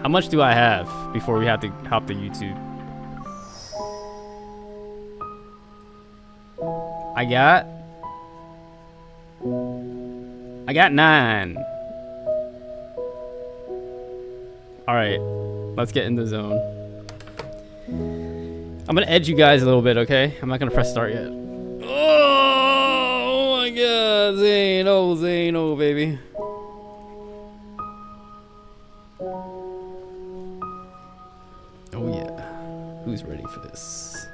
How much do I have before we have to hop to YouTube? I got 9. All right, let's get in the zone. I'm gonna edge you guys a little bit, okay? I'm not gonna press start yet. Oh my God, Zayne, oh baby. Oh yeah, who's ready for this?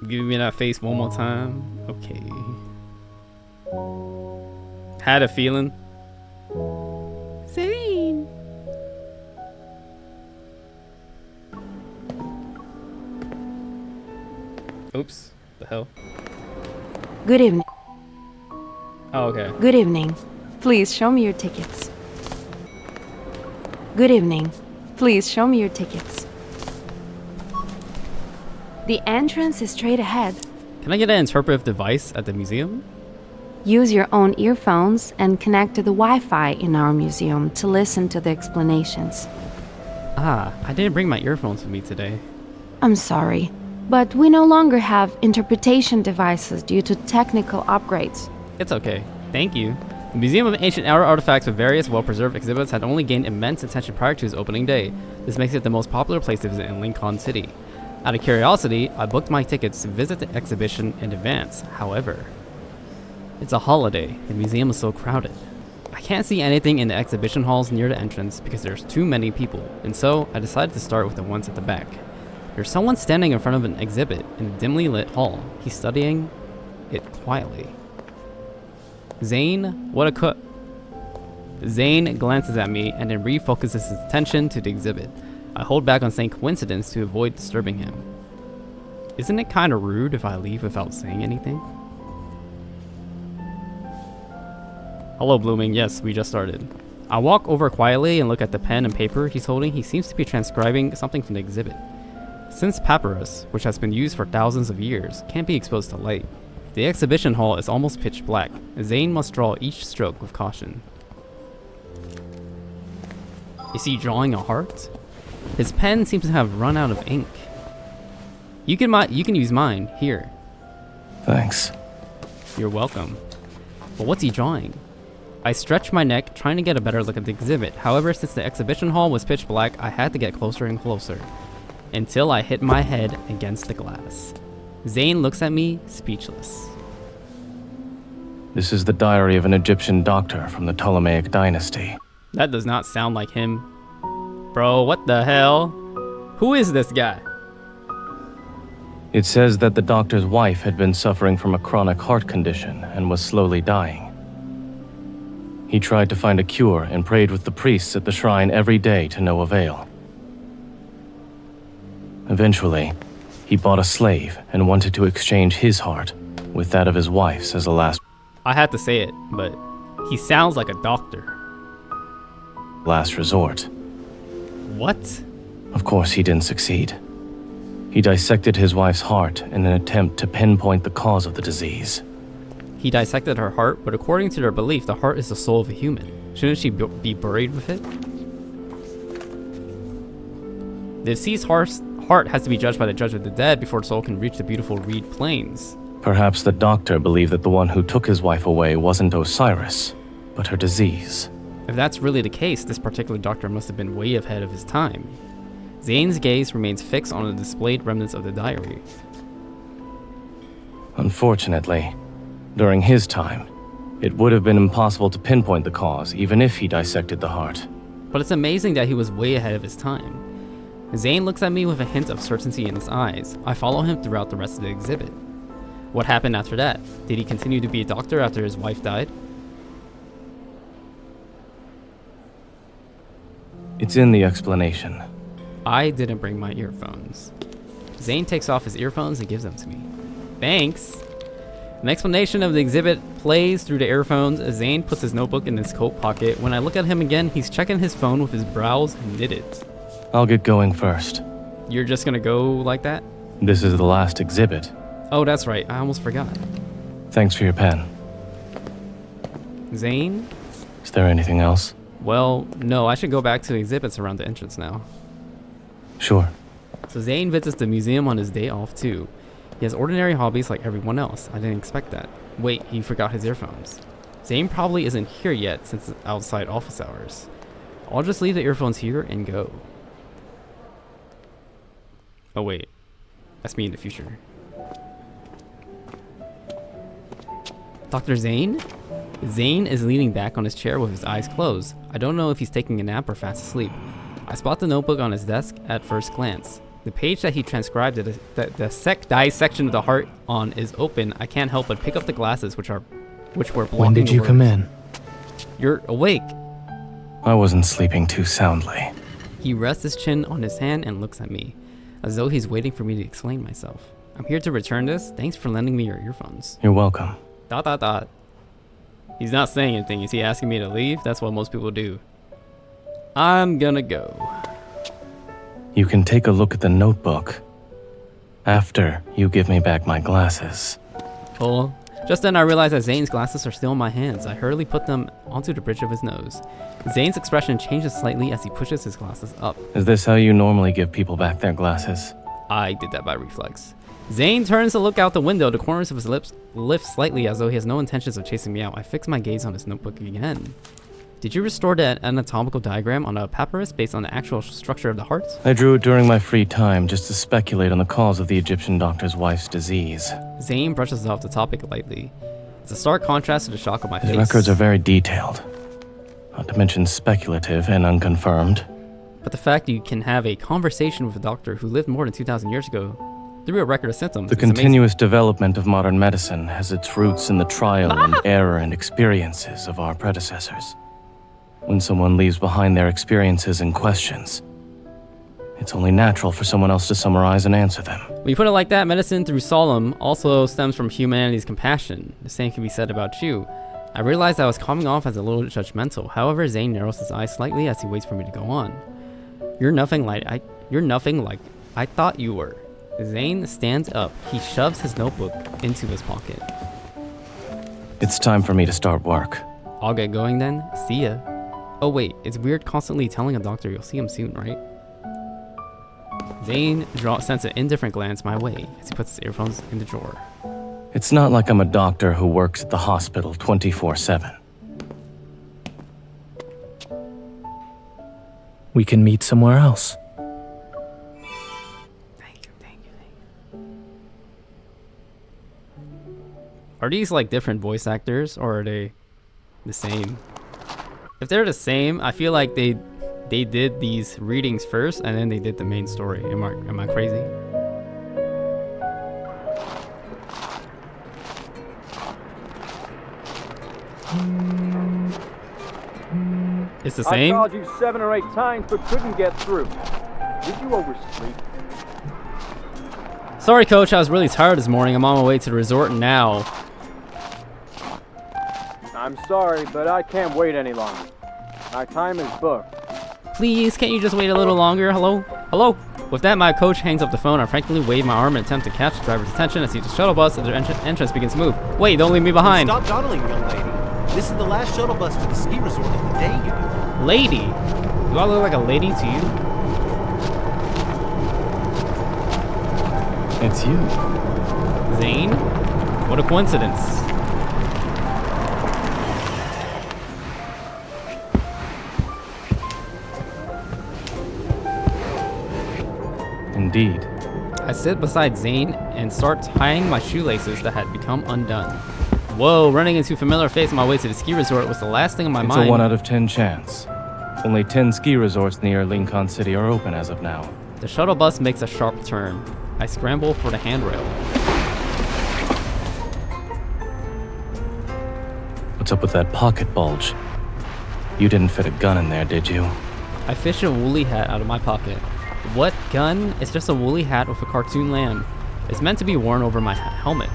Give me that face one more time. Okay. Had a feeling. Zayne. Oops. The hell? Good evening. Oh, okay. Good evening. Please show me your tickets. Good evening. Please show me your tickets. The entrance is straight ahead. Can I get an interpretive device at the museum? Use your own earphones and connect to the Wi-Fi in our museum to listen to the explanations. Ah, I didn't bring my earphones with me today. I'm sorry, but we no longer have interpretation devices due to technical upgrades. It's okay. Thank you. The Museum of Ancient Artifacts with various well-preserved exhibits had only gained immense attention prior to its opening day. This makes it the most popular place to visit in Lincoln City. Out of curiosity, I booked my tickets to visit the exhibition in advance. However, it's a holiday. The museum is so crowded. I can't see anything in the exhibition halls near the entrance because there's too many people, and so I decided to start with the ones at the back. There's someone standing in front of an exhibit in a dimly lit hall. He's studying it quietly. Zayne, what a Zayne glances at me and then refocuses his attention to the exhibit. I hold back on saying coincidence to avoid disturbing him. Isn't it kind of rude if I leave without saying anything? Hello, Blooming. Yes, we just started. I walk over quietly and look at the pen and paper he's holding. He seems to be transcribing something from the exhibit. Since papyrus, which has been used for thousands of years, can't be exposed to light, the exhibition hall is almost pitch black. Zayne must draw each stroke with caution. Is he drawing a heart? His pen seems to have run out of ink. You can use mine. Here. Thanks. You're welcome. But what's he drawing? I stretched my neck, trying to get a better look at the exhibit. However, since the exhibition hall was pitch black, I had to get closer and closer, until I hit my head against the glass. Zayne looks at me, speechless. This is the diary of an Egyptian doctor from the Ptolemaic dynasty. That does not sound like him. Bro, what the hell? Who is this guy? It says that the doctor's wife had been suffering from a chronic heart condition and was slowly dying. He tried to find a cure and prayed with the priests at the shrine every day to no avail. Eventually, he bought a slave and wanted to exchange his heart with that of his wife's as a last I had to say it, but he sounds like a doctor. resort. What? Of course, he didn't succeed. He dissected his wife's heart in an attempt to pinpoint the cause of the disease. He dissected her heart, but according to their belief, the heart is the soul of a human. Shouldn't she be buried with it? The deceased heart has to be judged by the judge of the dead before the soul can reach the beautiful reed plains. Perhaps the doctor believed that the one who took his wife away wasn't Osiris, but her disease. If that's really the case, this particular doctor must have been way ahead of his time. Zayne's gaze remains fixed on the displayed remnants of the diary. Unfortunately, during his time, it would have been impossible to pinpoint the cause even if he dissected the heart. But it's amazing that he was way ahead of his time. Zayne looks at me with a hint of certainty in his eyes. I follow him throughout the rest of the exhibit. What happened after that? Did he continue to be a doctor after his wife died? It's in the explanation. I didn't bring my earphones. Zayne takes off his earphones and gives them to me. Thanks. An explanation of the exhibit plays through the earphones as Zayne puts his notebook in his coat pocket. When I look at him again, he's checking his phone with his brows knitted. I'll get going first. You're just gonna go like that? This is the last exhibit. Oh, that's right. I almost forgot. Thanks for your pen. Zayne? Is there anything else? Well, no, I should go back to the exhibits around the entrance now. Sure. So Zayne visits the museum on his day off too. He has ordinary hobbies like everyone else. I didn't expect that. Wait, he forgot his earphones. Zayne probably isn't here yet since it's outside office hours. I'll just leave the earphones here and go. Oh wait, that's me in the future. Dr. Zayne? Zayne is leaning back on his chair with his eyes closed. I don't know if he's taking a nap or fast asleep. I spot the notebook on his desk at first glance. The page that he transcribed the dissection of the heart on is open. I can't help but pick up the glasses which were blocking. When did you come in? You're awake. I wasn't sleeping too soundly. He rests his chin on his hand and looks at me, as though he's waiting for me to explain myself. I'm here to return this. Thanks for lending me your earphones. You're welcome. ... He's not saying anything. Is he asking me to leave? That's what most people do. I'm gonna go. You can take a look at the notebook after you give me back my glasses. Cool. Just then I realized that Zayne's glasses are still in my hands. I hurriedly put them onto the bridge of his nose. Zayne's expression changes slightly as he pushes his glasses up. Is this how you normally give people back their glasses? I did that by reflex. Zayne turns to look out the window. The corners of his lips lift slightly as though he has no intentions of chasing me out. I fix my gaze on his notebook again. Did you restore the anatomical diagram on a papyrus based on the actual structure of the heart? I drew it during my free time just to speculate on the cause of the Egyptian doctor's wife's disease. Zayne brushes off the topic lightly. It's a stark contrast to the shock of my face. His records are very detailed, not to mention speculative and unconfirmed. But the fact you can have a conversation with a doctor who lived more than 2,000 years ago through a record of symptoms. The continuous development of modern medicine has its roots in the trial and error and experiences of our predecessors. When someone leaves behind their experiences and questions, it's only natural for someone else to summarize and answer them. When you put it like that, medicine through Solemn also stems from humanity's compassion. The same can be said about you. I realized I was coming off as a little judgmental. However, Zayne narrows his eyes slightly as he waits for me to go on. You're nothing like I thought you were. Zayne stands up. He shoves his notebook into his pocket. It's time for me to start work. I'll get going then. See ya. Oh wait, it's weird constantly telling a doctor you'll see him soon, right? Zayne sends an indifferent glance my way as he puts his earphones in the drawer. It's not like I'm a doctor who works at the hospital 24/7. We can meet somewhere else. Thank you. Are these like different voice actors or are they the same? If they're the same, I feel like they did these readings first and then they did the main story. Am I crazy? It's the same? I called you 7 or 8 times but couldn't get through. Did you oversleep? Sorry, coach, I was really tired this morning. I'm on my way to the resort now. I'm sorry, but I can't wait any longer. My time is booked. Please, can't you just wait a little longer? Hello? Hello? With that, my coach hangs up the phone. I frankly wave my arm and attempt to catch the driver's attention as the shuttle bus at their entrance begins to move. Wait, don't leave me behind. Stop dawdling, young lady. This is the last shuttle bus to the ski resort of the day, you know. Lady? Do I look like a lady to you? It's you. Zayne? What a coincidence. Indeed. I sit beside Zayne and start tying my shoelaces that had become undone. Whoa, running into a familiar face on my way to the ski resort was the last thing on my mind. It's a 1 out of 10 chance. Only 10 ski resorts near Lincoln City are open as of now. The shuttle bus makes a sharp turn. I scramble for the handrail. What's up with that pocket bulge? You didn't fit a gun in there, did you? I fish a woolly hat out of my pocket. What gun? It's just a woolly hat with a cartoon lamb. It's meant to be worn over my helmet.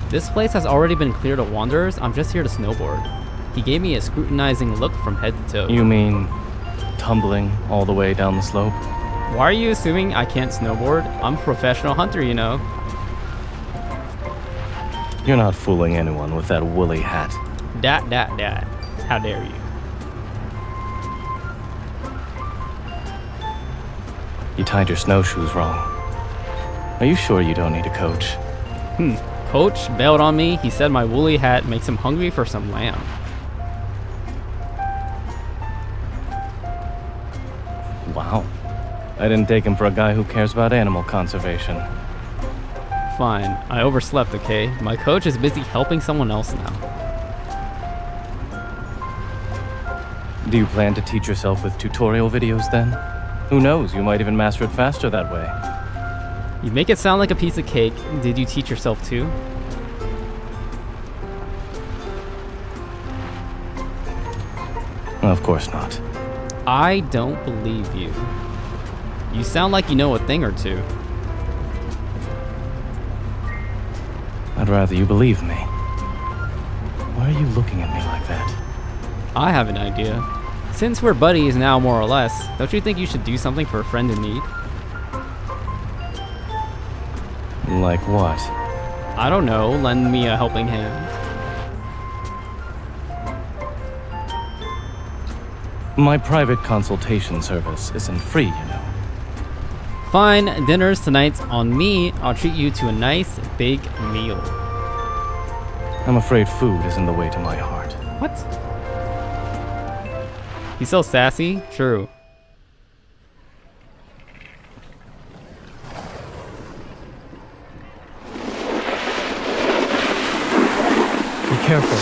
This place has already been cleared of wanderers. I'm just here to snowboard. He gave me a scrutinizing look from head to toe. You mean tumbling all the way down the slope? Why are you assuming I can't snowboard? I'm a professional hunter, you know. You're not fooling anyone with that woolly hat. Dat. How dare you? You tied your snowshoes wrong. Are you sure you don't need a coach? Coach bailed on me. He said my woolly hat makes him hungry for some lamb. Wow. I didn't take him for a guy who cares about animal conservation. Fine, I overslept, okay? My coach is busy helping someone else now. Do you plan to teach yourself with tutorial videos then? Who knows, you might even master it faster that way. You make it sound like a piece of cake. Did you teach yourself too? Of course not. I don't believe you. You sound like you know a thing or two. I'd rather you believe me. Why are you looking at me like that? I have an idea. Since we're buddies now, more or less, don't you think you should do something for a friend in need? Like what? I don't know, lend me a helping hand. My private consultation service isn't free, you know. Fine, dinner's tonight on me. I'll treat you to a nice big meal. I'm afraid food isn't the way to my heart. What? He's so sassy? True. Be careful.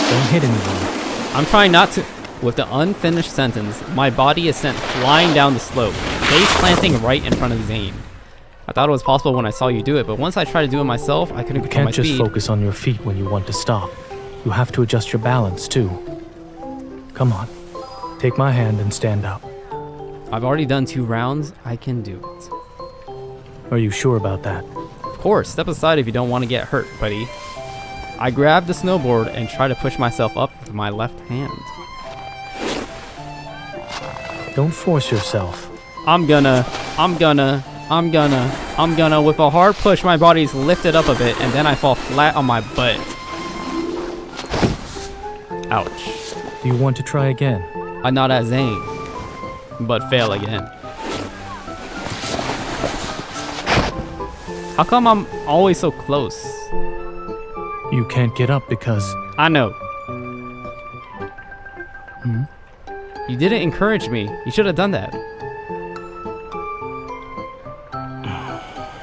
Don't hit anyone. I'm trying not to. With the unfinished sentence, my body is sent flying down the slope, face planting right in front of Zayne. I thought it was possible when I saw you do it, but once I tried to do it myself, I couldn't You control my can't just speed. focus on your feet when you want to stop. You have to adjust your balance, too. Come on. Take my hand and stand up. I've already done 2 rounds. I can do it. Are you sure about that? Of course, step aside if you don't want to get hurt, buddy. I grabbed the snowboard and tried to push myself up with my left hand. Don't force yourself. I'm gonna. With a hard push, my body's lifted up a bit, and then I fall flat on my butt. Ouch. Do you want to try again? I nod at Zayne, but fail again. How come I'm always so close? You can't get up because... I know. You didn't encourage me. You should have done that.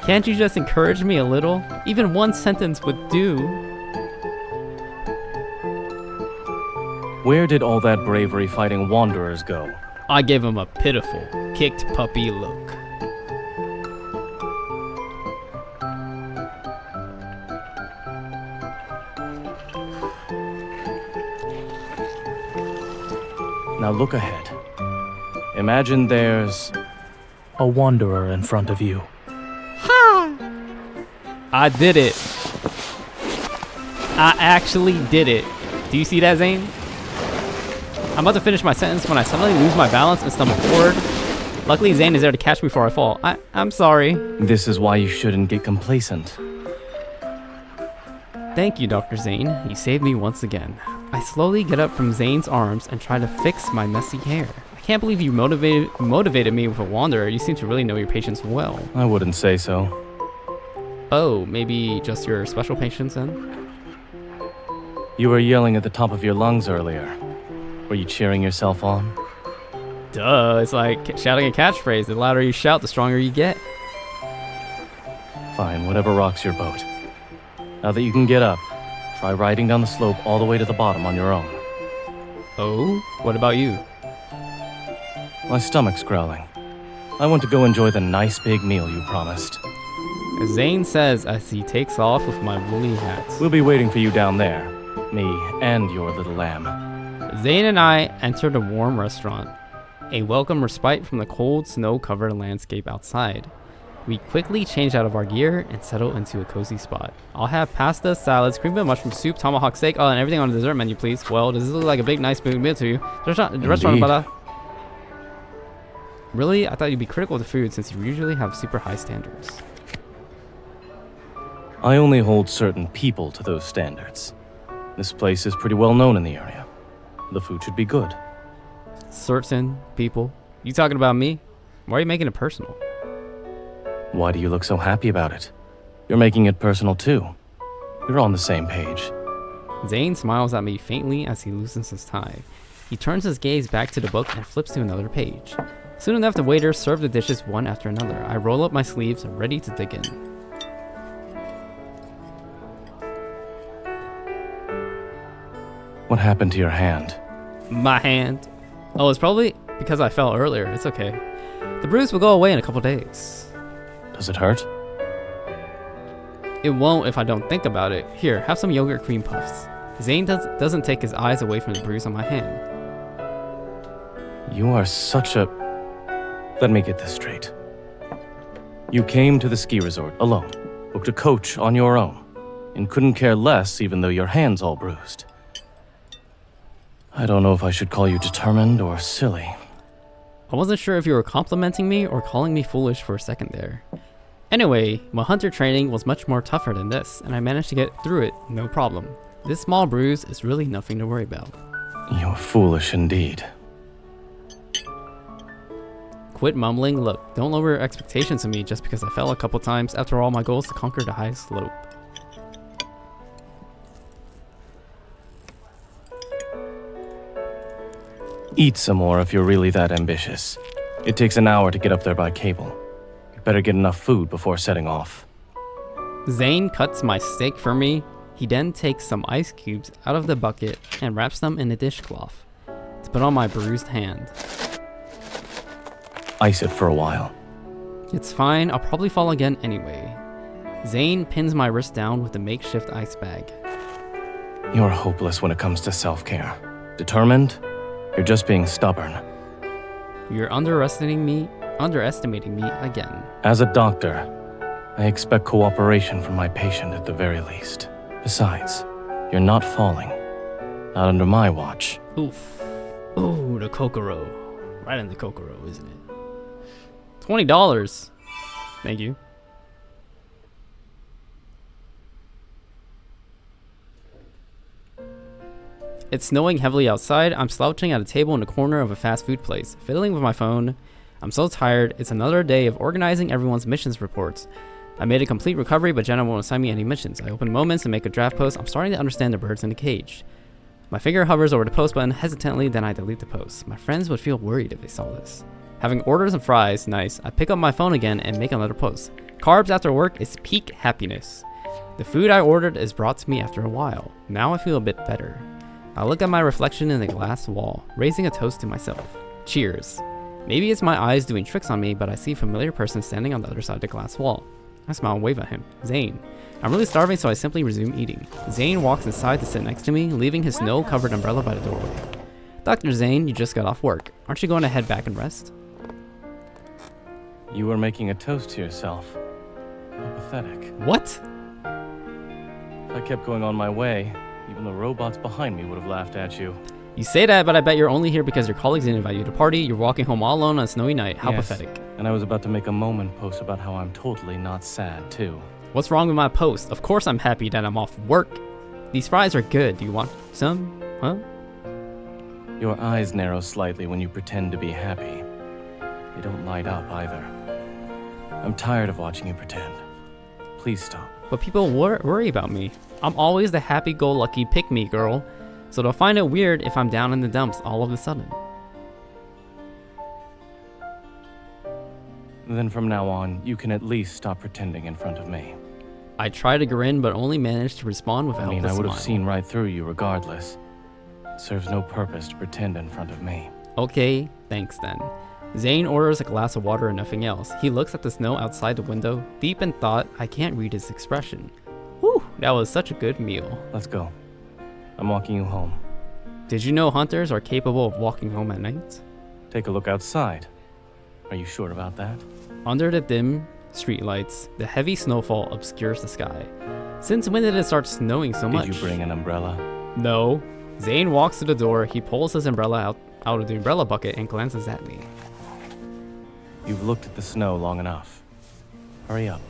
Can't you just encourage me a little? Even one sentence would do. Where did all that bravery fighting wanderers go? I gave him a pitiful, kicked puppy look. Now look ahead. Imagine there's... a wanderer in front of you. I did it. I actually did it. Do you see that, Zayne? I'm about to finish my sentence when I suddenly lose my balance and stumble forward. Luckily, Zayne is there to catch me before I fall. I'm sorry. This is why you shouldn't get complacent. Thank you, Dr. Zayne. You saved me once again. I slowly get up from Zayne's arms and try to fix my messy hair. I can't believe you motivated me with a wanderer. You seem to really know your patients well. I wouldn't say so. Oh, maybe just your special patients then? You were yelling at the top of your lungs earlier. Were you cheering yourself on? Duh, it's like shouting a catchphrase. The louder you shout, the stronger you get. Fine, whatever rocks your boat. Now that you can get up, try riding down the slope all the way to the bottom on your own. Oh? What about you? My stomach's growling. I want to go enjoy the nice big meal you promised. Zayne says as he takes off with my woolly hat. We'll be waiting for you down there. Me and your little lamb. Zayne and I entered a warm restaurant. A welcome respite from the cold, snow-covered landscape outside. We quickly change out of our gear and settle into a cozy spot. I'll have pasta, salads, cream and mushroom soup, tomahawk steak, and everything on the dessert menu, please. Well, does this look like a big, nice meal to you? The restaurant, brother. Really? I thought you'd be critical of the food since you usually have super high standards. I only hold certain people to those standards. This place is pretty well known in the area. The food should be good. Certain people? You talking about me? Why are you making it personal? Why do you look so happy about it? You're making it personal too. We're on the same page. Zayne smiles at me faintly as he loosens his tie. He turns his gaze back to the book and flips to another page. Soon enough, the waiters serve the dishes one after another. I roll up my sleeves, ready to dig in. What happened to your hand? My hand. Oh, it's probably because I fell earlier. It's okay. The bruise will go away in a couple days. Does it hurt? It won't if I don't think about it. Here, have some yogurt cream puffs. Zayne doesn't take his eyes away from the bruise on my hand. You are such a... Let me get this straight. You came to the ski resort alone, booked a coach on your own, and couldn't care less even though your hand's all bruised. I don't know if I should call you determined or silly. I wasn't sure if you were complimenting me or calling me foolish for a second there. Anyway, my hunter training was much more tougher than this, and I managed to get through it no problem. This small bruise is really nothing to worry about. You're foolish indeed. Quit mumbling. Look, don't lower your expectations of me just because I fell a couple times. After all, my goal is to conquer the highest slope. Eat some more if you're really that ambitious. It takes an hour to get up there by cable. You better get enough food before setting off. Zayne cuts my steak for me. He then takes some ice cubes out of the bucket and wraps them in a dishcloth to put on my bruised hand. Ice it for a while. It's fine, I'll probably fall again anyway. Zayne pins my wrist down with a makeshift ice bag. You're hopeless when it comes to self-care. Determined? You're just being stubborn. You're underestimating me again. As a doctor, I expect cooperation from my patient at the very least. Besides, you're not falling. Not under my watch. Oof. Ooh, the Kokoro. Right in the Kokoro, isn't it? $20. Thank you. It's snowing heavily outside. I'm slouching at a table in the corner of a fast food place, fiddling with my phone. I'm so tired. It's another day of organizing everyone's missions reports. I made a complete recovery, but Jenna won't assign me any missions. I open Moments and make a draft post. I'm starting to understand the birds in the cage. My finger hovers over the post button hesitantly, then I delete the post. My friends would feel worried if they saw this. Having orders and fries, nice. I pick up my phone again and make another post. Carbs after work is peak happiness. The food I ordered is brought to me after a while. Now I feel a bit better. I look at my reflection in the glass wall, raising a toast to myself. Cheers. Maybe it's my eyes doing tricks on me, but I see a familiar person standing on the other side of the glass wall. I smile and wave at him. Zayne. I'm really starving, so I simply resume eating. Zayne walks inside to sit next to me, leaving his snow-covered umbrella by the doorway. Dr. Zayne, you just got off work. Aren't you going to head back and rest? You were making a toast to yourself. How pathetic. What? If I kept going on my way, even the robots behind me would have laughed at you. You say that, but I bet you're only here because your colleagues didn't invite you to party. You're walking home all alone on a snowy night. How Yes, pathetic. And I was about to make a Moment post about how I'm totally not sad, too. What's wrong with my post? Of course I'm happy that I'm off work. These fries are good. Do you want some? Huh? Your eyes narrow slightly when you pretend to be happy. They don't light up either. I'm tired of watching you pretend. Please stop. But people worry about me. I'm always the happy-go-lucky pick-me girl, so they'll find it weird if I'm down in the dumps all of a sudden. Then from now on, you can at least stop pretending in front of me. I try to grin, but only manage to respond with a I helpless mean, I would have smile. seen right through you regardless. It serves no purpose to pretend in front of me. Okay, thanks then. Zayne orders a glass of water and nothing else. He looks at the snow outside the window, deep in thought. I can't read his expression. Whew, that was such a good meal. Let's go. I'm walking you home. Did you know hunters are capable of walking home at night? Take a look outside. Are you sure about that? Under the dim streetlights, the heavy snowfall obscures the sky. Since when did it start snowing so much? Did you bring an umbrella? No. Zayne walks to the door. He pulls his umbrella out of the umbrella bucket and glances at me. You've looked at the snow long enough. Hurry up.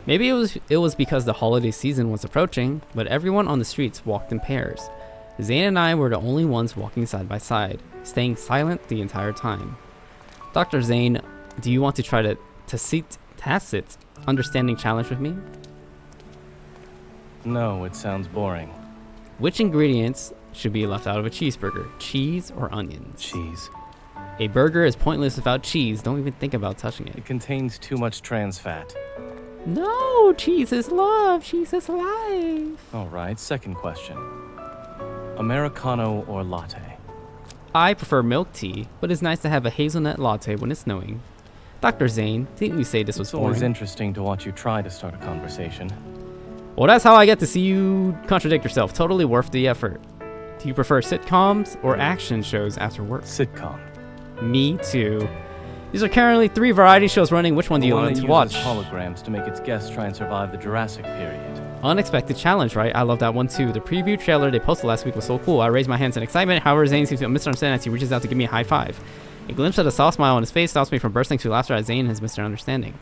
Maybe it was because the holiday season was approaching, but everyone on the streets walked in pairs. Zayne and I were the only ones walking side by side, staying silent the entire time. Dr. Zayne, do you want to try to tacit understanding challenge with me? No, it sounds boring. Which ingredients should be left out of a cheeseburger? Cheese or onions? Cheese. A burger is pointless without cheese. Don't even think about touching it. It contains too much trans fat. No, cheese is love. Cheese is life. All right, second question. Americano or latte? I prefer milk tea, but it's nice to have a hazelnut latte when it's snowing. Dr. Zayne, didn't you say this was It's always boring? interesting to watch you try to start a conversation. Well, that's how I get to see you contradict yourself. Totally worth the effort. Do you prefer sitcoms or action shows after work? Sitcom. Me too. These are currently 3 variety shows running. Which one do you One want that to watch? uses holograms to make its guests try and survive the Jurassic period. Unexpected challenge, right? I love that one too. The preview trailer they posted last week was so cool. I raised my hands in excitement. However, Zayne seems to misunderstand as he reaches out to give me a high five. A glimpse of a soft smile on his face stops me from bursting to laughter at Zayne and his misunderstanding.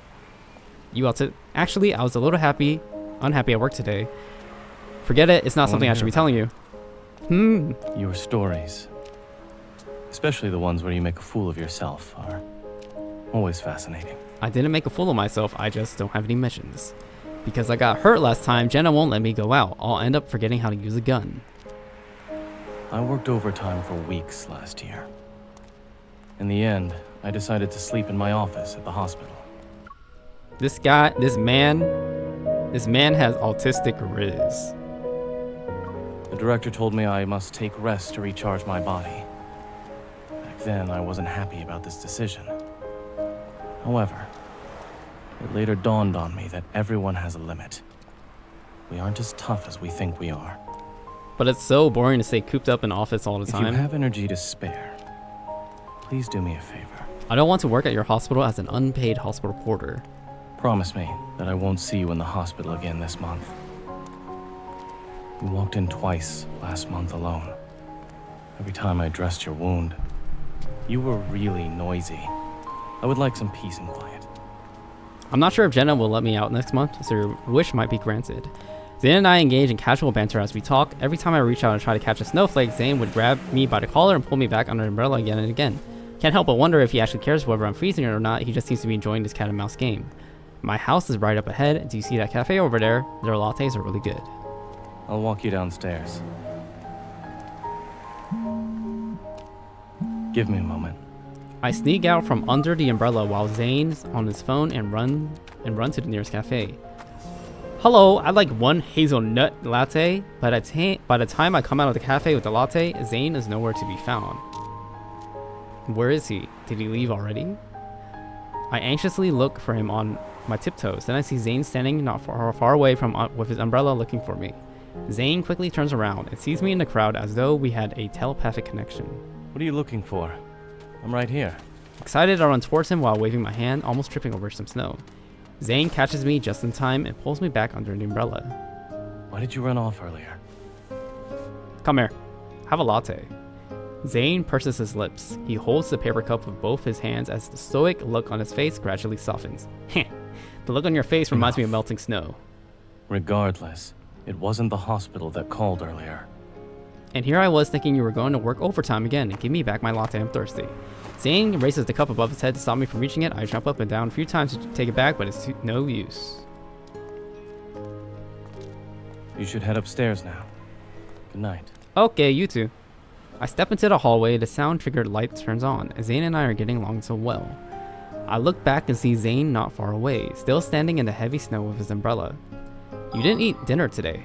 You ought to... Actually, I was a little unhappy at work today. Forget it. It's not something I should be telling you. Your stories, especially the ones where you make a fool of yourself, are always fascinating. I didn't make a fool of myself. I just don't have any missions. Because I got hurt last time, Jenna won't let me go out. I'll end up forgetting how to use a gun. I worked overtime for weeks last year. In the end, I decided to sleep in my office at the hospital. This man has autistic riz. The director told me I must take rest to recharge my body. Back then, I wasn't happy about this decision. However, it later dawned on me that everyone has a limit. We aren't as tough as we think we are. But it's so boring to stay cooped up in office all the If time. you have energy to spare, please do me a favor. I don't want to work at your hospital as an unpaid hospital porter. Promise me that I won't see you in the hospital again this month. You walked in twice last month alone. Every time I dressed your wound, you were really noisy. I would like some peace and quiet. I'm not sure if Jenna will let me out next month, so your wish might be granted. Zayne and I engage in casual banter as we talk. Every time I reach out and try to catch a snowflake, Zayne would grab me by the collar and pull me back under the umbrella again and again. Can't help but wonder if he actually cares whether I'm freezing or not. He just seems to be enjoying this cat and mouse game. My house is right up ahead. Do you see that cafe over there? Their lattes are really good. I'll walk you downstairs. Give me a moment. I sneak out from under the umbrella while Zayne's on his phone and run to the nearest cafe. Hello, I'd like 1 hazelnut latte. By the time I come out of the cafe with the latte, Zayne is nowhere to be found. Where is he? Did he leave already? I anxiously look for him on my tiptoes. Then I see Zayne standing not far away from with his umbrella looking for me. Zayne quickly turns around and sees me in the crowd as though we had a telepathic connection. What are you looking for? I'm right here. Excited, I run towards him while waving my hand, almost tripping over some snow. Zayne catches me just in time and pulls me back under the umbrella. Why did you run off earlier? Come here. Have a latte. Zayne purses his lips. He holds the paper cup with both his hands as the stoic look on his face gradually softens. Heh. The look on your face reminds me of melting snow. Regardless, it wasn't the hospital that called earlier. And here I was thinking you were going to work overtime again and give me back my latte. I'm thirsty. Zayne raises the cup above his head to stop me from reaching it. I jump up and down a few times to take it back, but it's no use. You should head upstairs now. Good night. Okay, you two. I step into the hallway. The sound-triggered light turns on, and Zayne and I are getting along so well. I look back and see Zayne not far away, still standing in the heavy snow with his umbrella. You didn't eat dinner today.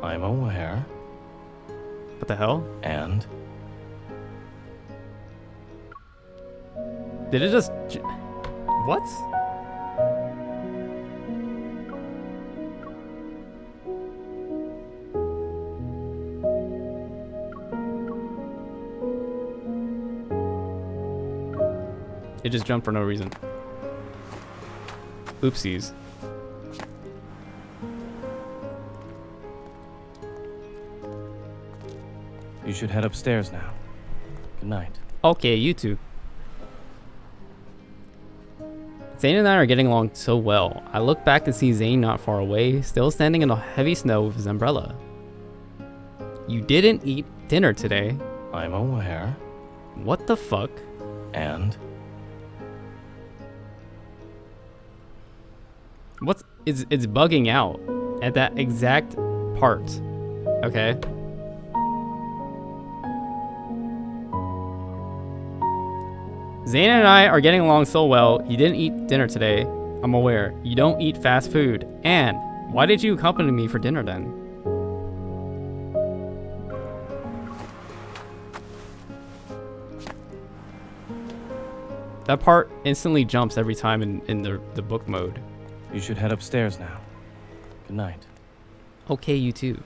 I'm aware. What the hell? And? Did it just... What? It just jumped for no reason. Oopsies. You should head upstairs now. Good night. Okay, you two. Zayne and I are getting along so well. I look back and see Zayne not far away, still standing in the heavy snow with his umbrella. You didn't eat dinner today. I'm aware. What the fuck? And? It's bugging out at that exact part. Okay. Zayne and I are getting along so well. You didn't eat dinner today. I'm aware. You don't eat fast food. And why did you accompany me for dinner then? That part instantly jumps every time in the book mode. You should head upstairs now. Good night. Okay, you too.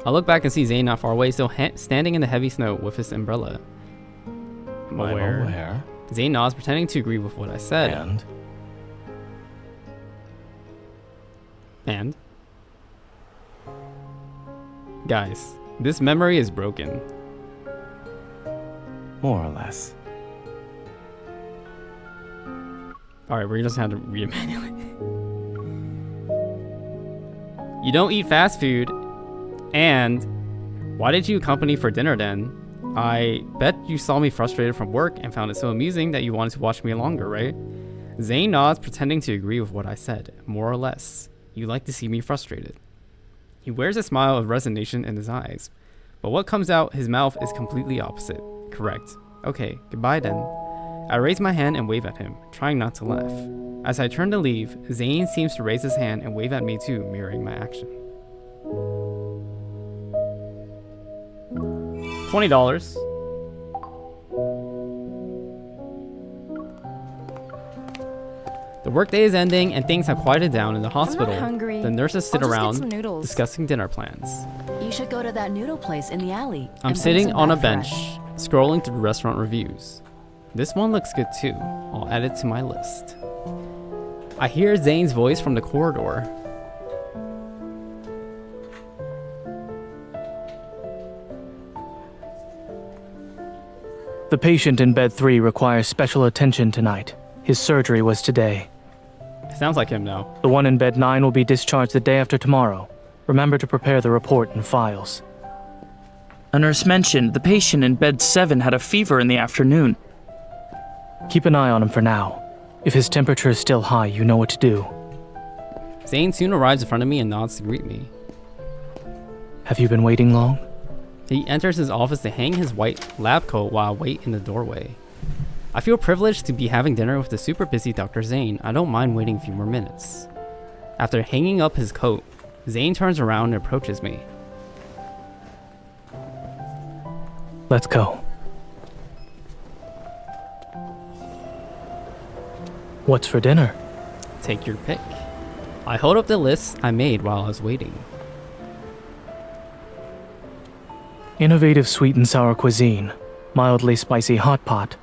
I look back and see Zayne not far away, still standing in the heavy snow with his umbrella. I'm aware. Zayne nods, pretending to agree with what I said. And? Guys, this memory is broken. More or less. Alright, we're just gonna have to read it manually. You don't eat fast food. And why did you accompany for dinner then? I bet you saw me frustrated from work and found it so amusing that you wanted to watch me longer, right? Zayne nods, pretending to agree with what I said. More or less. You like to see me frustrated. He wears a smile of resignation in his eyes. But what comes out his mouth is completely opposite. Correct. Okay, goodbye then. I raise my hand and wave at him, trying not to laugh. As I turn to leave, Zayne seems to raise his hand and wave at me too, mirroring my action. $20. The workday is ending and things have quieted down in the hospital. I'm not hungry. The nurses sit I'll just get around some noodles. discussing dinner plans. You should go to that noodle place in the alley. I'm sitting on a bench, scrolling through restaurant reviews. This one looks good too. I'll add it to my list. I hear Zayne's voice from the corridor. The patient in bed 3 requires special attention tonight. His surgery was today. Sounds like him now. The one in bed 9 will be discharged the day after tomorrow. Remember to prepare the report and files. A nurse mentioned the patient in bed 7 had a fever in the afternoon. Keep an eye on him for now. If his temperature is still high, you know what to do. Zayne soon arrives in front of me and nods to greet me. Have you been waiting long? He enters his office to hang his white lab coat while I wait in the doorway. I feel privileged to be having dinner with the super busy Dr. Zayne. I don't mind waiting a few more minutes. After hanging up his coat, Zayne turns around and approaches me. Let's go. What's for dinner? Take your pick. I hold up the list I made while I was waiting. Innovative sweet and sour cuisine, mildly spicy hot pot,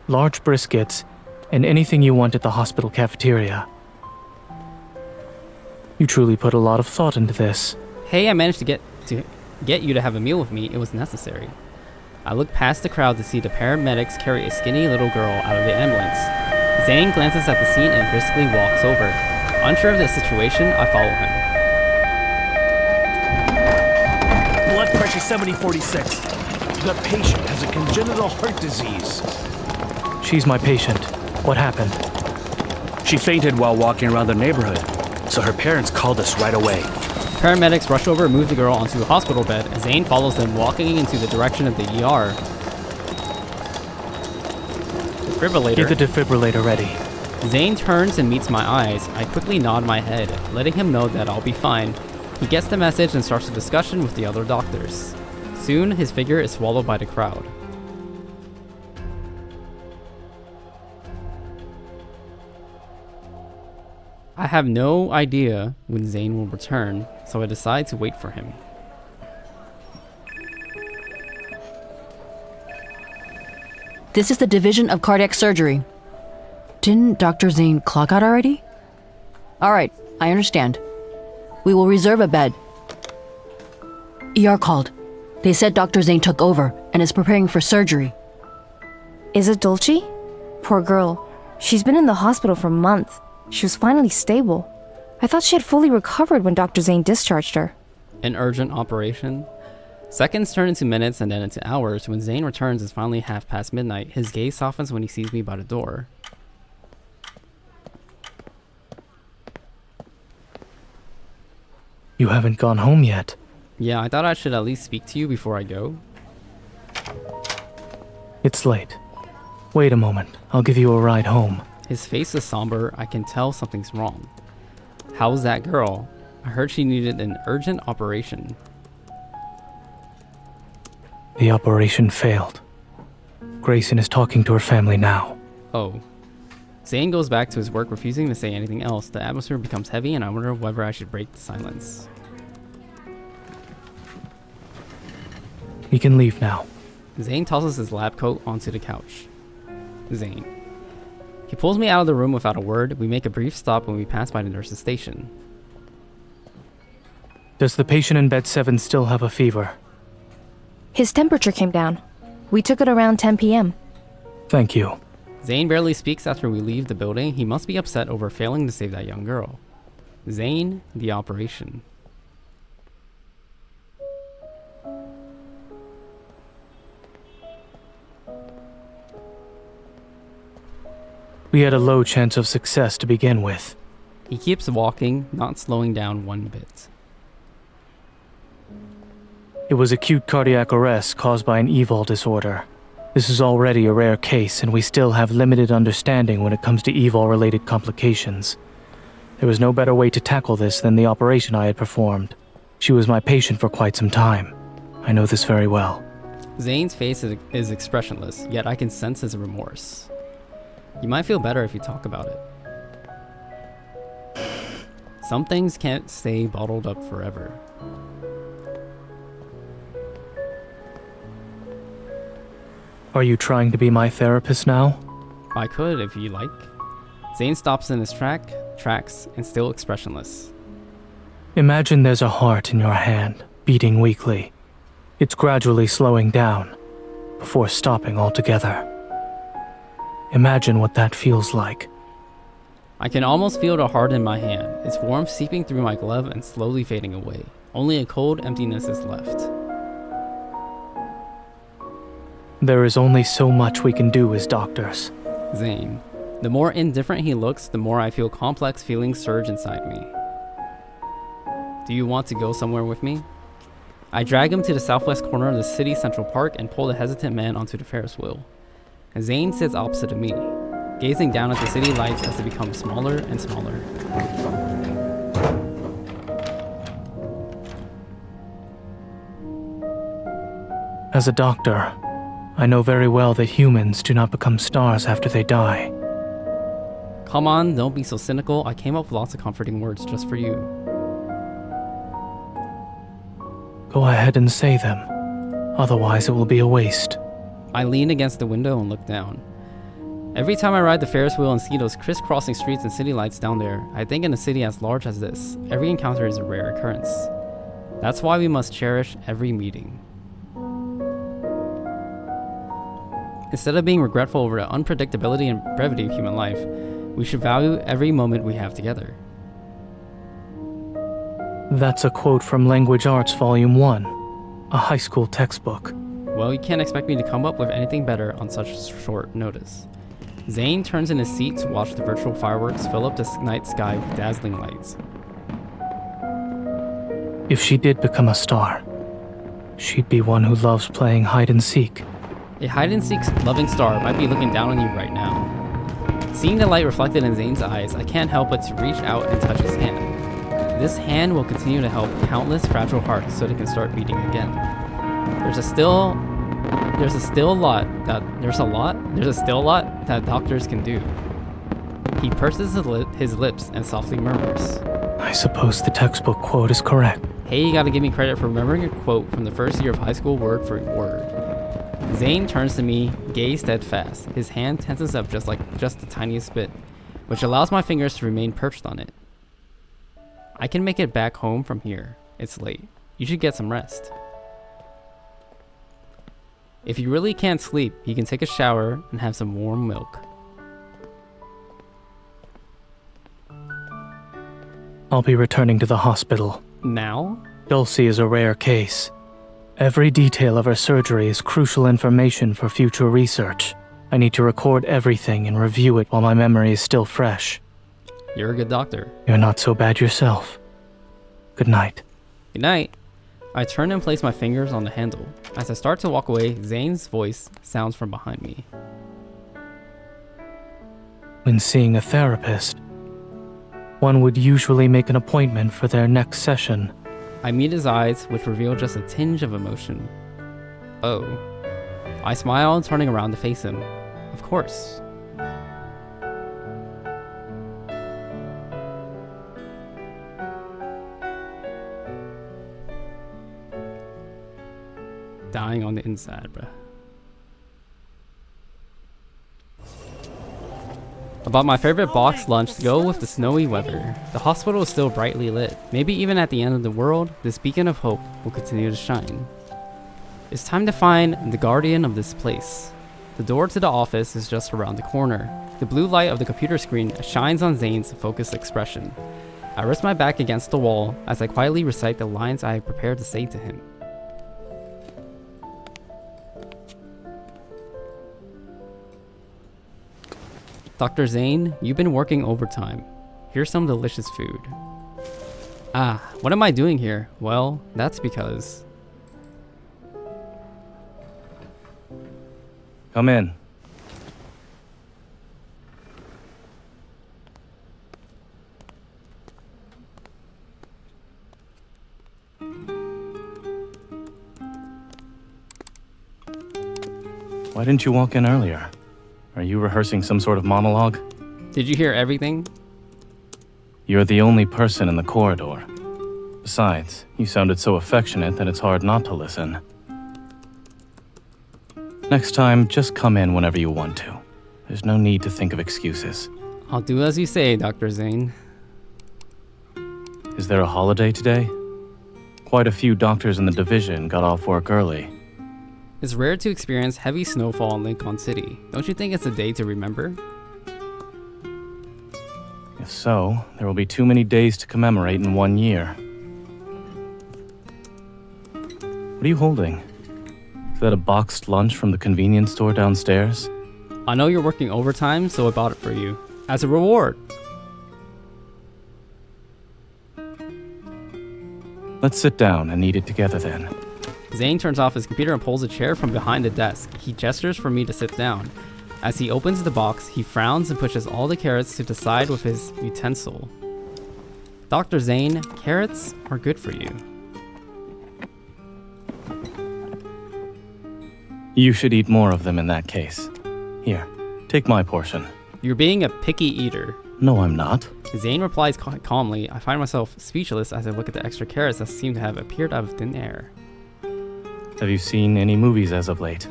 large briskets, and anything you want at the hospital cafeteria. You truly put a lot of thought into this. Hey, I managed to get you to have a meal with me. It was necessary. I look past the crowd to see the paramedics carry a skinny little girl out of the ambulance. Zayne glances at the scene and briskly walks over. Unsure of the situation, I follow him. Blood pressure 70/46. The patient has a congenital heart disease. She's my patient. What happened? She fainted while walking around the neighborhood, so her parents called us right away. Paramedics rush over and move the girl onto a hospital bed. Zayne follows them, walking into the direction of the ER. Defibrillator. Get the defibrillator ready. Zayne turns and meets my eyes. I quickly nod my head, letting him know that I'll be fine. He gets the message and starts a discussion with the other doctors. Soon, his figure is swallowed by the crowd. I have no idea when Zayne will return, so I decide to wait for him. This is the Division of Cardiac Surgery. Didn't Dr. Zayne clock out already? Alright, I understand. We will reserve a bed. ER called. They said Dr. Zayne took over and is preparing for surgery. Is it Dulce? Poor girl. She's been in the hospital for months. She was finally stable. I thought she had fully recovered when Dr. Zayne discharged her. An urgent operation? Seconds turn into minutes and then into hours. When Zayne returns, it's finally midnight. His gaze softens when he sees me by the door. You haven't gone home yet. Yeah, I thought I should at least speak to you before I go. It's late. Wait a moment. I'll give you a ride home. His face is somber. I can tell something's wrong. How's that girl? I heard she needed an urgent operation. The operation failed. Grayson is talking to her family now. Oh. Zayne goes back to his work, refusing to say anything else. The atmosphere becomes heavy, and I wonder whether I should break the silence. We can leave now. Zayne tosses his lab coat onto the couch. Zayne. He pulls me out of the room without a word. We make a brief stop when we pass by the nurse's station. Does the patient in bed 7 still have a fever? His temperature came down. We took it around 10 p.m. Thank you. Zayne barely speaks after we leave the building. He must be upset over failing to save that young girl. Zayne, the operation. We had a low chance of success to begin with. He keeps walking, not slowing down one bit. It was acute cardiac arrest caused by an EVOL disorder. This is already a rare case, and we still have limited understanding when it comes to EVOL-related complications. There was no better way to tackle this than the operation I had performed. She was my patient for quite some time. I know this very well. Zayne's face is expressionless, yet I can sense his remorse. You might feel better if you talk about it. Some things can't stay bottled up forever. Are you trying to be my therapist now? I could, if you like. Zayne stops in his tracks, and still expressionless. Imagine there's a heart in your hand, beating weakly. It's gradually slowing down, before stopping altogether. Imagine what that feels like. I can almost feel the heart in my hand, its warmth seeping through my glove and slowly fading away. Only a cold emptiness is left. There is only so much we can do as doctors. Zayne. The more indifferent he looks, the more I feel complex feelings surge inside me. Do you want to go somewhere with me? I drag him to the southwest corner of the city's central park and pull the hesitant man onto the Ferris wheel. Zayne sits opposite of me, gazing down at the city lights as they become smaller and smaller. As a doctor, I know very well that humans do not become stars after they die. Come on, don't be so cynical. I came up with lots of comforting words just for you. Go ahead and say them. Otherwise, it will be a waste. I lean against the window and look down. Every time I ride the Ferris wheel and see those crisscrossing streets and city lights down there, I think in a city as large as this, every encounter is a rare occurrence. That's why we must cherish every meeting. Instead of being regretful over the unpredictability and brevity of human life, we should value every moment we have together. That's a quote from Language Arts Volume 1, a high school textbook. Well, you can't expect me to come up with anything better on such short notice. Zayne turns in his seat to watch the virtual fireworks fill up the night sky with dazzling lights. If she did become a star, she'd be one who loves playing hide and seek. A hide-and-seek loving star might be looking down on you right now. Seeing the light reflected in Zayne's eyes, I can't help but to reach out and touch his hand. This hand will continue to help countless fragile hearts so they can start beating again. There's still a lot that doctors can do. He purses his lips and softly murmurs. I suppose the textbook quote is correct. Hey, you gotta give me credit for remembering a quote from the first year of high school word for word. Zayne turns to me, gaze steadfast. His hand tenses up just the tiniest bit, which allows my fingers to remain perched on it. I can make it back home from here. It's late. You should get some rest. If you really can't sleep, you can take a shower and have some warm milk. I'll be returning to the hospital. Now? Dulcie is a rare case. Every detail of her surgery is crucial information for future research. I need to record everything and review it while my memory is still fresh. You're a good doctor. You're not so bad yourself. Good night. Good night. I turn and place my fingers on the handle. As I start to walk away, Zayne's voice sounds from behind me. When seeing a therapist, one would usually make an appointment for their next session. I meet his eyes, which reveal just a tinge of emotion. Oh. I smile, turning around to face him. Of course. Dying on the inside, bruh. About my favorite boxed lunch to go with the snowy weather. The hospital is still brightly lit. Maybe even at the end of the world, this beacon of hope will continue to shine. It's time to find the guardian of this place. The door to the office is just around the corner. The blue light of the computer screen shines on Zayne's focused expression. I rest my back against the wall as I quietly recite the lines I have prepared to say to him. Dr. Zayne, you've been working overtime. Here's some delicious food. Ah, what am I doing here? Well, that's because... Come in. Why didn't you walk in earlier? Are you rehearsing some sort of monologue? Did you hear everything? You're the only person in the corridor. Besides, you sounded so affectionate that it's hard not to listen. Next time, just come in whenever you want to. There's no need to think of excuses. I'll do as you say, Dr. Zayne. Is there a holiday today? Quite a few doctors in the division got off work early. It's rare to experience heavy snowfall in Lincoln City. Don't you think it's a day to remember? If so, there will be too many days to commemorate in 1 year. What are you holding? Is that a boxed lunch from the convenience store downstairs? I know you're working overtime, so I bought it for you. As a reward. Let's sit down and eat it together then. Zayne turns off his computer and pulls a chair from behind the desk. He gestures for me to sit down. As he opens the box, he frowns and pushes all the carrots to the side with his utensil. Dr. Zayne, carrots are good for you. You should eat more of them in that case. Here, take my portion. You're being a picky eater. No, I'm not. Zayne replies calmly. I find myself speechless as I look at the extra carrots that seem to have appeared out of thin air. Have you seen any movies as of late?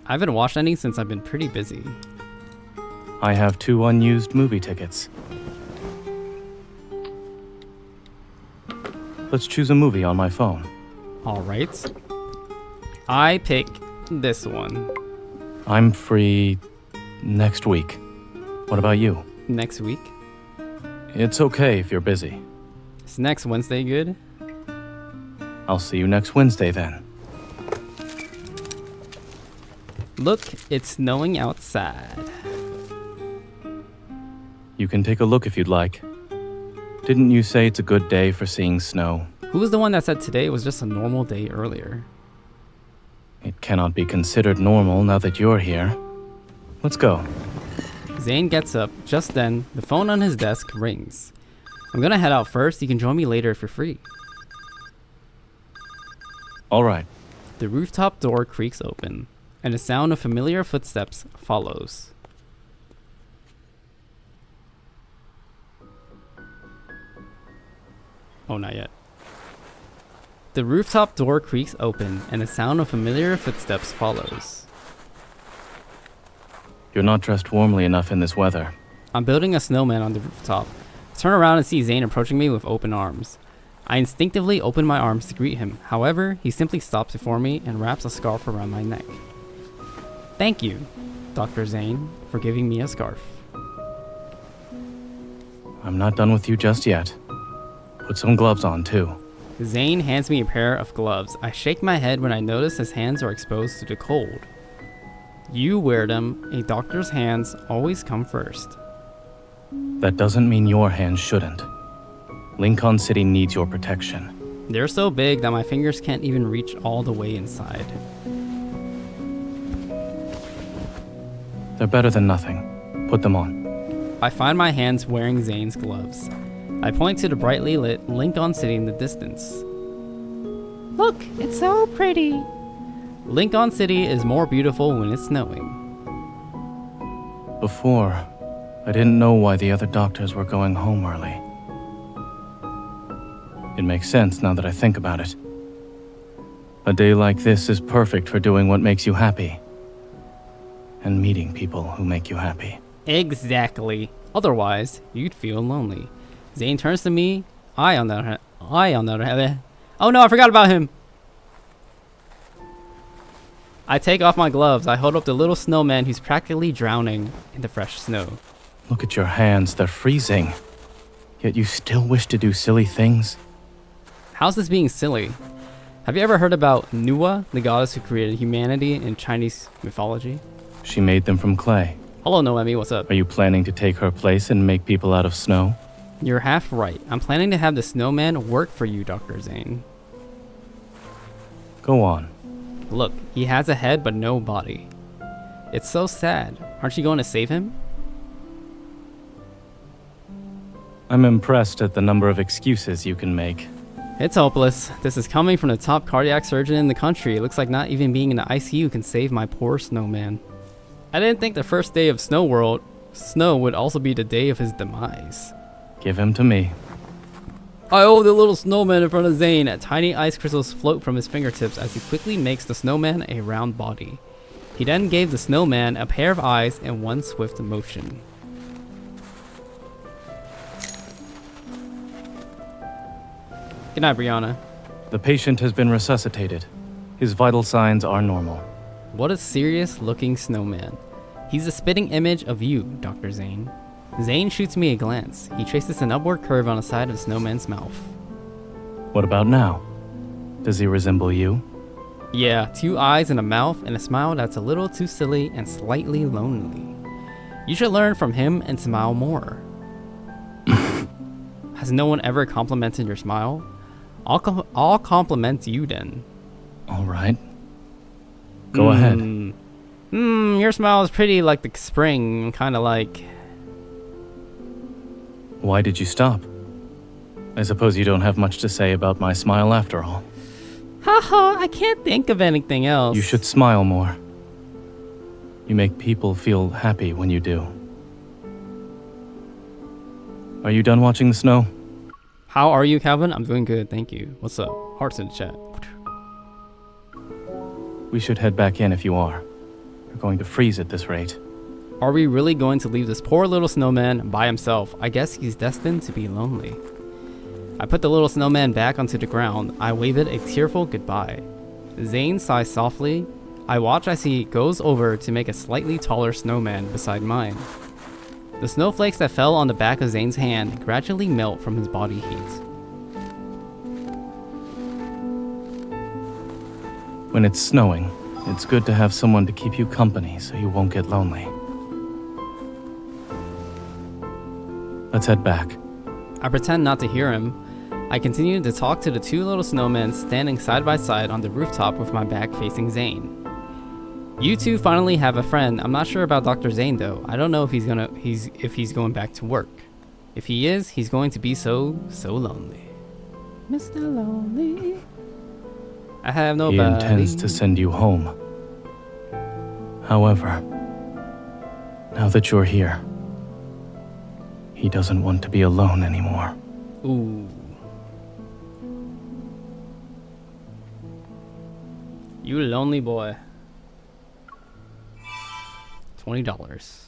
I haven't watched any since I've been pretty busy. I have 2 unused movie tickets. Let's choose a movie on my phone. Alright. I pick this one. I'm free next week. What about you? Next week? It's okay if you're busy. Is next Wednesday good? I'll see you next Wednesday then. Look, it's snowing outside. You can take a look if you'd like. Didn't you say it's a good day for seeing snow? Who was the one that said today was just a normal day earlier? It cannot be considered normal now that you're here. Let's go. Zayne gets up. Just then, the phone on his desk rings. I'm gonna head out first. You can join me later if you're free. All right. The rooftop door creaks open, and the sound of familiar footsteps follows. Oh, not yet. The rooftop door creaks open, and the sound of familiar footsteps follows. You're not dressed warmly enough in this weather. I'm building a snowman on the rooftop. I turn around and see Zayne approaching me with open arms. I instinctively open my arms to greet him. However, he simply stops before me and wraps a scarf around my neck. Thank you, Dr. Zayne, for giving me a scarf. I'm not done with you just yet. Put some gloves on, too. Zayne hands me a pair of gloves. I shake my head when I notice his hands are exposed to the cold. You wear them. A doctor's hands always come first. That doesn't mean your hands shouldn't. Lincoln City needs your protection. They're so big that my fingers can't even reach all the way inside. They're better than nothing. Put them on. I find my hands wearing Zayne's gloves. I point to the brightly lit Lincoln City in the distance. Look, it's so pretty. Lincoln City is more beautiful when it's snowing. Before, I didn't know why the other doctors were going home early. It makes sense now that I think about it. A day like this is perfect for doing what makes you happy. And meeting people who make you happy. Exactly. Otherwise, you'd feel lonely. Zayne turns to me. I on the other hand. Oh no, I forgot about him. I take off my gloves. I hold up the little snowman who's practically drowning in the fresh snow. Look at your hands, they're freezing. Yet you still wish to do silly things? How's this being silly? Have you ever heard about Nuwa, the goddess who created humanity in Chinese mythology? She made them from clay. Hello, Noemi, what's up? Are you planning to take her place and make people out of snow? You're half right. I'm planning to have the snowman work for you, Dr. Zayne. Go on. Look, he has a head but no body. It's so sad. Aren't you going to save him? I'm impressed at the number of excuses you can make. It's hopeless. This is coming from the top cardiac surgeon in the country. It looks like not even being in the ICU can save my poor snowman. I didn't think the first day of snow would also be the day of his demise. Give him to me. I hold the little snowman in front of Zayne. Tiny ice crystals float from his fingertips as he quickly makes the snowman a round body. He then gave the snowman a pair of eyes in one swift motion. Good night, Brianna. The patient has been resuscitated. His vital signs are normal. What a serious-looking snowman. He's a spitting image of you, Dr. Zayne. Zayne shoots me a glance. He traces an upward curve on the side of the snowman's mouth. What about now? Does he resemble you? Yeah, 2 eyes and a mouth and a smile that's a little too silly and slightly lonely. You should learn from him and smile more. Has no one ever complimented your smile? I'll compliment you then. All right. Go ahead. Your smile is pretty like the spring, kind of like... Why did you stop? I suppose you don't have much to say about my smile after all. Haha, I can't think of anything else. You should smile more. You make people feel happy when you do. Are you done watching the snow? How are you, Kalvin? I'm doing good, thank you. What's up? Hearts in the chat. We should head back in if you are. You're going to freeze at this rate. Are we really going to leave this poor little snowman by himself? I guess he's destined to be lonely. I put the little snowman back onto the ground. I wave it a tearful goodbye. Zayne sighs softly. I watch as he goes over to make a slightly taller snowman beside mine. The snowflakes that fell on the back of Zayne's hand gradually melt from his body heat. When it's snowing, it's good to have someone to keep you company so you won't get lonely. Let's head back. I pretend not to hear him. I continue to talk to the 2 little snowmen standing side by side on the rooftop with my back facing Zayne. You 2 finally have a friend. I'm not sure about Dr. Zayne though. I don't know if he's going back to work. If he is, he's going to be so lonely. Mr. Lonely. I have nobody. He intends to send you home. However, now that you're here, he doesn't want to be alone anymore. Ooh. You lonely boy. $20.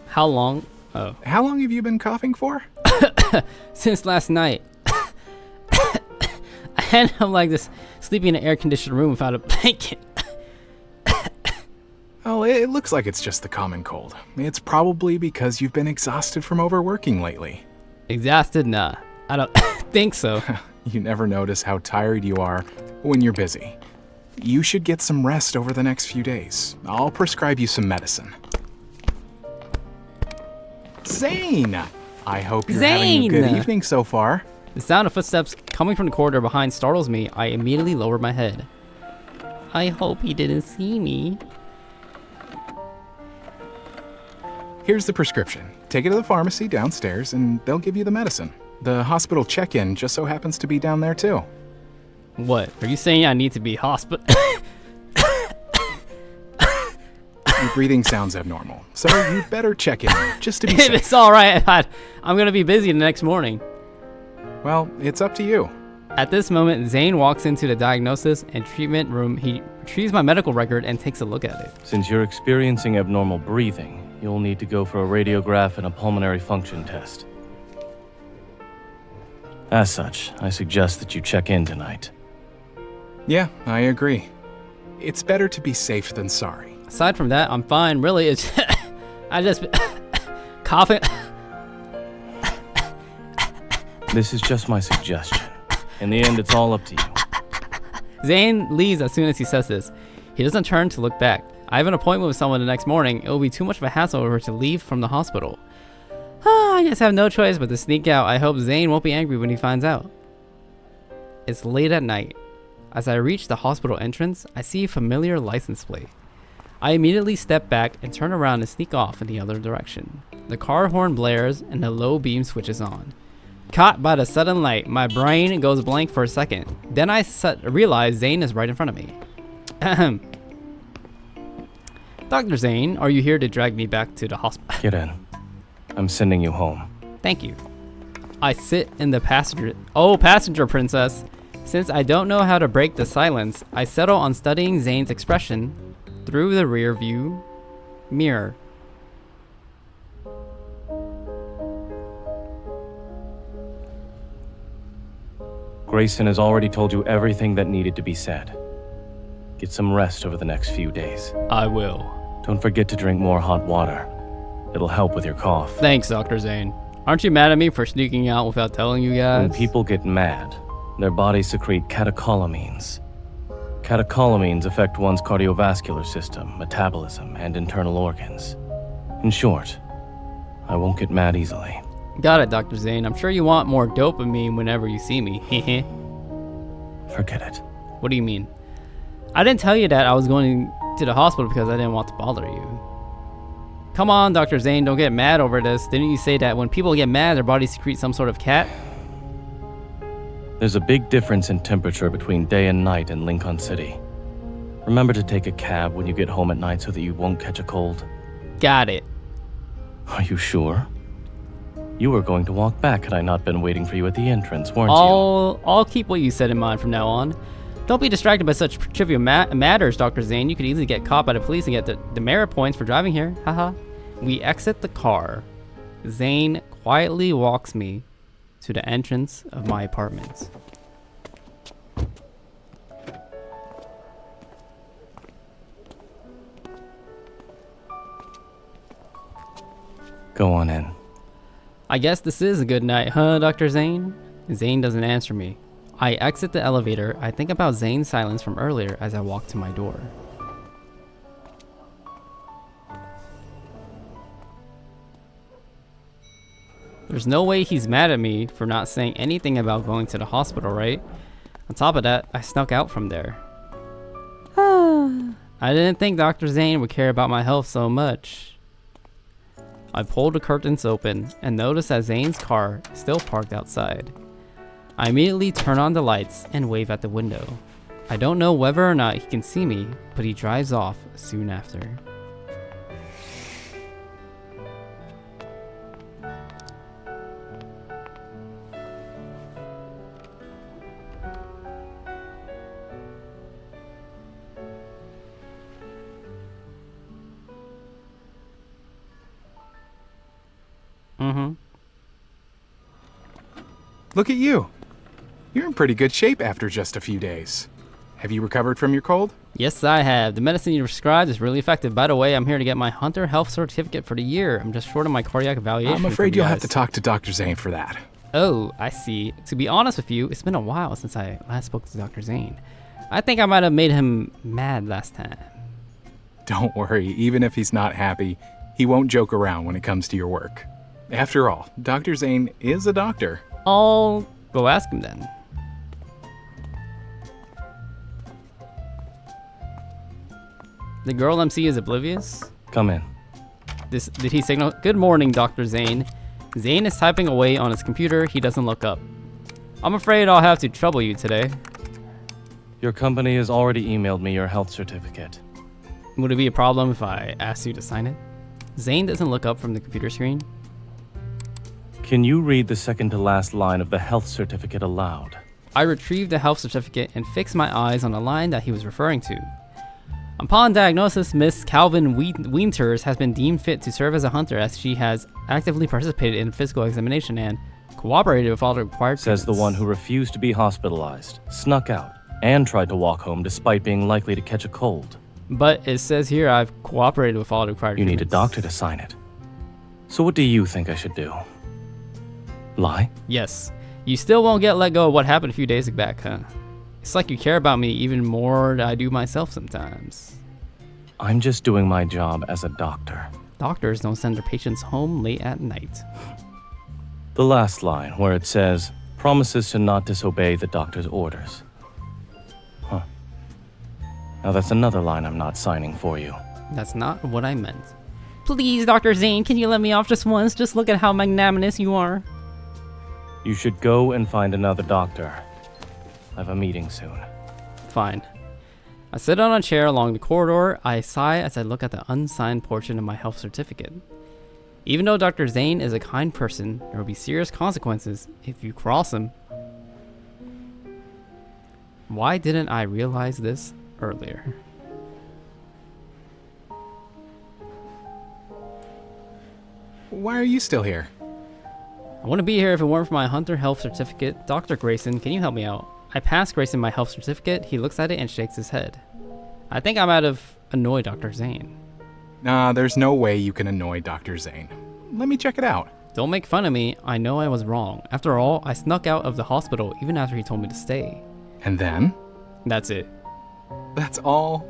How long? Oh. How long have you been coughing for? Since last night. And I'm like this, sleeping in an air-conditioned room without a blanket. Oh, it looks like it's just the common cold. It's probably because you've been exhausted from overworking lately. Exhausted? Nah. I don't think so. You never notice how tired you are when you're busy. You should get some rest over the next few days. I'll prescribe you some medicine. Zayne! I hope you're having a good evening so far. The sound of footsteps coming from the corridor behind startles me. I immediately lower my head. I hope he didn't see me. Here's the prescription. Take it to the pharmacy downstairs and they'll give you the medicine. The hospital check-in just so happens to be down there too. What? Are you saying I need to be hospital? Your breathing sounds abnormal, so you'd better check in just to be safe. It's alright, I'm gonna be busy the next morning. Well, it's up to you. At this moment, Zayne walks into the diagnosis and treatment room. He retrieves my medical record and takes a look at it. Since you're experiencing abnormal breathing, you'll need to go for a radiograph and a pulmonary function test. As such, I suggest that you check in tonight. Yeah, I agree. It's better to be safe than sorry. Aside from that, I'm fine. Really, it's I just coughing. This is just my suggestion. In the end, it's all up to you. Zayne leaves as soon as he says this. He doesn't turn to look back. I have an appointment with someone the next morning. It will be too much of a hassle for her to leave from the hospital. I guess I have no choice but to sneak out. I hope Zayne won't be angry when he finds out. It's late at night. As I reach the hospital entrance, I see a familiar license plate. I immediately step back and turn around and sneak off in the other direction. The car horn blares and the low beam switches on. Caught by the sudden light, my brain goes blank for a second. Then I realize Zayne is right in front of me. Ahem. Dr. Zayne, are you here to drag me back to the hospital? Get in. I'm sending you home. Thank you. I sit in the passenger... Oh, passenger princess. Since I don't know how to break the silence, I settle on studying Zayne's expression through the rear view mirror. Grayson has already told you everything that needed to be said. Get some rest over the next few days. I will. Don't forget to drink more hot water. It'll help with your cough. Thanks, Dr. Zayne. Aren't you mad at me for sneaking out without telling you guys? When people get mad, their bodies secrete catecholamines. Catecholamines affect one's cardiovascular system, metabolism, and internal organs. In short, I won't get mad easily. Got it, Dr. Zayne. I'm sure you want more dopamine whenever you see me. Forget it. What do you mean? I didn't tell you that I was going to the hospital because I didn't want to bother you. Come on, Dr. Zayne, don't get mad over this. Didn't you say that when people get mad, their bodies secrete some sort of cat? There's a big difference in temperature between day and night in Lincoln City. Remember to take a cab when you get home at night so that you won't catch a cold. Got it. Are you sure? You were going to walk back had I not been waiting for you at the entrance, weren't you? I'll keep what you said in mind from now on. Don't be distracted by such trivial matters, Dr. Zayne. You could easily get caught by the police and get the demerit points for driving here. Haha. We exit the car. Zayne quietly walks me to the entrance of my apartment. Go on in. I guess this is a good night, huh, Dr. Zayne? Zayne doesn't answer me. I exit the elevator. I think about Zayne's silence from earlier as I walk to my door. There's no way he's mad at me for not saying anything about going to the hospital, right? On top of that, I snuck out from there. I didn't think Dr. Zayne would care about my health so much. I pulled the curtains open and noticed that Zayne's car is still parked outside. I immediately turn on the lights and wave at the window. I don't know whether or not he can see me, but he drives off soon after. Look at you. You're in pretty good shape after just a few days. Have you recovered from your cold? Yes, I have. The medicine you prescribed is really effective. By the way, I'm here to get my Hunter Health Certificate for the year. I'm just short on my cardiac evaluation. I'm afraid you'll have to talk to Dr. Zayne for that. Oh, I see. To be honest with you, it's been a while since I last spoke to Dr. Zayne. I think I might have made him mad last time. Don't worry, even if he's not happy, he won't joke around when it comes to your work. After all, Dr. Zayne is a doctor. I'll go ask him then. The girl MC is oblivious? Come in. Did he signal? Good morning, Dr. Zayne. Zayne is typing away on his computer. He doesn't look up. I'm afraid I'll have to trouble you today. Your company has already emailed me your health certificate. Would it be a problem if I asked you to sign it? Zayne doesn't look up from the computer screen. Can you read the second to last line of the health certificate aloud? I retrieved the health certificate and fixed my eyes on the line that he was referring to. Upon diagnosis, Miss Kalvin Winters has been deemed fit to serve as a hunter as she has actively participated in physical examination and cooperated with all the required Says the one who refused to be hospitalized, snuck out, and tried to walk home despite being likely to catch a cold. But it says here I've cooperated with all the required You need a doctor to sign it. So what do you think I should do? Lie? Yes. You still won't get let go of what happened a few days back, huh? It's like you care about me even more than I do myself sometimes. I'm just doing my job as a doctor. Doctors don't send their patients home late at night. The last line, where it says, promises to not disobey the doctor's orders. Huh. Now that's another line I'm not signing for you. That's not what I meant. Please, Dr. Zayne, can you let me off just once? Just look at how magnanimous you are. You should go and find another doctor. I have a meeting soon. Fine. I sit on a chair along the corridor. I sigh as I look at the unsigned portion of my health certificate. Even though Dr. Zayne is a kind person, there will be serious consequences if you cross him. Why didn't I realize this earlier? Why are you still here? I wouldn't be here if it weren't for my Hunter Health Certificate. Dr. Grayson, can you help me out? I pass Grayson my health certificate. He looks at it and shakes his head. I think I might have annoyed Dr. Zayne. Nah, there's no way you can annoy Dr. Zayne. Let me check it out. Don't make fun of me. I know I was wrong. After all, I snuck out of the hospital even after he told me to stay. And then? That's it. That's all?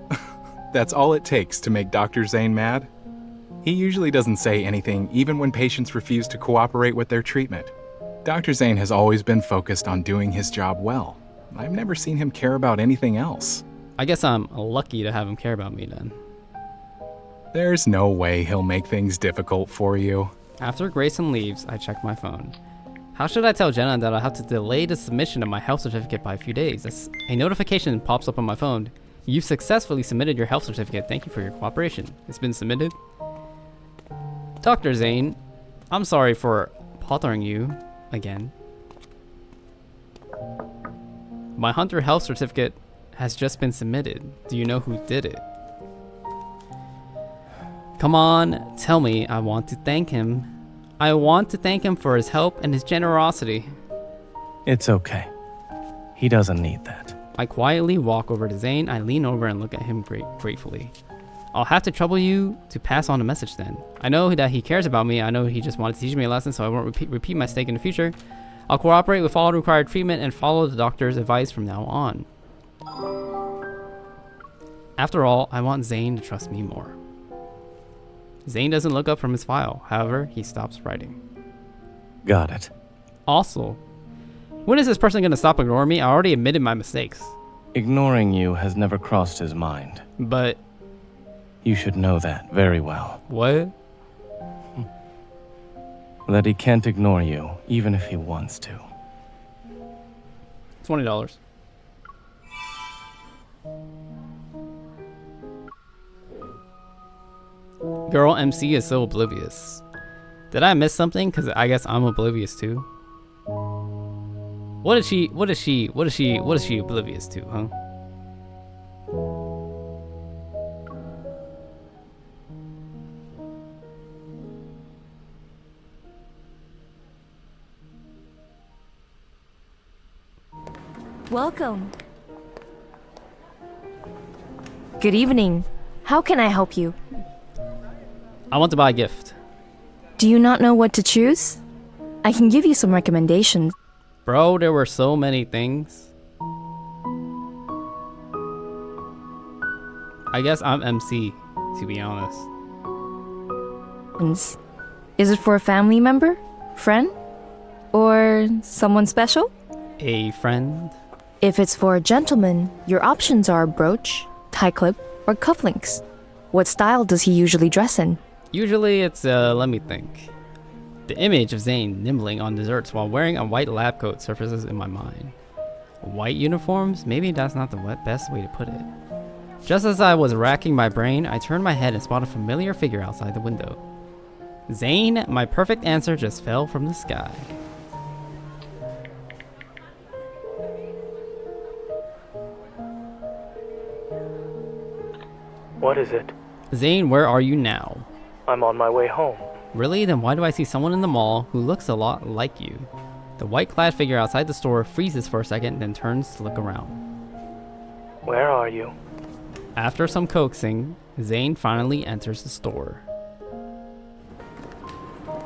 That's all it takes to make Dr. Zayne mad? He usually doesn't say anything even when patients refuse to cooperate with their treatment. Dr. Zayne has always been focused on doing his job well. I've never seen him care about anything else. I guess I'm lucky to have him care about me then. There's no way he'll make things difficult for you. After Grayson leaves, I check my phone. How should I tell Jenna that I have to delay the submission of my health certificate by a few days? As a notification pops up on my phone. You've successfully submitted your health certificate. Thank you for your cooperation. It's been submitted. Dr. Zayne, I'm sorry for bothering you again. My Hunter Health Certificate has just been submitted. Do you know who did it? Come on, tell me. I want to thank him. I want to thank him for his help and his generosity. It's okay. He doesn't need that. I quietly walk over to Zayne. I lean over and look at him gratefully. I'll have to trouble you to pass on a message then. I know that he cares about me. I know he just wanted to teach me a lesson, so I won't repeat my mistake in the future. I'll cooperate with all required treatment and follow the doctor's advice from now on. After all, I want Zayne to trust me more. Zayne doesn't look up from his file. However, he stops writing. Got it. Also, when is this person going to stop ignoring me? I already admitted my mistakes. Ignoring you has never crossed his mind. But... you should know that very well. What? That he can't ignore you, even if he wants to. $20. Girl MC is so oblivious. Did I miss something? Because I guess I'm oblivious too. What is she oblivious to, huh? Welcome. Good evening. How can I help you? I want to buy a gift. Do you not know what to choose? I can give you some recommendations. Bro, there were so many things. I guess I'm MC, to be honest. Is it for a family member, friend, or someone special? A friend? If it's for a gentleman, your options are brooch, tie clip, or cufflinks. What style does he usually dress in? Usually it's, let me think. The image of Zayne nibbling on desserts while wearing a white lab coat surfaces in my mind. White uniforms? Maybe that's not the best way to put it. Just as I was racking my brain, I turned my head and spotted a familiar figure outside the window. Zayne, my perfect answer just fell from the sky. What is it? Zayne, where are you now? I'm on my way home. Really? Then why do I see someone in the mall who looks a lot like you? The white-clad figure outside the store freezes for a second, then turns to look around. Where are you? After some coaxing, Zayne finally enters the store.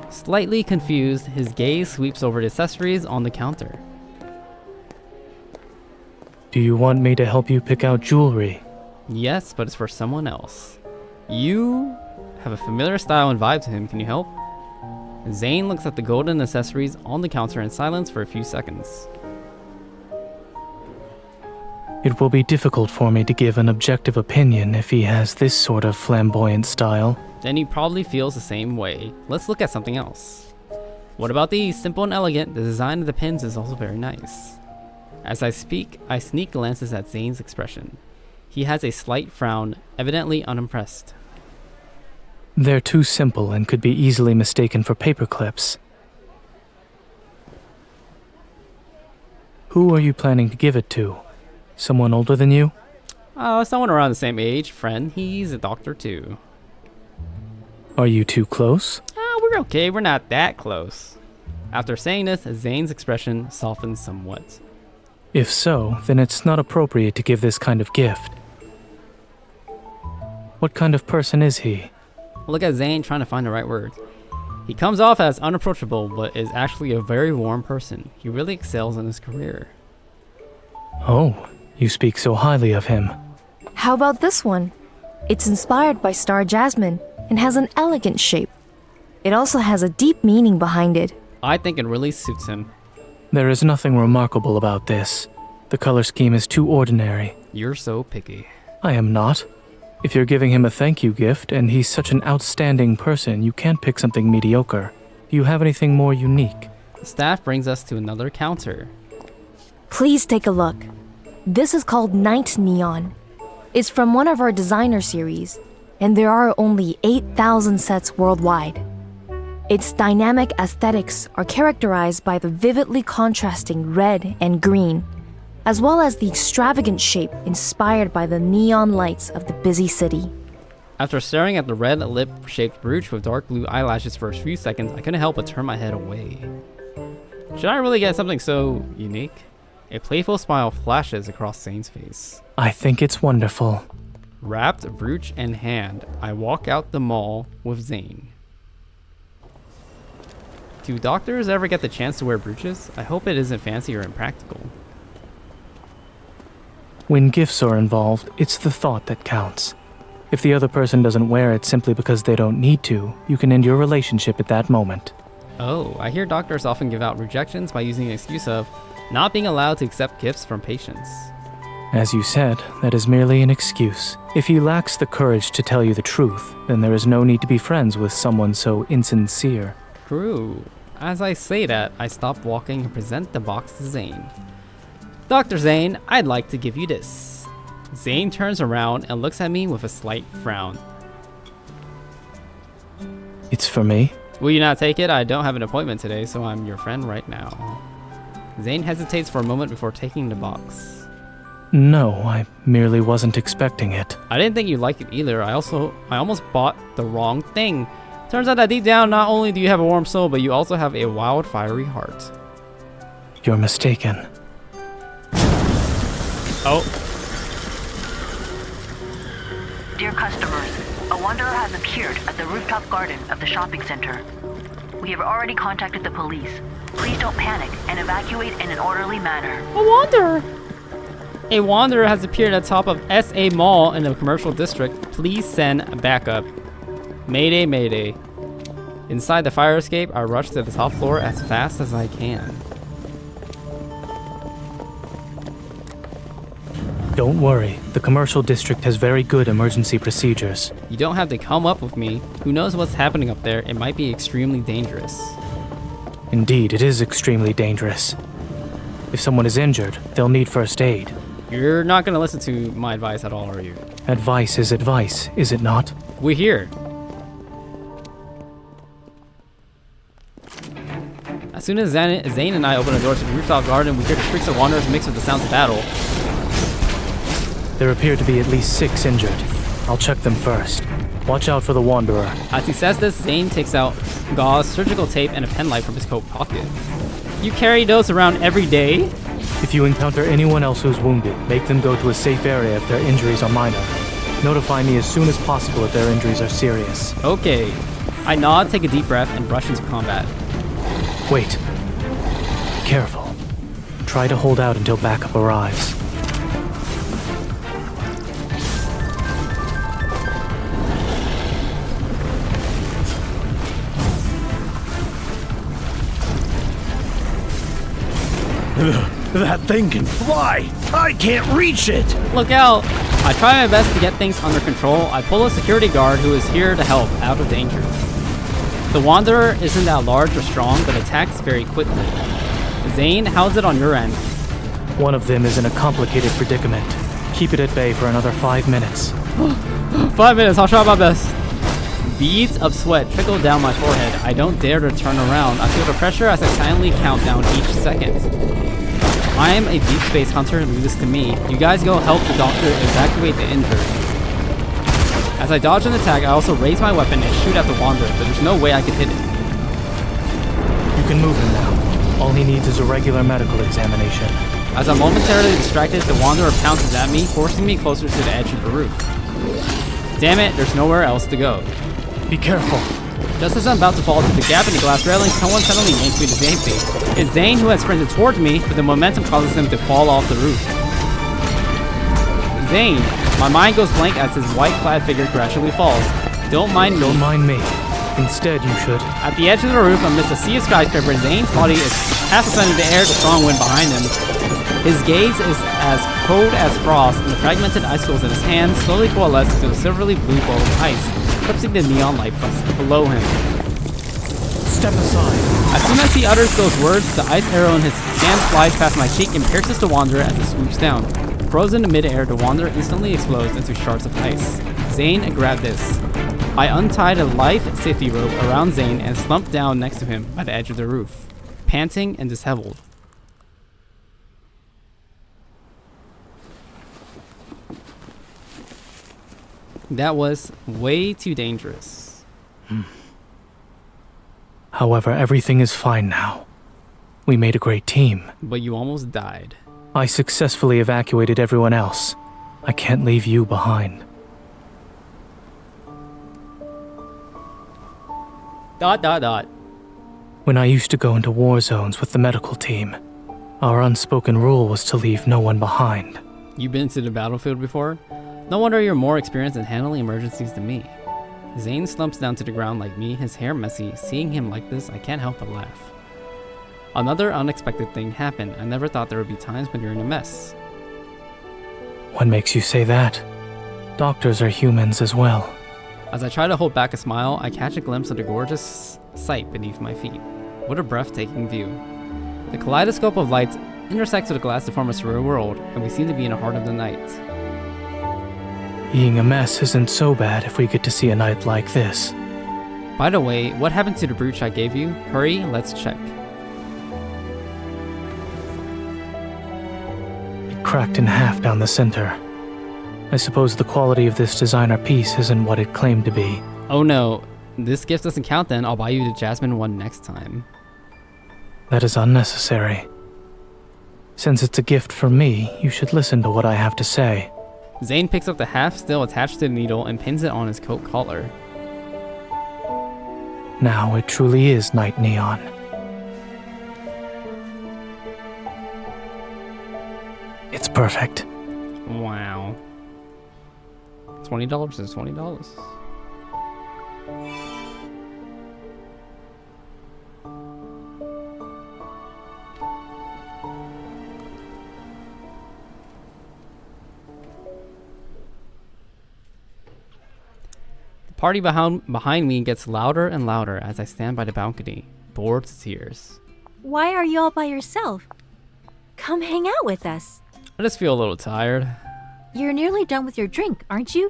Slightly confused, his gaze sweeps over the accessories on the counter. Do you want me to help you pick out jewelry? Yes, but it's for someone else. You have a familiar style and vibe to him. Can you help? Zayne looks at the golden accessories on the counter in silence for a few seconds. It will be difficult for me to give an objective opinion if he has this sort of flamboyant style. Then he probably feels the same way. Let's look at something else. What about these? Simple and elegant, the design of the pins is also very nice. As I speak, I sneak glances at Zayne's expression. He has a slight frown, evidently unimpressed. They're too simple and could be easily mistaken for paper clips. Who are you planning to give it to? Someone older than you? Someone around the same age, friend. He's a doctor too. Are you too close? We're okay, we're not that close. After saying this, Zayne's expression softens somewhat. If so, then it's not appropriate to give this kind of gift. What kind of person is he? Look at Zayne trying to find the right words. He comes off as unapproachable, but is actually a very warm person. He really excels in his career. Oh, you speak so highly of him. How about this one? It's inspired by star jasmine and has an elegant shape. It also has a deep meaning behind it. I think it really suits him. There is nothing remarkable about this. The color scheme is too ordinary. You're so picky. I am not. If you're giving him a thank you gift and he's such an outstanding person, you can't pick something mediocre. Do you have anything more unique? The staff brings us to another counter. Please take a look. This is called Night Neon. It's from one of our designer series, and there are only 8,000 sets worldwide. Its dynamic aesthetics are characterized by the vividly contrasting red and green, as well as the extravagant shape inspired by the neon lights of the busy city. After staring at the red lip-shaped brooch with dark blue eyelashes for a few seconds, I couldn't help but turn my head away. Should I really get something so unique? A playful smile flashes across Zayne's face. I think it's wonderful. Wrapped brooch in hand, I walk out the mall with Zayne. Do doctors ever get the chance to wear brooches? I hope it isn't fancy or impractical. When gifts are involved, it's the thought that counts. If the other person doesn't wear it simply because they don't need to, you can end your relationship at that moment. Oh, I hear doctors often give out rejections by using the excuse of not being allowed to accept gifts from patients. As you said, that is merely an excuse. If he lacks the courage to tell you the truth, then there is no need to be friends with someone so insincere. True. As I say that, I stop walking and present the box to Zayne. Dr. Zayne, I'd like to give you this. Zayne turns around and looks at me with a slight frown. It's for me? Will you not take it? I don't have an appointment today, so I'm your friend right now. Zayne hesitates for a moment before taking the box. No, I merely wasn't expecting it. I didn't think you'd like it either. I almost bought the wrong thing. Turns out that deep down, not only do you have a warm soul, but you also have a wild, fiery heart. You're mistaken. Oh. Dear customers, a wanderer has appeared at the rooftop garden of the shopping center. We have already contacted the police. Please don't panic and evacuate in an orderly manner. A wanderer! A wanderer has appeared at the top of SA Mall in the commercial district. Please send backup. Mayday, mayday. Inside the fire escape, I rush to the top floor as fast as I can. Don't worry, the commercial district has very good emergency procedures. You don't have to come up with me. Who knows what's happening up there? It might be extremely dangerous. Indeed, it is extremely dangerous. If someone is injured, they'll need first aid. You're not going to listen to my advice at all, are you? Advice, is it not? We're here. As soon as Zayne and I open the door to the rooftop garden, we hear the shrieks of wanderers mixed with the sounds of battle. There appear to be at least 6 injured. I'll check them first. Watch out for the wanderer. As he says this, Zayne takes out gauze, surgical tape, and a penknife from his coat pocket. You carry those around every day? If you encounter anyone else who's wounded, make them go to a safe area if their injuries are minor. Notify me as soon as possible if their injuries are serious. Okay. I nod, take a deep breath, and rush into combat. Wait. Be careful. Try to hold out until backup arrives. That thing can fly! I can't reach it! Look out! I try my best to get things under control. I pull a security guard who is here to help out of danger. The Wanderer isn't that large or strong, but attacks very quickly. Zayne, how's it on your end? One of them is in a complicated predicament. Keep it at bay for another 5 minutes. 5 minutes, I'll try my best. Beads of sweat trickle down my forehead. I don't dare to turn around. I feel the pressure as I silently count down each second. I am a Deepspace hunter, leave this to me. You guys go help the doctor evacuate the injured. As I dodge an attack, I also raise my weapon and shoot at the Wanderer, but there's no way I could hit it. You can move him now. All he needs is a regular medical examination. As I'm momentarily distracted, the Wanderer pounces at me, forcing me closer to the edge of the roof. Damn it, there's nowhere else to go. Be careful. Just as I'm about to fall through the gap in the glass railing, someone suddenly yanks me to safety. It's Zayne who has sprinted towards me, but the momentum causes him to fall off the roof. Zayne! My mind goes blank as his white-clad figure gradually falls. Don't mind me. Instead, you should. At the edge of the roof, amidst a sea of skyscrapers, Zayne's body is half suspended in the air with a strong wind behind him. His gaze is as cold as frost, and the fragmented icicles in his hands slowly coalesce into a silvery blue bowl of ice, eclipsing the neon light below him. Step aside. As soon as he utters those words, the ice arrow in his hand flies past my cheek and pierces the Wanderer as it swoops down. Frozen in midair, the Wanderer instantly explodes into shards of ice. Zayne grabbed this. I untied a life safety rope around Zayne and slumped down next to him by the edge of the roof, panting and disheveled. That was way too dangerous. However, everything is fine now. We made a great team. But you almost died. I successfully evacuated everyone else. I can't leave you behind. ... When I used to go into war zones with the medical team, our unspoken rule was to leave no one behind. You've been to the battlefield before? No wonder you're more experienced in handling emergencies than me. Zayne slumps down to the ground like me, his hair messy. Seeing him like this, I can't help but laugh. Another unexpected thing happened. I never thought there would be times when you're in a mess. What makes you say that? Doctors are humans as well. As I try to hold back a smile, I catch a glimpse of the gorgeous sight beneath my feet. What a breathtaking view. The kaleidoscope of lights intersects with the glass to form a surreal world, and we seem to be in the heart of the night. Being a mess isn't so bad if we get to see a night like this. By the way, what happened to the brooch I gave you? Hurry, let's check. It cracked in half down the center. I suppose the quality of this designer piece isn't what it claimed to be. Oh no, this gift doesn't count then. I'll buy you the Jasmine one next time. That is unnecessary. Since it's a gift from me, you should listen to what I have to say. Zayne picks up the half still attached to the needle and pins it on his coat collar. Now it truly is Night Neon. It's perfect. Wow. $20 is $20. The party behind me gets louder and louder as I stand by the balcony, bored to tears. Why are you all by yourself? Come hang out with us. I just feel a little tired. You're nearly done with your drink, aren't you?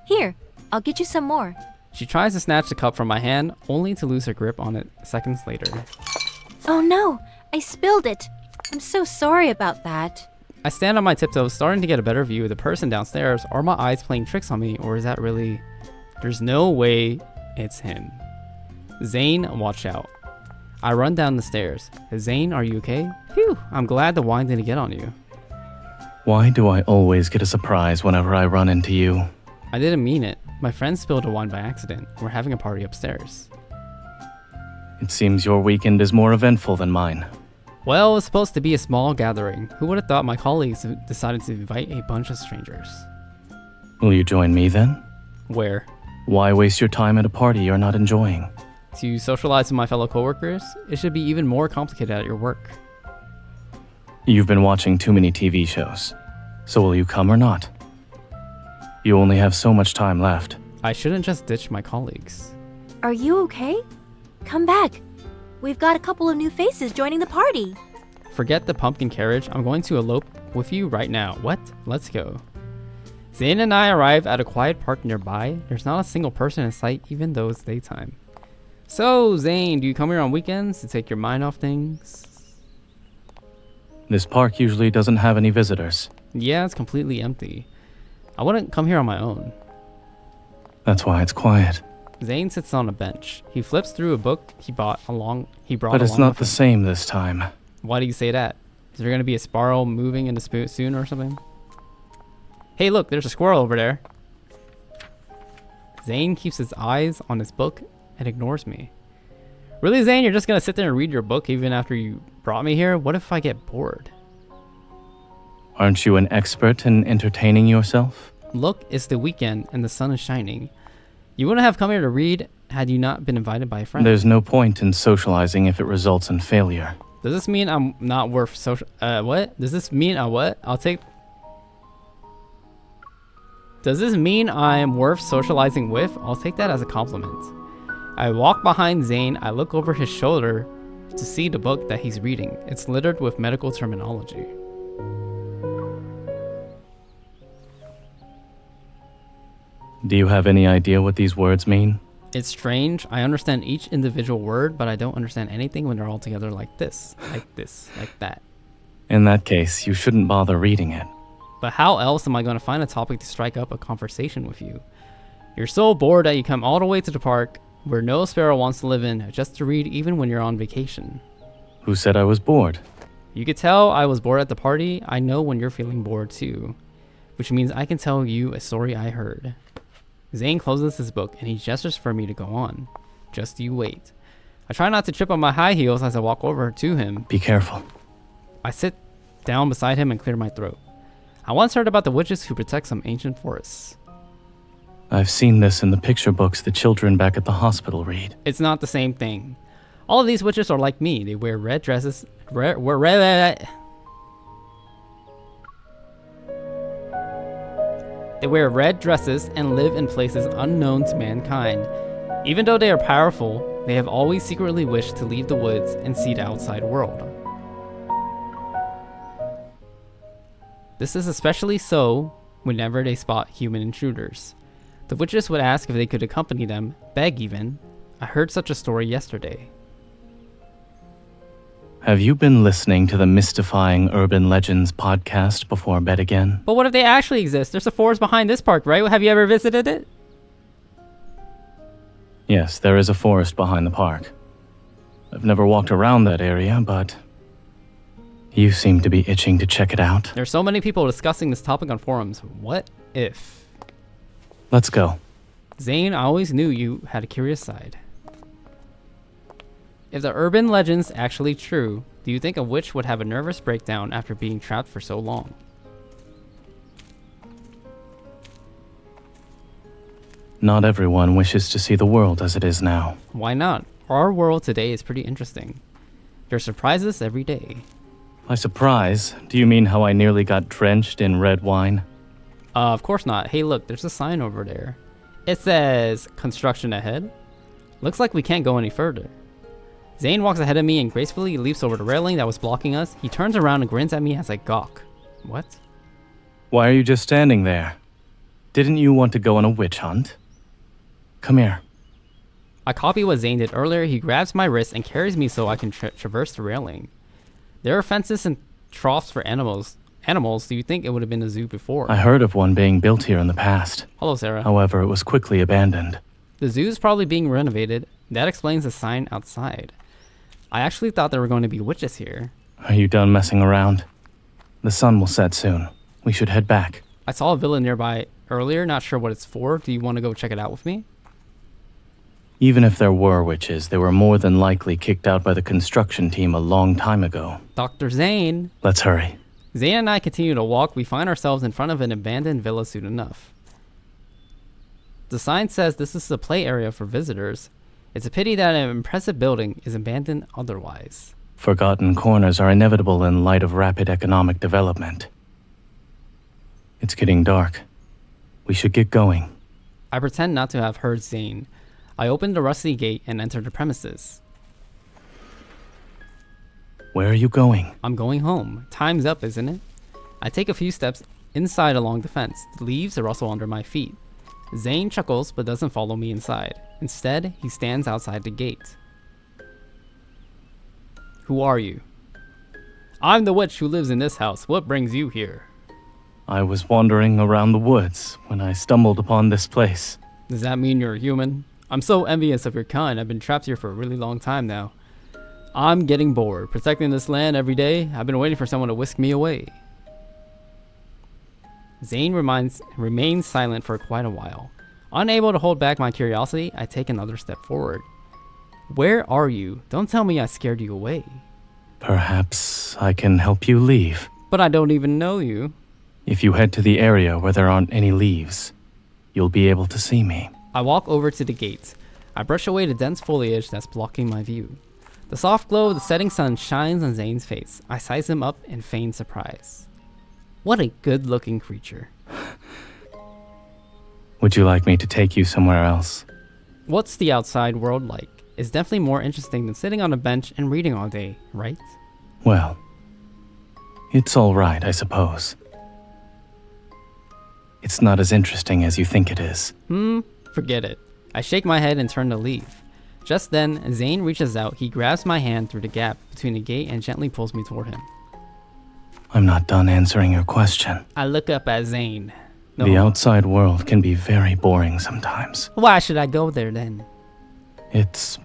Here, I'll get you some more. She tries to snatch the cup from my hand, only to lose her grip on it seconds later. Oh no, I spilled it. I'm so sorry about that. I stand on my tiptoes, starting to get a better view of the person downstairs. Are my eyes playing tricks on me, or is that really... There's no way it's him. Zayne, watch out. I run down the stairs. Zayne, are you okay? Phew, I'm glad the wine didn't get on you. Why do I always get a surprise whenever I run into you? I didn't mean it. My friend spilled the wine by accident. We're having a party upstairs. It seems your weekend is more eventful than mine. Well, it was supposed to be a small gathering. Who would have thought my colleagues decided to invite a bunch of strangers? Will you join me then? Where? Why waste your time at a party you're not enjoying? To socialize with my fellow coworkers? It should be even more complicated at your work. You've been watching too many TV shows. So will you come or not? You only have so much time left. I shouldn't just ditch my colleagues. Are you okay? Come back. We've got a couple of new faces joining the party. Forget the pumpkin carriage. I'm going to elope with you right now. What? Let's go. Zayne and I arrive at a quiet park nearby. There's not a single person in sight, even though it's daytime. So, Zayne, do you come here on weekends to take your mind off things? This park usually doesn't have any visitors. Yeah, it's completely empty. I wouldn't come here on my own. That's why it's quiet. Zayne sits on a bench. He flips through a book he brought along. But it's not the same this time. Why do you say that? Is there going to be a sparrow moving in the spoon soon or something? Hey, look, there's a squirrel over there. Zayne keeps his eyes on his book and ignores me. Really, Zayne, you're just going to sit there and read your book even after you brought me here? What if I get bored? Aren't you an expert in entertaining yourself? Look, it's the weekend and the sun is shining. You wouldn't have come here to read had you not been invited by a friend. There's no point in socializing if it results in failure. Does this mean I'm not worth social... what? Does this mean what? I'll take... Does this mean I'm worth socializing with? I'll take that as a compliment. I walk behind Zayne. I look over his shoulder to see the book that he's reading. It's littered with medical terminology. Do you have any idea what these words mean? It's strange. I understand each individual word, but I don't understand anything when they're all together like this, like that. In that case, you shouldn't bother reading it. But how else am I going to find a topic to strike up a conversation with you? You're so bored that you come all the way to the park where no sparrow wants to live in just to read even when you're on vacation. Who said I was bored? You could tell I was bored at the party. I know when you're feeling bored too, which means I can tell you a story I heard. Zayne closes his book and he gestures for me to go on. Just you wait. I try not to trip on my high heels as I walk over to him. Be careful. I sit down beside him and clear my throat. I once heard about the witches who protect some ancient forests. I've seen this in the picture books the children back at the hospital read. It's not the same thing. All of these witches are like me. They wear red dresses. They wear red dresses and live in places unknown to mankind. Even though they are powerful, they have always secretly wished to leave the woods and see the outside world. This is especially so whenever they spot human intruders. The witches would ask if they could accompany them, beg even. I heard such a story yesterday. Have you been listening to the Mystifying Urban Legends podcast before bed again? But what if they actually exist? There's a forest behind this park, right? Have you ever visited it? Yes, there is a forest behind the park. I've never walked around that area, but You seem to be itching to check it out. There's so many people discussing this topic on forums. What if? Let's go. Zayne, I always knew you had a curious side. If the urban legend's actually true, do you think a witch would have a nervous breakdown after being trapped for so long? Not everyone wishes to see the world as it is now. Why not? Our world today is pretty interesting. There are surprises every day. By surprise, do you mean how I nearly got drenched in red wine? Of course not. Hey, look, there's a sign over there. It says, construction ahead. Looks like we can't go any further. Zayne walks ahead of me and gracefully leaps over the railing that was blocking us. He turns around and grins at me as I gawk. What? Why are you just standing there? Didn't you want to go on a witch hunt? Come here. I copy what Zayne did earlier. He grabs my wrist and carries me so I can traverse the railing. There are fences and troughs for animals. Do you think it would have been a zoo before? I heard of one being built here in the past. Hello, Sarah. However, it was quickly abandoned. The zoo's probably being renovated. That explains the sign outside. I actually thought there were going to be witches here. Are you done messing around? The sun will set soon. We should head back. I saw a villa nearby earlier, not sure what it's for. Do you want to go check it out with me? Even if there were witches, they were more than likely kicked out by the construction team a long time ago. Dr. Zayne. Let's hurry. Zayne and I continue to walk. We find ourselves in front of an abandoned villa soon enough. The sign says this is the play area for visitors. It's a pity that an impressive building is abandoned otherwise. Forgotten corners are inevitable in light of rapid economic development. It's getting dark. We should get going. I pretend not to have heard Zayne. I opened the rusty gate and entered the premises. Where are you going? I'm going home. Time's up, isn't it? I take a few steps inside along the fence. The leaves rustle under my feet. Zayne chuckles but doesn't follow me inside. Instead, he stands outside the gate. Who are you? I'm the witch who lives in this house. What brings you here? I was wandering around the woods when I stumbled upon this place. Does that mean you're a human? I'm so envious of your kind. I've been trapped here for a really long time now. I'm getting bored. Protecting this land every day. I've been waiting for someone to whisk me away. Zayne remains silent for quite a while. Unable to hold back my curiosity, I take another step forward. Where are you? Don't tell me I scared you away. Perhaps I can help you leave. But I don't even know you. If you head to the area where there aren't any leaves, you'll be able to see me. I walk over to the gate. I brush away the dense foliage that's blocking my view. The soft glow of the setting sun shines on Zayne's face. I size him up and feign surprise. What a good-looking creature. Would you like me to take you somewhere else? What's the outside world like? It's definitely more interesting than sitting on a bench and reading all day, right? Well, it's all right, I suppose. It's not as interesting as you think it is. Forget it. I shake my head and turn to leave. Just then, Zayne reaches out. He grabs my hand through the gap between the gate and gently pulls me toward him. I'm not done answering your question. I look up at Zayne. No. The outside world can be very boring sometimes. Why should I go there then? It's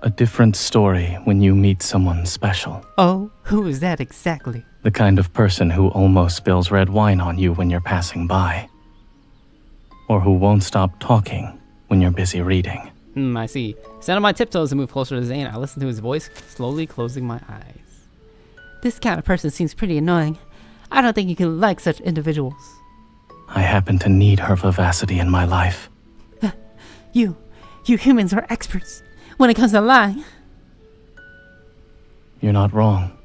a different story when you meet someone special. Oh, who is that exactly? The kind of person who almost spills red wine on you when you're passing by. Or who won't stop talking when you're busy reading. I see. Stand on my tiptoes and move closer to Zayne. I listen to his voice, slowly closing my eyes. This kind of person seems pretty annoying. I don't think you can like such individuals. I happen to need her vivacity in my life. You humans are experts when it comes to lying. You're not wrong.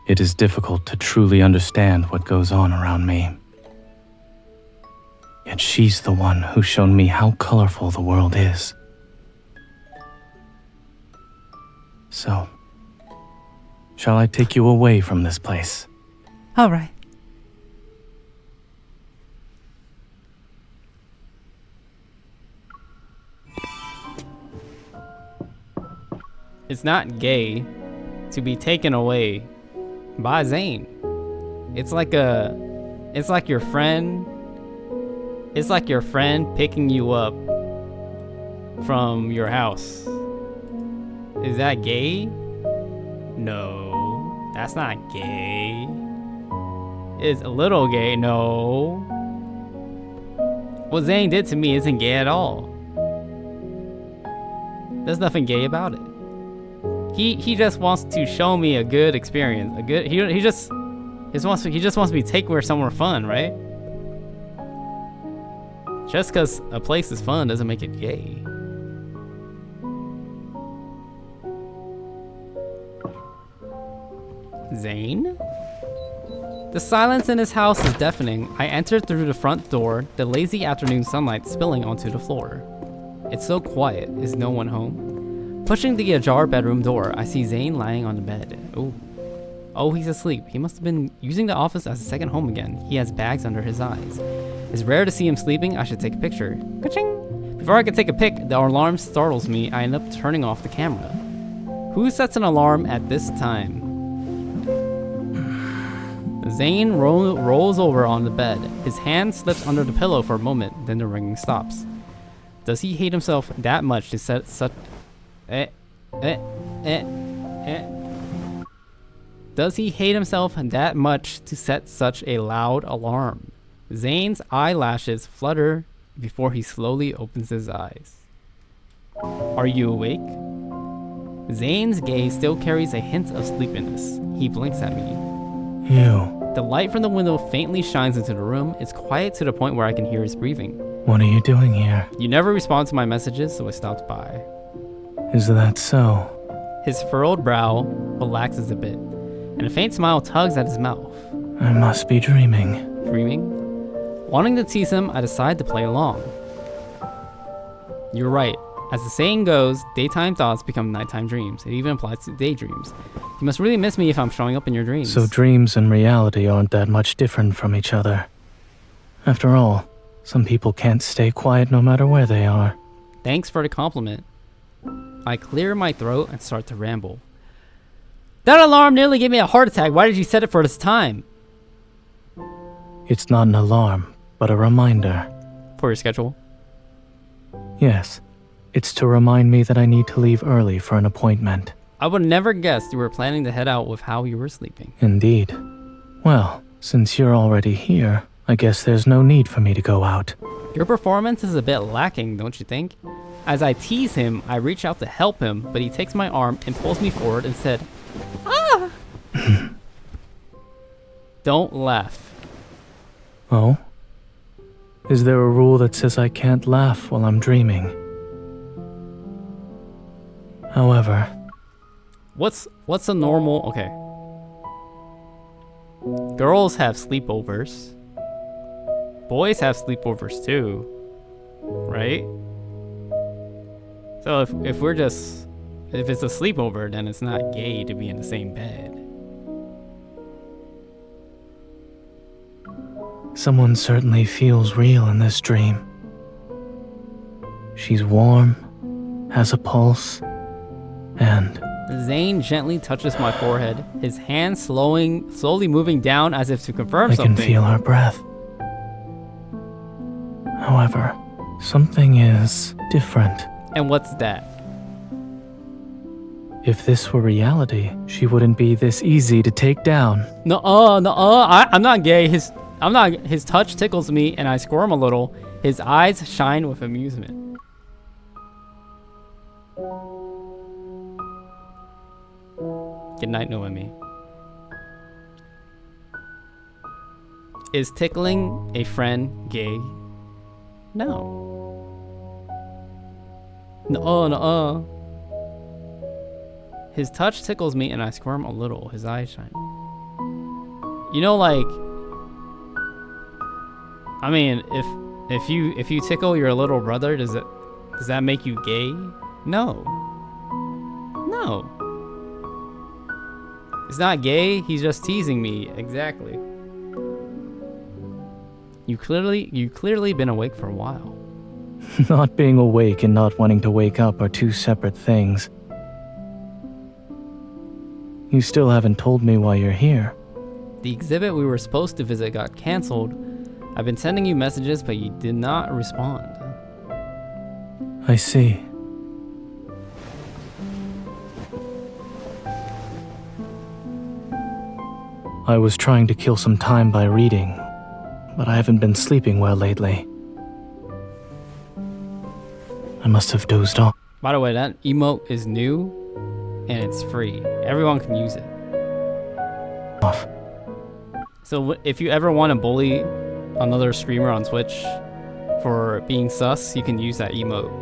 It is difficult to truly understand what goes on around me. Yet she's the one who's shown me how colorful the world is. So, shall I take you away from this place? All right. It's not gay to be taken away by Zayne. It's like your friend. It's like your friend picking you up from your house. Is that gay? No, that's not gay. It's a little gay, no. What Zayne did to me isn't gay at all. There's nothing gay about it. He just wants to show me a good experience. He just wants me to take me somewhere fun, right? Just because a place is fun doesn't make it gay. Zayne? The silence in his house is deafening. I entered through the front door, the lazy afternoon sunlight spilling onto the floor. It's so quiet. Is no one home? Pushing the ajar bedroom door, I see Zayne lying on the bed. Oh, he's asleep. He must have been using the office as a second home again. He has bags under his eyes. It's rare to see him sleeping. I should take a picture. Ka-ching! Before I can take a pic, the alarm startles me. I end up turning off the camera. Who sets an alarm at this time? Zayne rolls over on the bed. His hand slips under the pillow for a moment, then the ringing stops. Does he hate himself that much to set such... Does he hate himself that much to set such a loud alarm? Zayne's eyelashes flutter before he slowly opens his eyes. Are you awake? Zayne's gaze still carries a hint of sleepiness. He blinks at me. You. The light from the window faintly shines into the room. It's quiet to the point where I can hear his breathing. What are you doing here? You never respond to my messages, so I stopped by. Is that so? His furrowed brow relaxes a bit, and a faint smile tugs at his mouth. I must be dreaming. Dreaming? Wanting to tease him, I decide to play along. You're right. As the saying goes, daytime thoughts become nighttime dreams. It even applies to daydreams. You must really miss me if I'm showing up in your dreams. So dreams and reality aren't that much different from each other. After all, some people can't stay quiet no matter where they are. Thanks for the compliment. I clear my throat and start to ramble. That alarm nearly gave me a heart attack. Why did you set it for this time? It's not an alarm, but a reminder. For your schedule? Yes. It's to remind me that I need to leave early for an appointment. I would never guess you were planning to head out with how you were sleeping. Indeed. Well, since you're already here, I guess there's no need for me to go out. Your performance is a bit lacking, don't you think? As I tease him, I reach out to help him, but he takes my arm and pulls me forward and said, "Ah!" Don't laugh. Oh? Is there a rule that says I can't laugh while I'm dreaming? However... What's a normal... Okay. Girls have sleepovers. Boys have sleepovers too. Right? So if it's a sleepover, then it's not gay to be in the same bed. Someone certainly feels real in this dream. She's warm, has a pulse, and... Zayne gently touches my forehead, his hand slowly moving down as if to confirm something. I can feel her breath. However, something is different. And what's that? If this were reality, she wouldn't be this easy to take down. I'm not gay. His touch tickles me and I squirm a little. His eyes shine with amusement. Good night, Noemi. Is tickling a friend gay? No. No. His touch tickles me and I squirm a little. His eyes shine. You know, like, I mean, if you tickle your little brother, does that make you gay? No. It's not gay, he's just teasing me. Exactly. You clearly been awake for a while. Not being awake and not wanting to wake up are two separate things. You still haven't told me why you're here. The exhibit we were supposed to visit got canceled. I've been sending you messages, but you did not respond. I see. I was trying to kill some time by reading, but I haven't been sleeping well lately. I must have dozed off. By the way, that emote is new and it's free. Everyone can use it. So if you ever want to bully another streamer on Twitch for being sus, you can use that emote.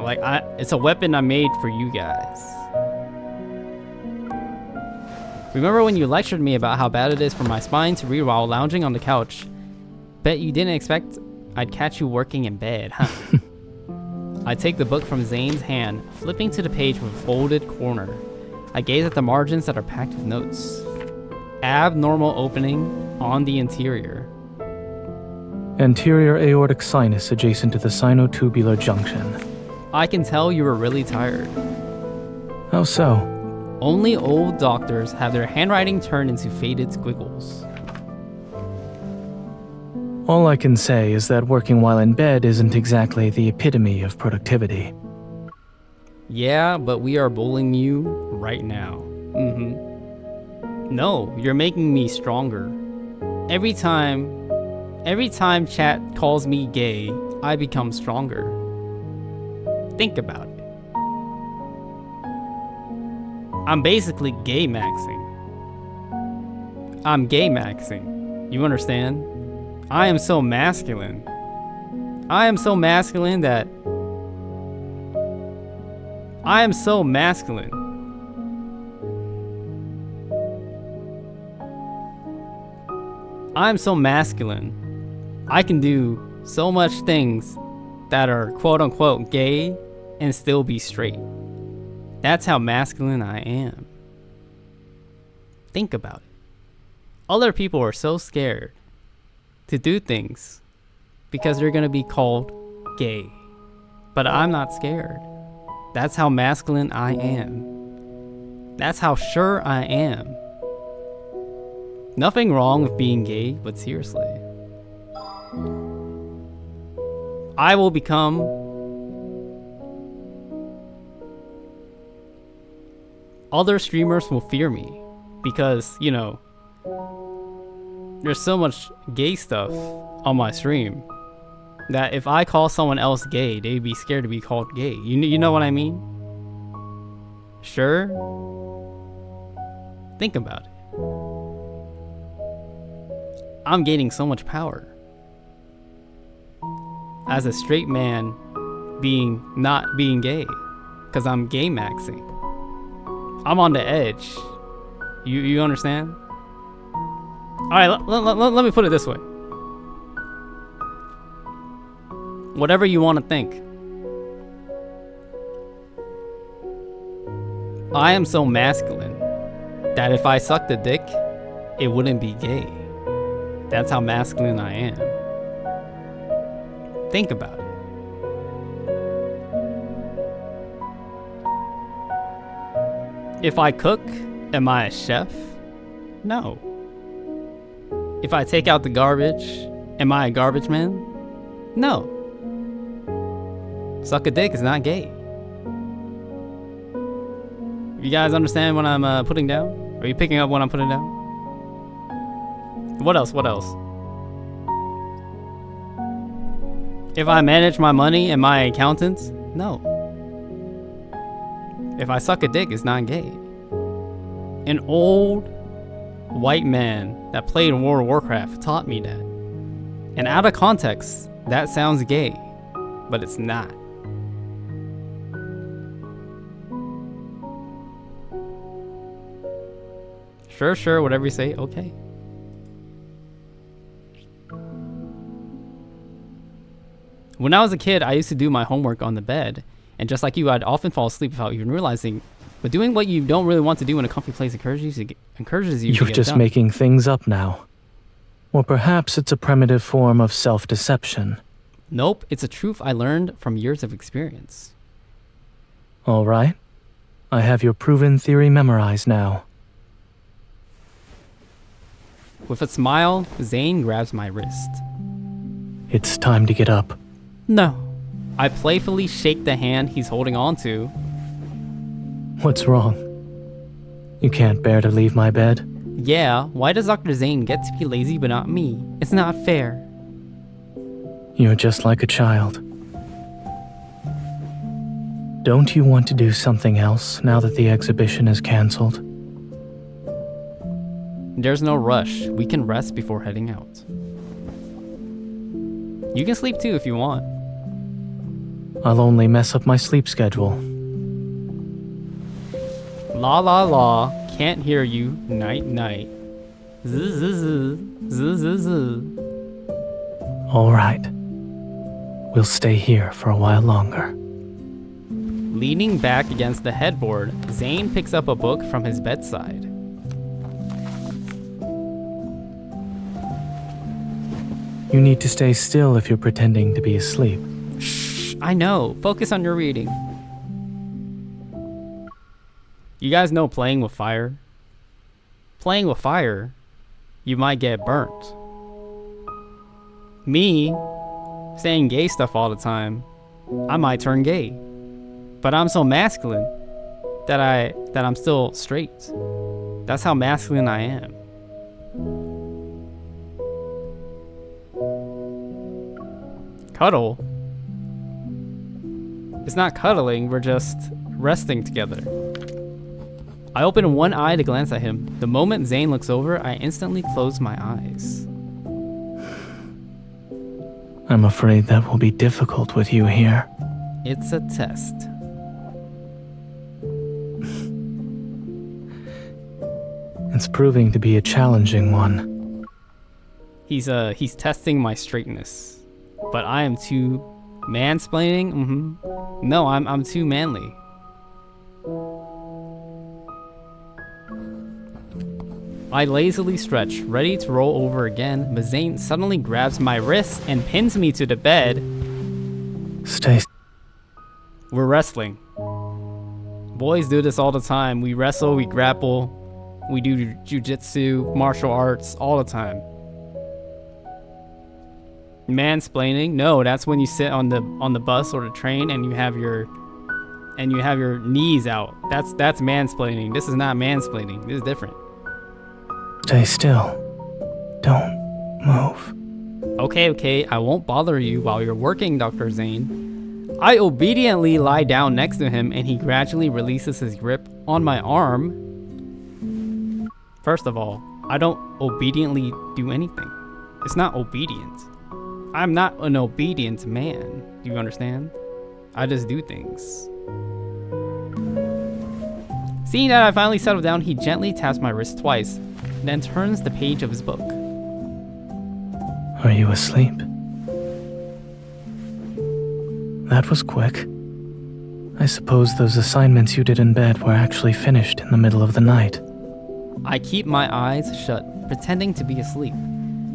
Like, it's a weapon I made for you guys. Remember when you lectured me about how bad it is for my spine to read while lounging on the couch? Bet you didn't expect I'd catch you working in bed, huh? I take the book from Zayne's hand, flipping to the page with a folded corner. I gaze at the margins that are packed with notes. Abnormal opening on the interior. Anterior aortic sinus adjacent to the sinotubular junction. I can tell you were really tired. How so? Only old doctors have their handwriting turned into faded squiggles. All I can say is that working while in bed isn't exactly the epitome of productivity. Yeah, but we are bullying you right now. No, you're making me stronger. Every time chat calls me gay, I become stronger. Think about it. I'm basically gay maxing. I'm gay maxing. You understand? I am so masculine. I am so masculine that... I am so masculine. I'm so masculine. I can do so much things that are quote-unquote gay and still be straight. That's how masculine I am. Think about it. Other people are so scared to do things because they're gonna be called gay. But I'm not scared. That's how masculine I am. That's how sure I am. Nothing wrong with being gay, but seriously. I will become other streamers will fear me because, you know, there's so much gay stuff on my stream that if I call someone else gay, they'd be scared to be called gay. You know what I mean? Sure? Think about it. I'm gaining so much power. As a straight man not being gay. Because I'm gay maxing. I'm on the edge. You understand? Alright, let me put it this way. Whatever you want to think. I am so masculine that if I sucked a dick, it wouldn't be gay. That's how masculine I am. Think about it. If I cook, am I a chef? No. If I take out the garbage, am I a garbage man? No. Suck a dick is not gay. You guys understand what I'm putting down? Are you picking up what I'm putting down? What else? What else? If I manage my money, am I an accountant? No. If I suck a dick, it's not gay. An old white man that played in World of Warcraft taught me that. And out of context, that sounds gay, but it's not. Sure, whatever you say, okay. When I was a kid, I used to do my homework on the bed, and just like you, I'd often fall asleep without even realizing. But doing what you don't really want to do in a comfy place encourages you to You're get just done. making things up now. Or perhaps it's a primitive form of self-deception. Nope, it's a truth I learned from years of experience. All right. I have your proven theory memorized now. With a smile, Zayne grabs my wrist. It's time to get up. No. I playfully shake the hand he's holding on to. What's wrong? You can't bear to leave my bed? Yeah, why does Dr. Zayne get to be lazy but not me? It's not fair. You're just like a child. Don't you want to do something else now that the exhibition is cancelled? There's no rush. We can rest before heading out. You can sleep too if you want. I'll only mess up my sleep schedule. La la la. Can't hear you. Night night. All right. We'll stay here for a while longer. Leaning back against the headboard, Zayne picks up a book from his bedside. You need to stay still if you're pretending to be asleep. Shh, I know. Focus on your reading. You guys know playing with fire? Playing with fire, you might get burnt. Me, saying gay stuff all the time, I might turn gay. But I'm so masculine that I'm still straight. That's how masculine I am. Cuddle? It's not cuddling, we're just resting together. I open one eye to glance at him. The moment Zayne looks over, I instantly close my eyes. I'm afraid that will be difficult with you here. It's a test. It's proving to be a challenging one. He's testing my straightness. But I am too mansplaining? No, I'm too manly. I lazily stretch, ready to roll over again, but Zayne suddenly grabs my wrist and pins me to the bed. Stay. We're wrestling. Boys do this all the time. We wrestle, we grapple, we do jujitsu, martial arts, all the time. Mansplaining? No, that's when you sit on the bus or the train and you have your knees out. That's mansplaining. This is not mansplaining. This is different. Stay still. Don't move. Okay, I won't bother you while you're working, Dr. Zayne. I obediently lie down next to him and he gradually releases his grip on my arm. First of all, I don't obediently do anything. It's not obedient. I'm not an obedient man. Do you understand? I just do things. Seeing that I finally settled down, he gently taps my wrist twice, then turns the page of his book. Are you asleep? That was quick. I suppose those assignments you did in bed were actually finished in the middle of the night. I keep my eyes shut, pretending to be asleep.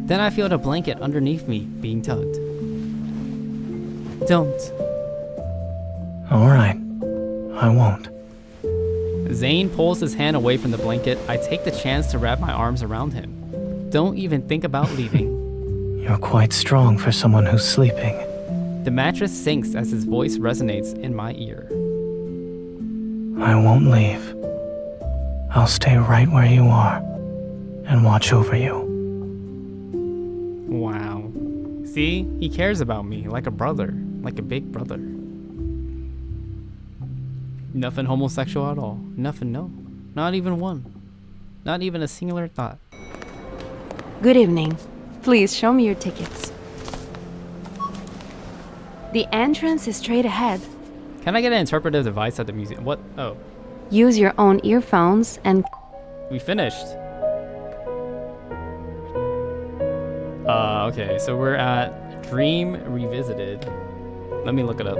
Then I feel the blanket underneath me being tugged. Don't. All right, I won't. Zayne pulls his hand away from the blanket. I take the chance to wrap my arms around him. Don't even think about leaving. You're quite strong for someone who's sleeping. The mattress sinks as his voice resonates in my ear. I won't leave. I'll stay right where you are and watch over you. Wow. See? He cares about me like a brother, like a big brother. Nothing homosexual at all. Nothing, no. Not even one. Not even a singular thought. Good evening. Please show me your tickets. The entrance is straight ahead. Can I get an interpretive device at the museum? What? Oh. Use your own earphones and... We finished. Okay, so we're at Dream Revisited. Let me look it up.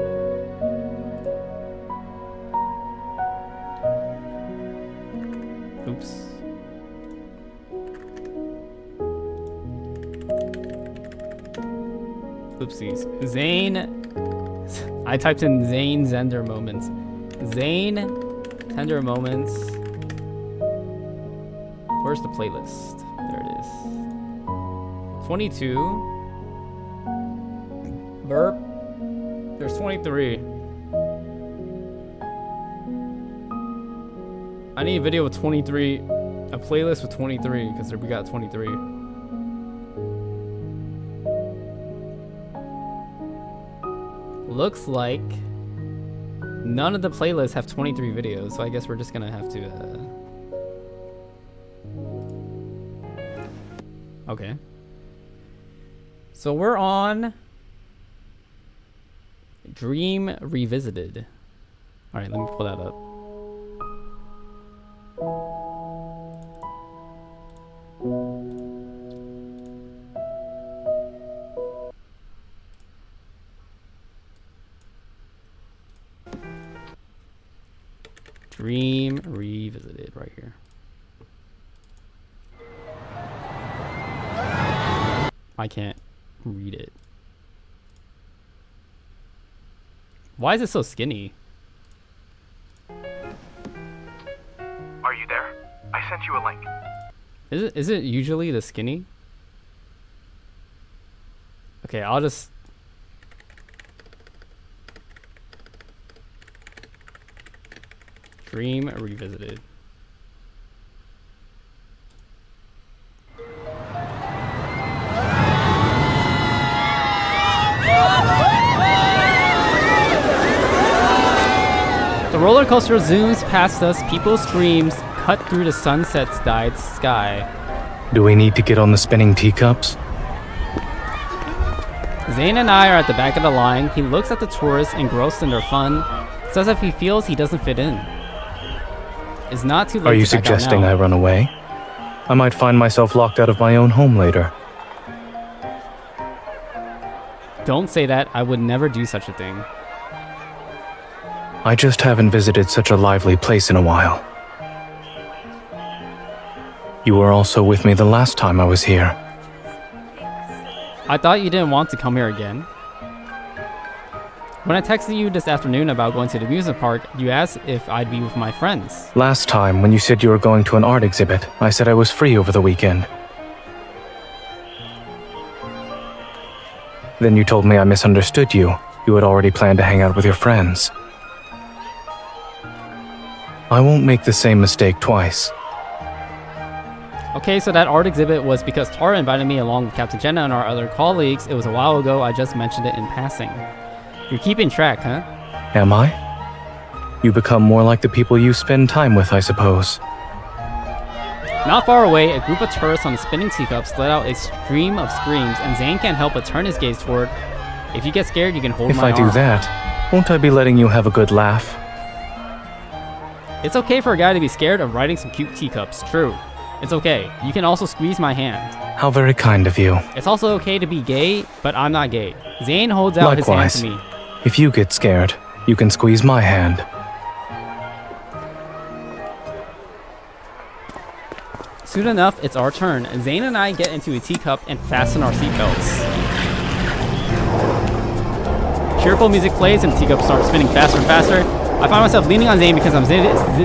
Oops. Oopsies. Zayne. I typed in Zayne Tender Moments. Zayne Tender Moments. Where's the playlist? There it is. 22. Burp. There's 23. I need a video with 23 A playlist with 23, because we got 23. Looks like none of the playlists have 23 videos, so I guess we're just gonna have to, Okay. So we're on Dream Revisited. Alright, let me pull that up. Dream Revisited right here. I can't read it. Why is it so skinny? Are you there? I sent you a link. Is it usually the skinny? Okay, I'll just... Dream Revisited. The roller coaster zooms past us, people's screams cut through the sunset's dyed sky. Do we need to get on the spinning teacups? Zayne and I are at the back of the line. He looks at the tourists engrossed in their fun. It's as if he feels he doesn't fit in. It's not too late. Are you to back out suggesting now. I run away? I might find myself locked out of my own home later. Don't say that. I would never do such a thing. I just haven't visited such a lively place in a while. You were also with me the last time I was here. I thought you didn't want to come here again. When I texted you this afternoon about going to the amusement park, you asked if I'd be with my friends. Last time, when you said you were going to an art exhibit, I said I was free over the weekend. Then you told me I misunderstood you. You had already planned to hang out with your friends. I won't make the same mistake twice. Okay, so that art exhibit was because Tara invited me along with Captain Jenna and our other colleagues. It was a while ago. I just mentioned it in passing. You're keeping track, huh? Am I? You become more like the people you spend time with, I suppose. Not far away, a group of tourists on spinning teacups let out a stream of screams, and Zayne can't help but turn his gaze toward. If you get scared, you can hold If my I do arm. that, won't I be letting you have a good laugh? It's okay for a guy to be scared of riding some cute teacups, true. It's okay. You can also squeeze my hand. How very kind of you. It's also okay to be gay, but I'm not gay. Zayne holds out his hand Likewise, to me. if you get scared, you can squeeze my hand. Soon enough, it's our turn. Zayne and I get into a teacup and fasten our seatbelts. Cheerful music plays and the teacup starts spinning faster and faster. I find myself leaning on Zayne because I'm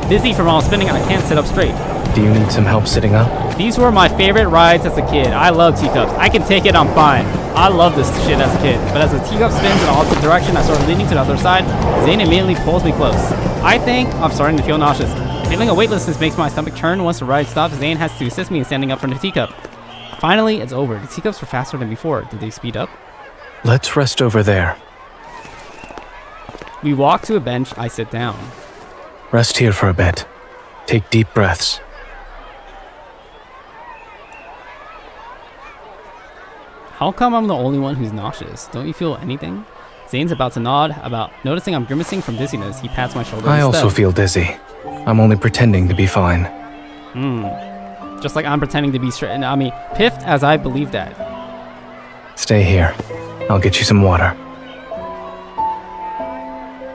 dizzy from all spinning and I can't sit up straight. Do you need some help sitting up? These were my favorite rides as a kid. I love teacups. I can take it, I'm fine. I love this shit as a kid. But as the teacup spins in the opposite direction, I start leaning to the other side. Zayne immediately pulls me close. I think I'm starting to feel nauseous. Feeling a weightlessness makes my stomach turn. Once the ride stops, Zayne has to assist me in standing up from the teacup. Finally, it's over. The teacups were faster than before. Did they speed up? Let's rest over there. We walk to a bench. I sit down. Rest here for a bit. Take deep breaths. How come I'm the only one who's nauseous? Don't you feel anything? Zayne's about to nod. Noticing I'm grimacing from dizziness, he pats my shoulder. I also feel dizzy. I'm only pretending to be fine. Just like I'm pretending to be straight. I mean, piffed as I believe that. Stay here. I'll get you some water.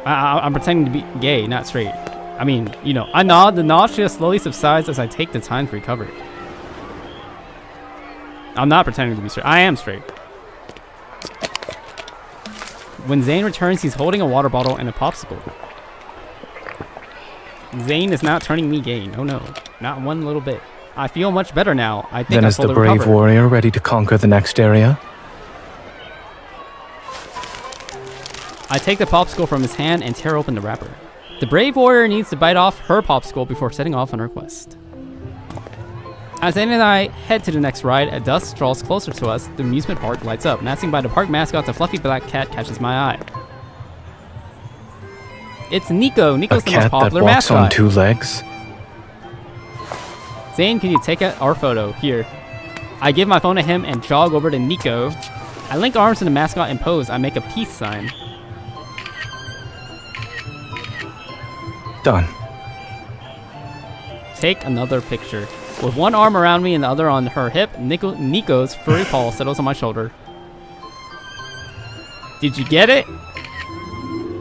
I'm pretending to be gay, not straight. I mean, you know, I nod. The nausea slowly subsides as I take the time to recover. I'm not pretending to be straight. I am straight. When Zayne returns, he's holding a water bottle and a popsicle. Zayne is not turning me gay. No, no. Not one little bit. I feel much better now. I think Then I is the fully brave recovered. warrior ready to conquer the next area? I take the popsicle from his hand and tear open the wrapper. The brave warrior needs to bite off her popsicle before setting off on her quest. As Zayne and I head to the next ride, a dusk draws closer to us. The amusement park lights up. Masked by the park mascot, the fluffy black cat catches my eye. It's Nico. Nico's the most popular mascot. A cat that walks on 2 legs? Zayne, can you take our photo? Here. I give my phone to him and jog over to Nico. I link arms to the mascot and pose. I make a peace sign. Done. Take another picture. With one arm around me and the other on her hip, Nico's furry paw settles on my shoulder. Did you get it?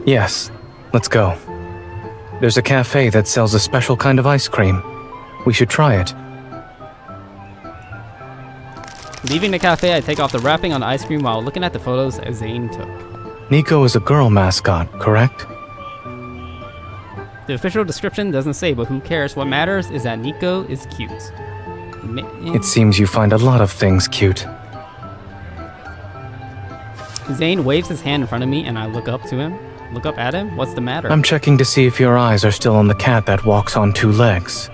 Yes. Let's go. There's a cafe that sells a special kind of ice cream. We should try it. Leaving the cafe, I take off the wrapping on the ice cream while looking at the photos Zayne took. Nico is a girl mascot, correct? The official description doesn't say, but who cares? What matters is that Nico is cute. It seems you find a lot of things cute. Zayne waves his hand in front of me and I look up to him. Look up at him? What's the matter? I'm checking to see if your eyes are still on the cat that walks on 2 legs.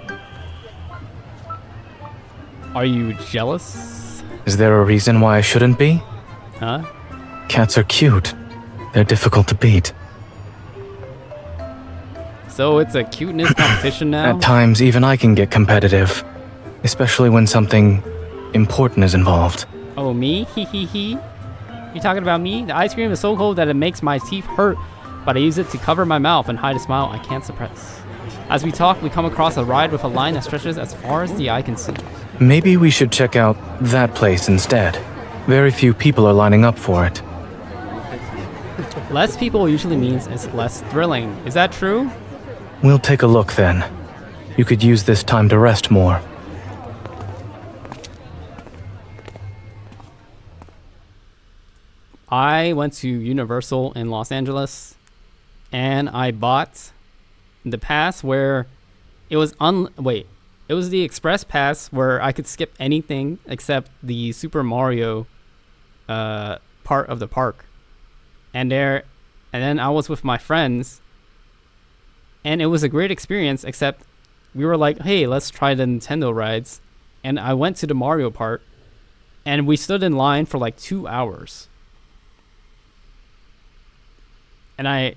Are you jealous? Is there a reason why I shouldn't be? Huh? Cats are cute. They're difficult to beat. So it's a cuteness competition now? At times, even I can get competitive. Especially when something important is involved. Oh, me? Hee hee hee? You talking about me? The ice cream is so cold that it makes my teeth hurt, but I use it to cover my mouth and hide a smile I can't suppress. As we talk, we come across a ride with a line that stretches as far as the eye can see. Maybe we should check out that place instead. Very few people are lining up for it. Less people usually means it's less thrilling. Is that true? We'll take a look then. You could use this time to rest more. I went to Universal in Los Angeles and I bought the pass where it was it was the express pass where I could skip anything except the Super Mario part of the park. And then I was with my friends and it was a great experience, except we were like, hey, let's try the Nintendo rides. And I went to the Mario part and we stood in line for like 2 hours. And I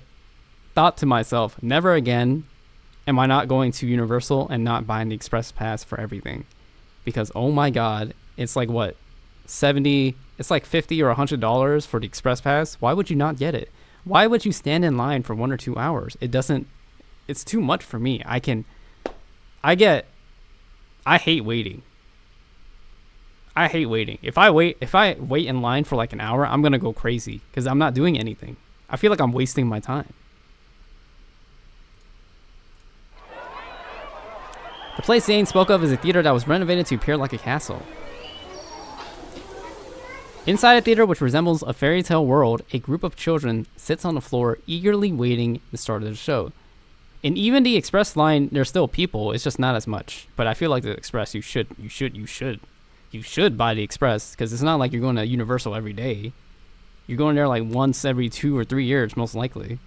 thought to myself, never again am I not going to Universal and not buying the express pass for everything. Because, oh my God, it's like what? It's like $50 or $100 for the express pass. Why would you not get it? Why would you stand in line for 1 or 2 hours? It's too much for me. I hate waiting. I hate waiting. If I wait in line for like an hour, I'm going to go crazy because I'm not doing anything. I feel like I'm wasting my time. The place Zayne spoke of is a theater that was renovated to appear like a castle. Inside a theater which resembles a fairy tale world, a group of children sits on the floor eagerly waiting the start of the show. In even the express line, there's still people. It's just not as much. But I feel like the express, you should buy the express because it's not like you're going to Universal every day. You're going there like once every 2 or 3 years, most likely.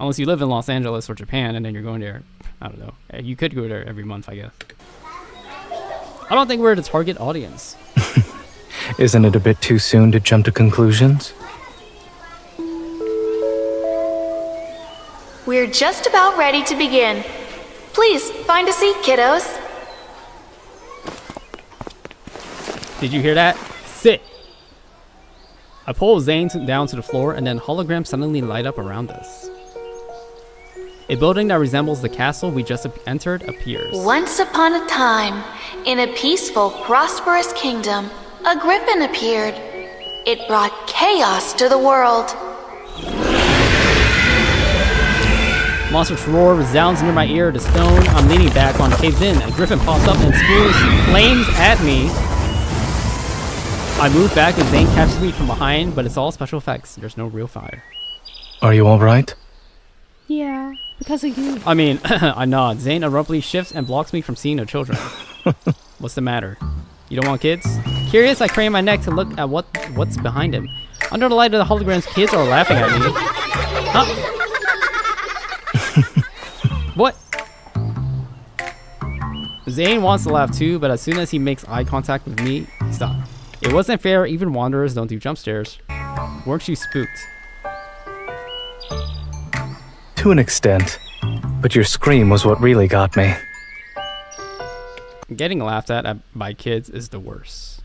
Unless you live in Los Angeles or Japan and then you're going there, I don't know. You could go there every month, I guess. I don't think we're the target audience. Isn't it a bit too soon to jump to conclusions? We're just about ready to begin. Please, find a seat, kiddos. Did you hear that? Sit! I pull Zayne down to the floor and then holograms suddenly light up around us. A building that resembles the castle we just entered appears. Once upon a time, in a peaceful, prosperous kingdom, a griffin appeared. It brought chaos to the world. Monstrous roar resounds near my ear. The stone I'm leaning back on caves in. A griffin pops up and spews flames at me. I move back and Zayne catches me from behind, but it's all special effects. There's no real fire. Are you alright? Yeah, because of you. I mean, I nod. Zayne abruptly shifts and blocks me from seeing no children. What's the matter? You don't want kids? Curious, I crane my neck to look at what's behind him. Under the light of the holograms, kids are laughing at me. Huh? What? Zayne wants to laugh too, but as soon as he makes eye contact with me, stop. It wasn't fair, even wanderers don't do jump scares. Weren't you spooked? To an extent, but your scream was what really got me. Getting laughed at by kids is the worst.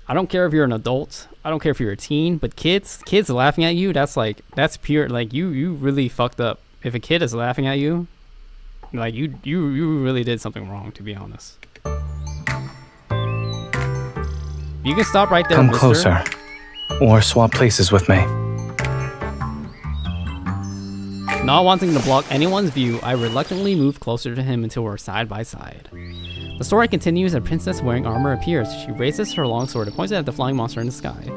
I don't care if you're an adult, I don't care if you're a teen, but kids laughing at you, that's pure, like, you really fucked up. If a kid is laughing at you, like, you really did something wrong, to be honest. You can stop right there, Come mister. closer, or swap places with me. Not wanting to block anyone's view, I reluctantly move closer to him until we're side by side. The story continues. A princess wearing armor appears. She raises her longsword and points it at the flying monster in the sky.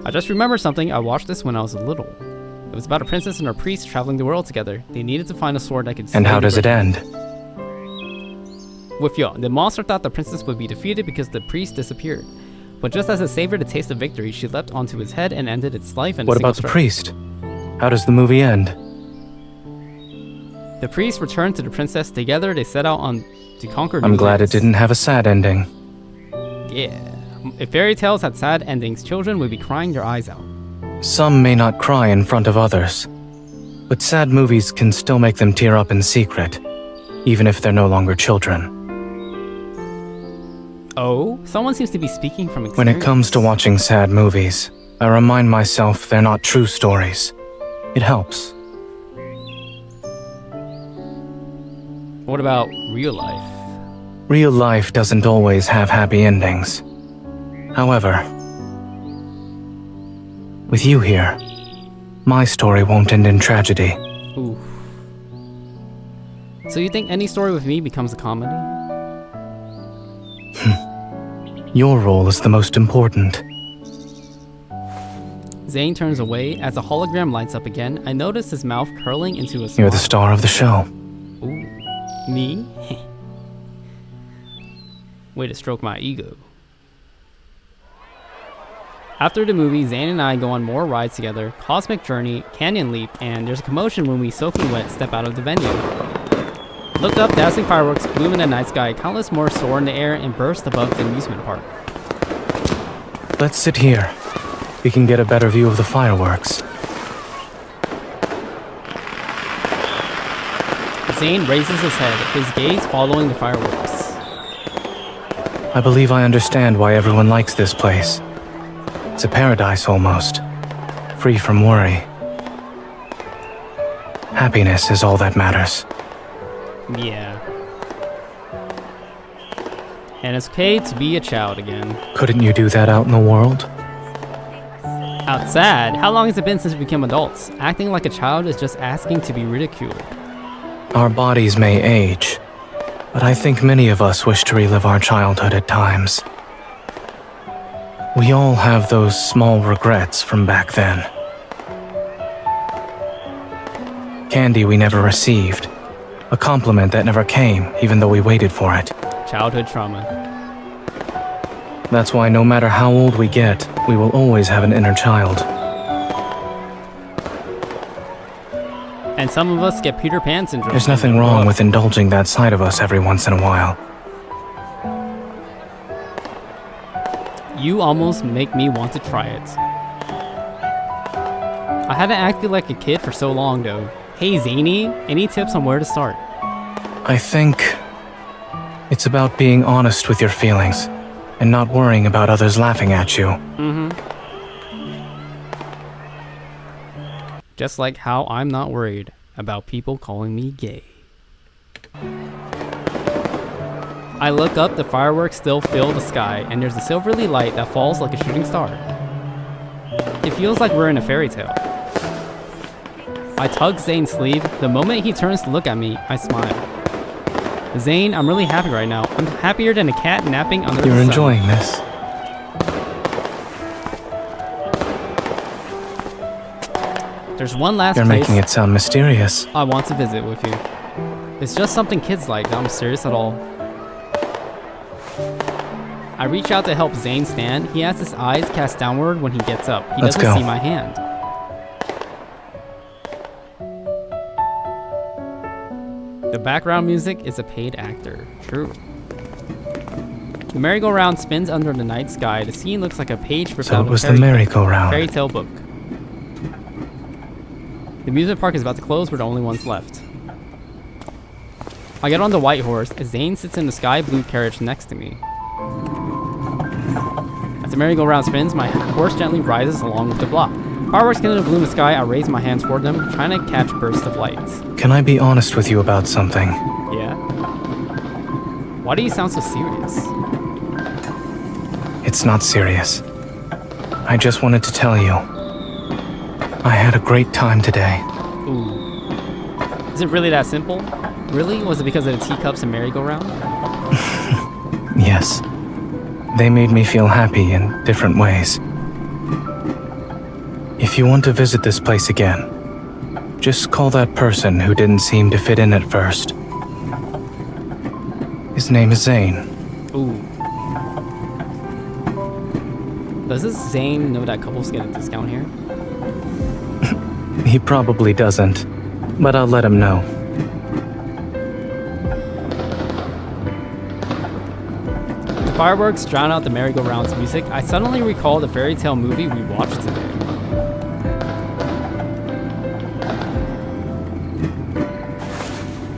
I just remembered something. I watched this when I was little. It was about a princess and her priest traveling the world together. They needed to find a sword that could... And how does it end? With you, the monster thought the princess would be defeated because the priest disappeared. But just as it savored a taste of victory, she leapt onto his head and ended its life in a What single about the stroke. priest? How does the movie end? The priest returned to the princess. Together, they set out on to conquer. I'm glad it didn't have a sad ending. Yeah. If fairy tales had sad endings, children would be crying their eyes out. Some may not cry in front of others, but sad movies can still make them tear up in secret, even if they're no longer children. Oh, someone seems to be speaking from experience. When it comes to watching sad movies, I remind myself they're not true stories. It helps. What about real life? Real life doesn't always have happy endings. However, with you here, my story won't end in tragedy. Oof. So you think any story with me becomes a comedy? Your role is the most important. Zayne turns away. As a hologram lights up again, I notice his mouth curling into a smile. You're the star of the show. Ooh. Me? Way to stroke my ego. After the movie, Zayne and I go on more rides together, Cosmic Journey, Canyon Leap, and there's a commotion when we soaking wet step out of the venue. Look up, dazzling fireworks bloom in the night sky, countless more soar in the air and burst above the amusement park. Let's sit here. We can get a better view of the fireworks. Zayne raises his head, his gaze following the fireworks. I believe I understand why everyone likes this place. It's a paradise almost, free from worry. Happiness is all that matters. Yeah. And it's okay to be a child again. Couldn't you do that out in the world? Outside? How long has it been since we became adults? Acting like a child is just asking to be ridiculed. Our bodies may age, but I think many of us wish to relive our childhood at times. We all have those small regrets from back then. Candy we never received. A compliment that never came, even though we waited for it. Childhood trauma. That's why no matter how old we get, we will always have an inner child. And some of us get Peter Pan syndrome. There's nothing wrong with indulging that side of us every once in a while. You almost make me want to try it. I hadn't acted like a kid for so long though. Hey Zayne, any tips on where to start? I think it's about being honest with your feelings and not worrying about others laughing at you. Mm-hmm. Just like how I'm not worried about people calling me gay. I look up, the fireworks still fill the sky, and there's a silvery light that falls like a shooting star. It feels like we're in a fairy tale. I tug Zayne's sleeve. The moment he turns to look at me, I smile. Zayne, I'm really happy right now. I'm happier than a cat napping under the sun. You're enjoying this. There's one last You're place making it sound mysterious. I want to visit with you. It's just something kids like, not mysterious at all. I reach out to help Zayne stand. He has his eyes cast downward when he gets up. He doesn't see my hand. The background music is a paid actor. True. The merry-go-round spins under the night sky. The scene looks like a page ripped So out it of a was the merry-go-round. fairy tale book. The amusement park is about to close. We're the only ones left. I get on the white horse as Zayne sits in the sky blue carriage next to me. As the merry-go-round spins, my horse gently rises along with the block. Fireworks continue to bloom in the sky. I raise my hand toward them, trying to catch bursts of lights. Can I be honest with you about something? Yeah? Why do you sound so serious? It's not serious. I just wanted to tell you. I had a great time today. Ooh. Is it really that simple? Really? Was it because of the teacups and merry-go-round? Yes. They made me feel happy in different ways. If you want to visit this place again, just call that person who didn't seem to fit in at first. His name is Zayne. Ooh. Does this Zayne know that couples get a discount here? He probably doesn't, but I'll let him know. The fireworks drown out the merry-go-round's music. I suddenly recall the fairy tale movie we watched today.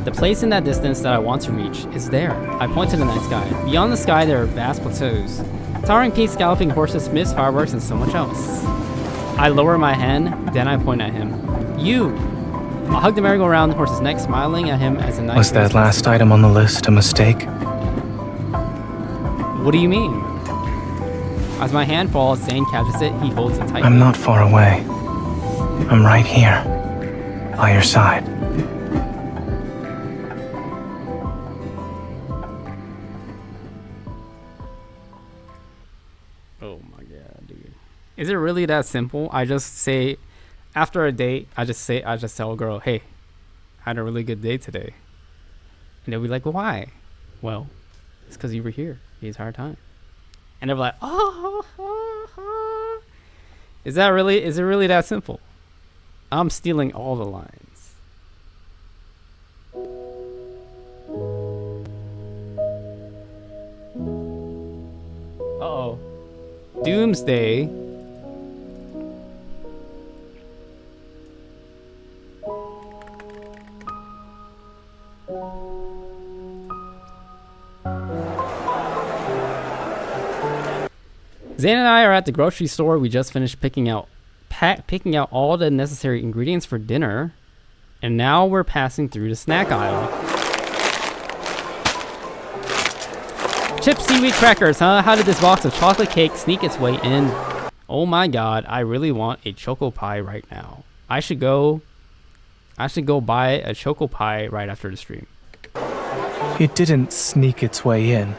The place in that distance that I want to reach is there. I point to the night sky. Beyond the sky, there are vast plateaus. Towering peaks, galloping horses, smiths, fireworks, and so much else. I lower my hand, then I point at him. You! I hug the merry-go-round horse's neck, smiling at him as a night. Was that last item on the list a mistake? What do you mean? As my hand falls, Zayne catches it. He holds it tightly. I'm not far away. I'm right here, by your side. Oh my god, dude. Is it really that simple? I just say, after a date, I just tell a girl, hey, I had a really good day today. And they'll be like, why? Well, it's because you were here the entire time. And they're like, oh. Is it really that simple? I'm stealing all the lines. Uh-oh. Doomsday. Zayne and I are at the grocery store. We just finished picking out all the necessary ingredients for dinner, and now we're passing through the snack aisle. Chip seaweed crackers, huh? How did this box of chocolate cake sneak its way in? Oh my god, I really want a choco pie right now. I should go buy a choco pie right after the stream. It didn't sneak its way in.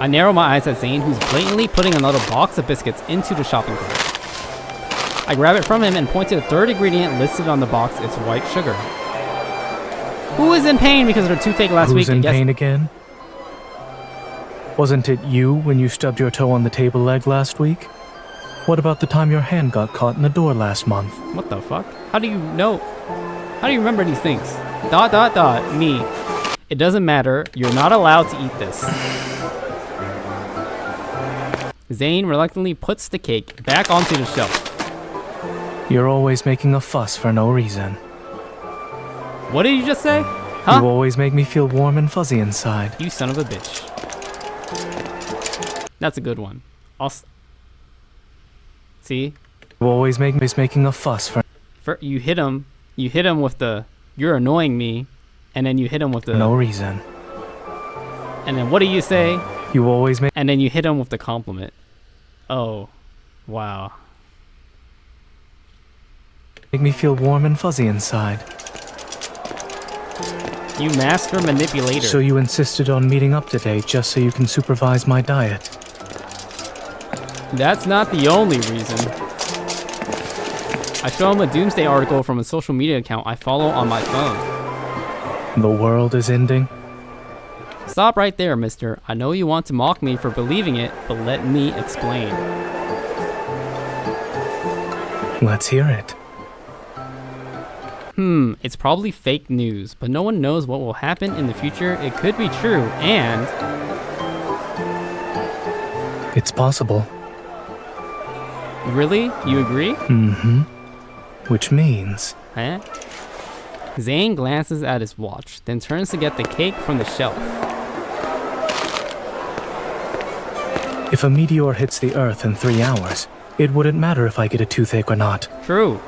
I narrow my eyes at Zayne, who's blatantly putting another box of biscuits into the shopping cart. I grab it from him and point to the third ingredient listed on the box. It's white sugar. Who is in pain because of their toothache last week? Who's in pain again? Wasn't it you when you stubbed your toe on the table leg last week? What about the time your hand got caught in the door last month? What the fuck? How do you know? How do you remember these things? ... Me. It doesn't matter. You're not allowed to eat this. Zayne reluctantly puts the cake back onto the shelf. You're always making a fuss for no reason. What did you just say? Huh? You always make me feel warm and fuzzy inside. You son of a bitch. That's a good one. See? You always make me making a fuss for you hit him with the you're annoying me, and then you hit him with the no reason. And then what do you say? You always make and then you hit him with the compliment. Oh, wow. Make me feel warm and fuzzy inside. You master manipulator. So you insisted on meeting up today just so you can supervise my diet. That's not the only reason. I show him a Doomsday article from a social media account I follow on my phone. The world is ending? Stop right there, mister. I know you want to mock me for believing it, but let me explain. Let's hear it. It's probably fake news, but no one knows what will happen in the future. It could be true, and... It's possible. Really? You agree? Mm-hmm. Which means... Huh? Zayne glances at his watch, then turns to get the cake from the shelf. If a meteor hits the Earth in 3 hours, it wouldn't matter if I get a toothache or not. True.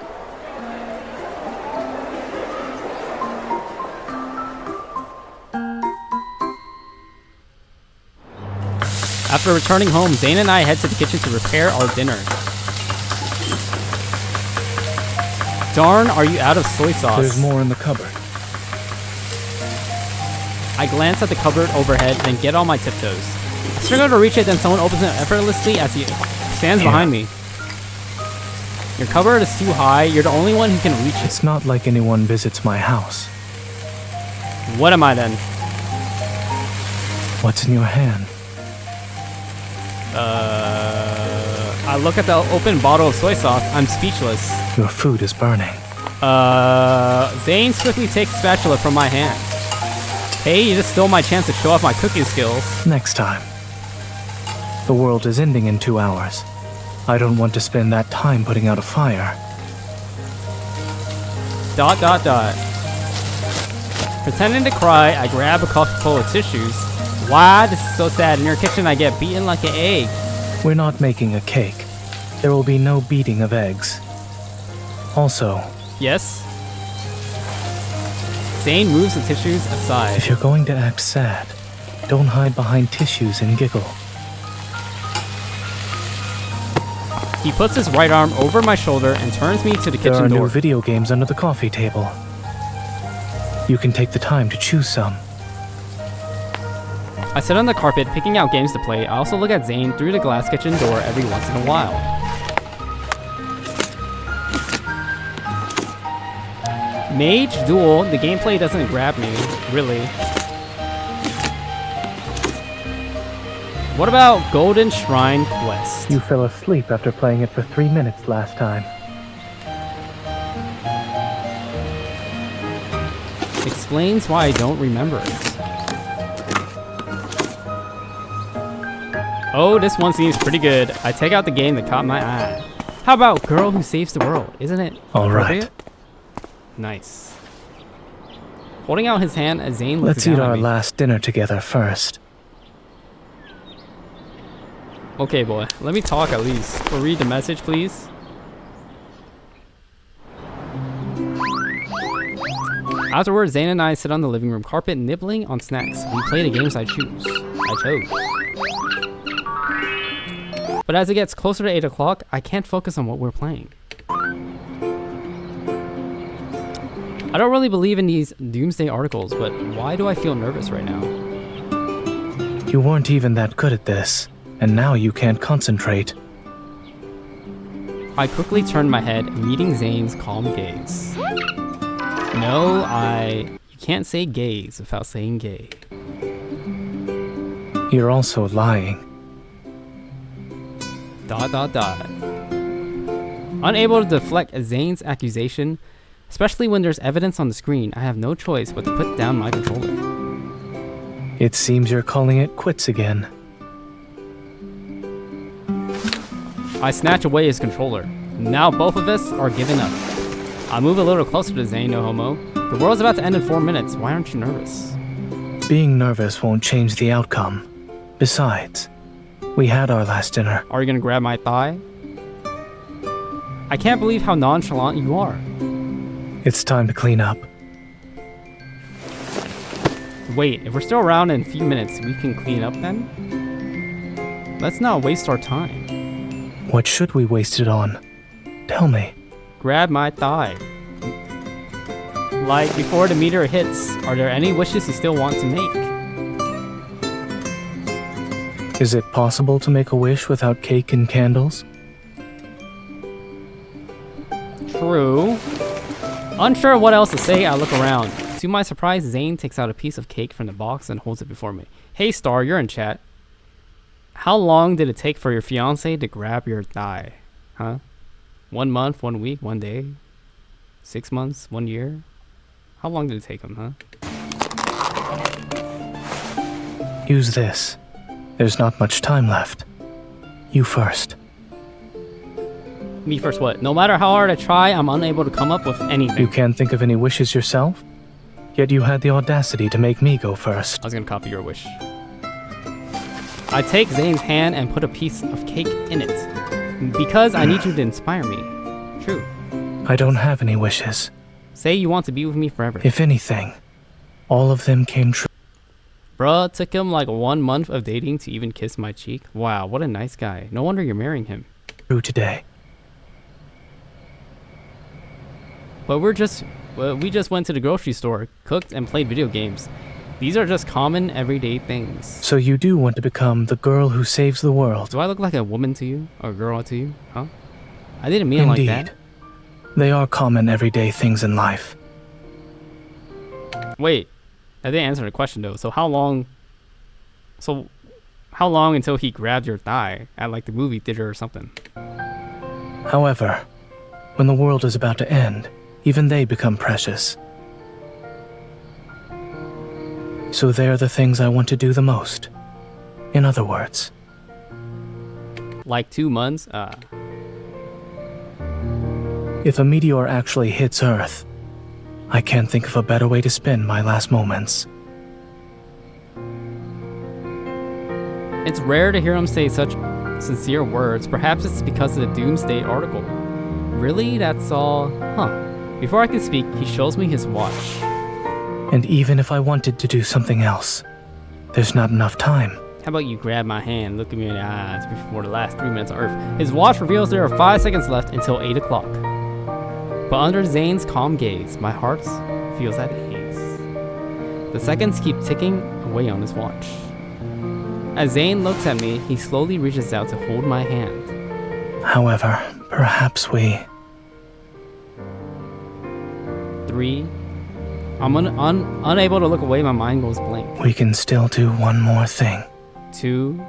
After returning home, Zayne and I head to the kitchen to prepare our dinner. Darn, are you out of soy sauce? There's more in the cupboard. I glance at the cupboard overhead, then get on my tiptoes. I struggle to reach it, then someone opens it effortlessly as he stands behind me. Your cupboard is too high. You're the only one who can reach it. It's not like anyone visits my house. What am I then? What's in your hand? I look at the open bottle of soy sauce. I'm speechless. Your food is burning. Zayne swiftly takes the spatula from my hand. Hey, you just stole my chance to show off my cooking skills. Next time. The world is ending in 2 hours. I don't want to spend that time putting out a fire. ... Pretending to cry, I grab a cup full of tissues. Why? This is so sad. In your kitchen, I get beaten like an egg. We're not making a cake. There will be no beating of eggs. Also... Yes? Zayne moves the tissues aside. If you're going to act sad, don't hide behind tissues and giggle. He puts his right arm over my shoulder and turns me to the kitchen door. There are new video games under the coffee table. You can take the time to choose some. I sit on the carpet, picking out games to play. I also look at Zayne through the glass kitchen door every once in a while. Mage Duel, the gameplay doesn't grab me, really. What about Golden Shrine Quest? You fell asleep after playing it for 3 minutes last time. Explains why I don't remember it. Oh, this one seems pretty good. I take out the game that caught my eye. How about Girl Who Saves the World? Isn't it? All right. Nice. Holding out his hand as Zayne looks Let's down eat at our me. last dinner together first. Okay, boy. Let me talk at least. Or read the message, please. Afterwards, Zayne and I sit on the living room carpet nibbling on snacks. We play the games I chose. But as it gets closer to 8 o'clock, I can't focus on what we're playing. I don't really believe in these Doomsday articles, but why do I feel nervous right now? You weren't even that good at this, and now you can't concentrate. I quickly turn my head, meeting Zayne's calm gaze. No, you can't say gaze without saying gay. You're also lying. ... Unable to deflect Zayne's accusation, especially when there's evidence on the screen, I have no choice but to put down my controller. It seems you're calling it quits again. I snatch away his controller. Now both of us are giving up. I move a little closer to Zayne, no homo. The world's about to end in 4 minutes. Why aren't you nervous? Being nervous won't change the outcome. Besides, we had our last dinner. Are you gonna grab my thigh? I can't believe how nonchalant you are. It's time to clean up. Wait, if we're still around in a few minutes, we can clean up then? Let's not waste our time. What should we waste it on? Tell me. Grab my thigh. Like, before the meteor hits, are there any wishes you still want to make? Is it possible to make a wish without cake and candles? True. Unsure what else to say, I look around. To my surprise, Zayne takes out a piece of cake from the box and holds it before me. Hey Star, you're in chat. How long did it take for your fiance to grab your thigh? Huh? 1 month, 1 week, 1 day? 6 months? 1 year? How long did it take him, huh? Use this. There's not much time left. You first. Me first what? No matter how hard I try, I'm unable to come up with anything. You can't think of any wishes yourself? Yet you had the audacity to make me go first. I was gonna copy your wish. I take Zayne's hand and put a piece of cake in it. Because I need you to inspire me. True. I don't have any wishes. Say you want to be with me forever. If anything, all of them came true. Bruh, took him like 1 month of dating to even kiss my cheek. Wow, what a nice guy. No wonder you're marrying him. True today. But we just went to the grocery store, cooked, and played video games. These are just common, everyday things. So you do want to become the girl who saves the world. Do I look like a woman to you? Or a girl to you? Huh? I didn't mean Indeed. like that. They are common, everyday things in life. Wait, I didn't answer the question though. So how long until he grabbed your thigh at like the movie theater or something? However, when the world is about to end, even they become precious. So they're the things I want to do the most. In other words. Like 2 months? If a meteor actually hits Earth, I can't think of a better way to spend my last moments. It's rare to hear him say such sincere words. Perhaps it's because of the Doomsday article. Really? That's all? Huh. Before I can speak, he shows me his watch. And even if I wanted to do something else, there's not enough time. How about you grab my hand, look at me in the eyes before the last 3 minutes on Earth. His watch reveals there are 5 seconds left until 8 o'clock. But under Zayne's calm gaze, my heart feels at ease. The seconds keep ticking away on his watch. As Zayne looks at me, he slowly reaches out to hold my hand. However, perhaps we... 3. I'm unable to look away, my mind goes blank. We can still do one more thing. 2.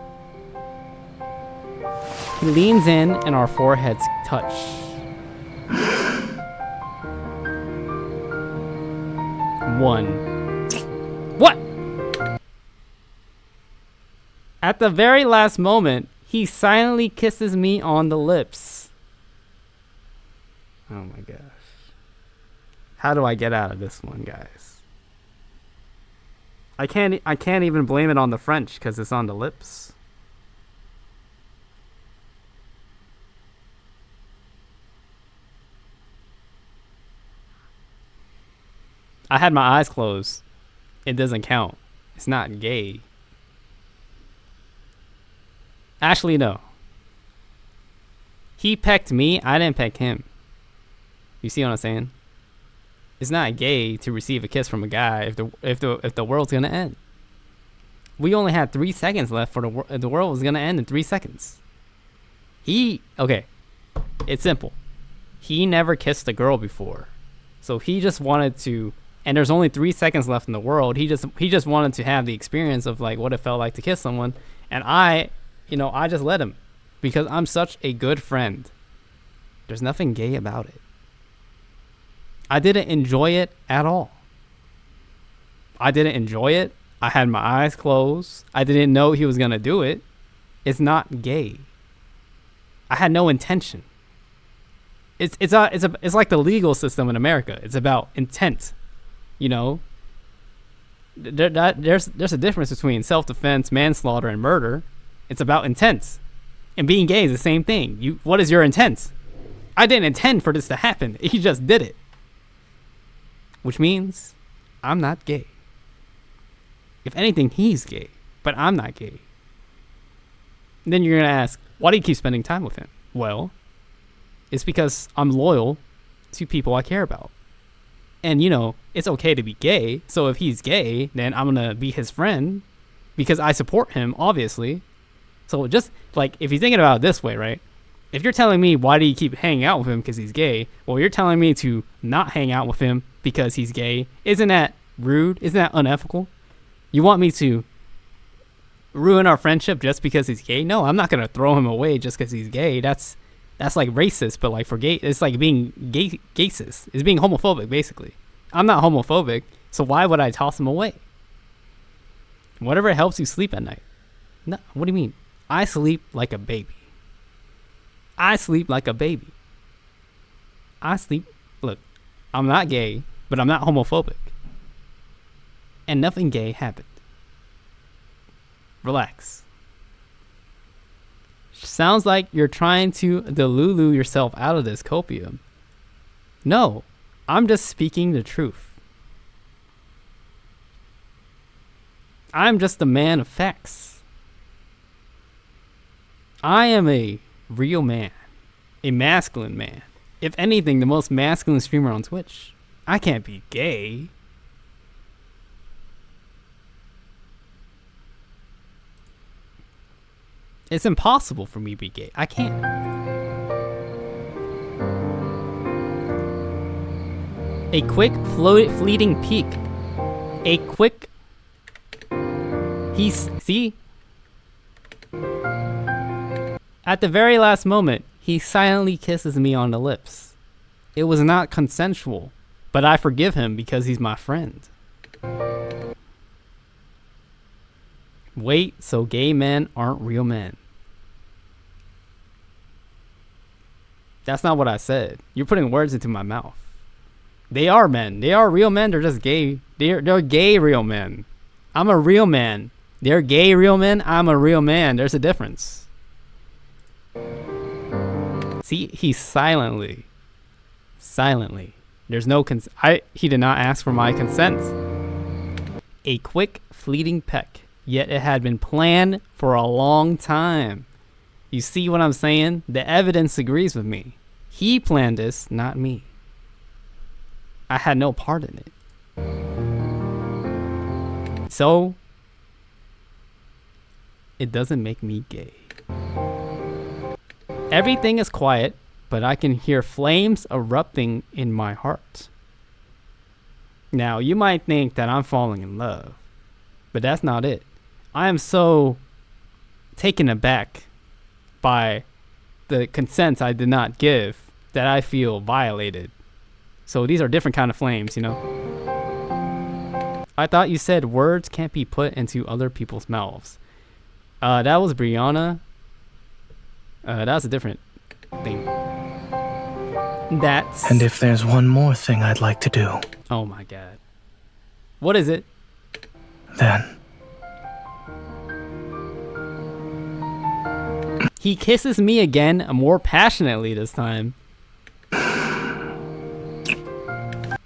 He leans in and our foreheads touch. 1. What? At the very last moment, he silently kisses me on the lips. Oh my gosh. How do I get out of this one, guys? I can't even blame it on the French because it's on the lips. I had my eyes closed. It doesn't count. It's not gay. Actually, no. He pecked me. I didn't peck him. You see what I'm saying? It's not gay to receive a kiss from a guy if the world's gonna end. We only had 3 seconds left for the world was gonna end in 3 seconds. Okay, it's simple. He never kissed a girl before, so he just wanted to. And there's only 3 seconds left in the world. He just wanted to have the experience of like what it felt like to kiss someone, and I just let him because I'm such a good friend. There's nothing gay about it. I didn't enjoy it at all. I didn't enjoy it. I had my eyes closed. I didn't know he was gonna do it. It's not gay. I had no intention. It's like the legal system in America. It's about intent. You know. There's a difference between self-defense, manslaughter, and murder. It's about intent. And being gay is the same thing. What is your intent? I didn't intend for this to happen. He just did it. Which means I'm not gay. If anything, he's gay, but I'm not gay. And then you're going to ask, why do you keep spending time with him? Well, it's because I'm loyal to people I care about. And, it's okay to be gay. So if he's gay, then I'm going to be his friend because I support him, obviously. So just like, if you're thinking about it this way, right? If you're telling me, why do you keep hanging out with him because he's gay? Well, you're telling me to not hang out with him because he's gay. Isn't that rude? Isn't that unethical? You want me to ruin our friendship just because he's gay? No, I'm not going to throw him away just because he's gay. That's That's like racist, but like for gay, it's like being gayist. It's being homophobic, basically. I'm not homophobic, so why would I toss him away? Whatever helps you sleep at night. No, what do you mean? I sleep like a baby. I sleep like a baby. Look, I'm not gay, but I'm not homophobic. And nothing gay happened. Relax. Sounds like you're trying to delulu yourself out of this copium. No, I'm just speaking the truth. I'm just a man of facts. I am a real man. A masculine man. If anything, the most masculine streamer on Twitch. I can't be gay. It's impossible for me to be gay. I can't. A quick, fleeting peek. A quick... See? At the very last moment, he silently kisses me on the lips. It was not consensual, but I forgive him because he's my friend. Wait, so gay men aren't real men. That's not what I said. You're putting words into my mouth. They are men. They are real men. They're just gay. They're gay real men. I'm a real man. They're gay real men. I'm a real man. There's a difference. See, he silently. There's no he did not ask for my consent. A quick, fleeting peck. Yet it had been planned for a long time. You see what I'm saying? The evidence agrees with me. He planned this, not me. I had no part in it. So, it doesn't make me gay. Everything is quiet, but I can hear flames erupting in my heart. Now, you might think that I'm falling in love, but that's not it. I am so taken aback by the consent I did not give that I feel violated. So these are different kind of flames, you know. I thought you said words can't be put into other people's mouths. That was Brianna. That's a different thing. And if there's one more thing I'd like to do. Oh my god. What is it? Then. He kisses me again, more passionately this time. Oh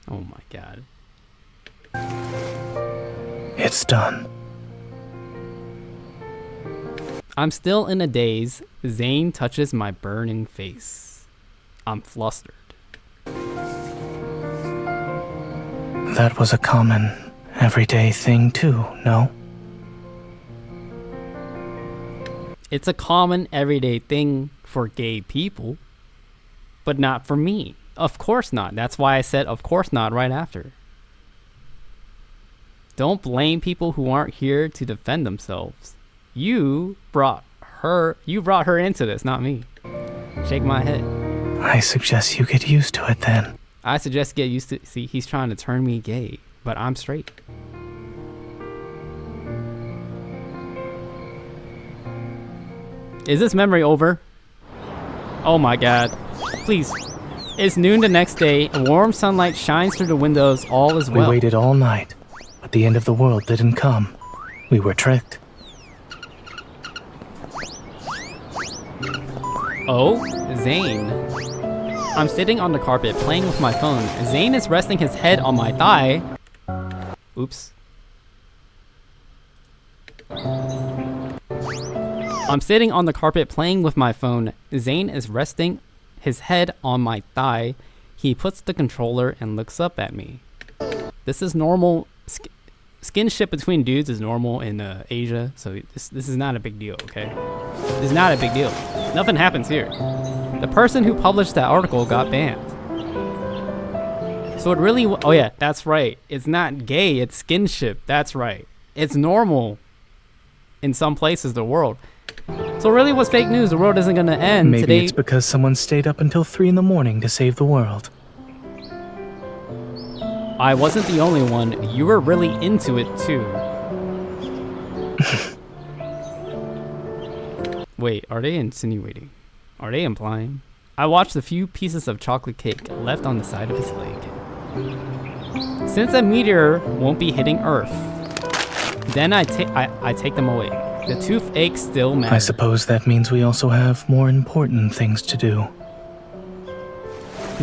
my god. It's done. I'm still in a daze. Zayne touches my burning face. I'm flustered. That was a common, everyday thing too, no? It's a common, everyday thing for gay people, but not for me. Of course not. That's why I said of course not right after. Don't blame people who aren't here to defend themselves. You brought her into this, not me. Shake my head. I suggest you get used to it then. I suggest get used to. See, he's trying to turn me gay, but I'm straight. Is this memory over? Oh my god. Please. It's noon the next day. Warm sunlight shines through the windows. All is well. We waited all night, but the end of the world didn't come. We were tricked. Oh, Zayne. I'm sitting on the carpet playing with my phone. Zayne is resting his head on my thigh. Oops. I'm sitting on the carpet playing with my phone. Zayne is resting his head on my thigh. He puts the controller and looks up at me. This is normal. Skinship between dudes is normal in Asia, so this is not a big deal, okay? This is not a big deal. Nothing happens here. The person who published that article got banned. So it really, oh yeah, that's right. It's not gay, it's skinship. That's right. It's normal in some places of the world. So really, what's fake news? The world isn't gonna end Maybe today. it's because someone stayed up until 3 in the morning to save the world. I wasn't the only one. You were really into it too. Wait, are they insinuating? Are they implying? I watched a few pieces of chocolate cake left on the side of his leg. Since a meteor won't be hitting Earth, then I take them away. The toothache still matters. I suppose that means we also have more important things to do.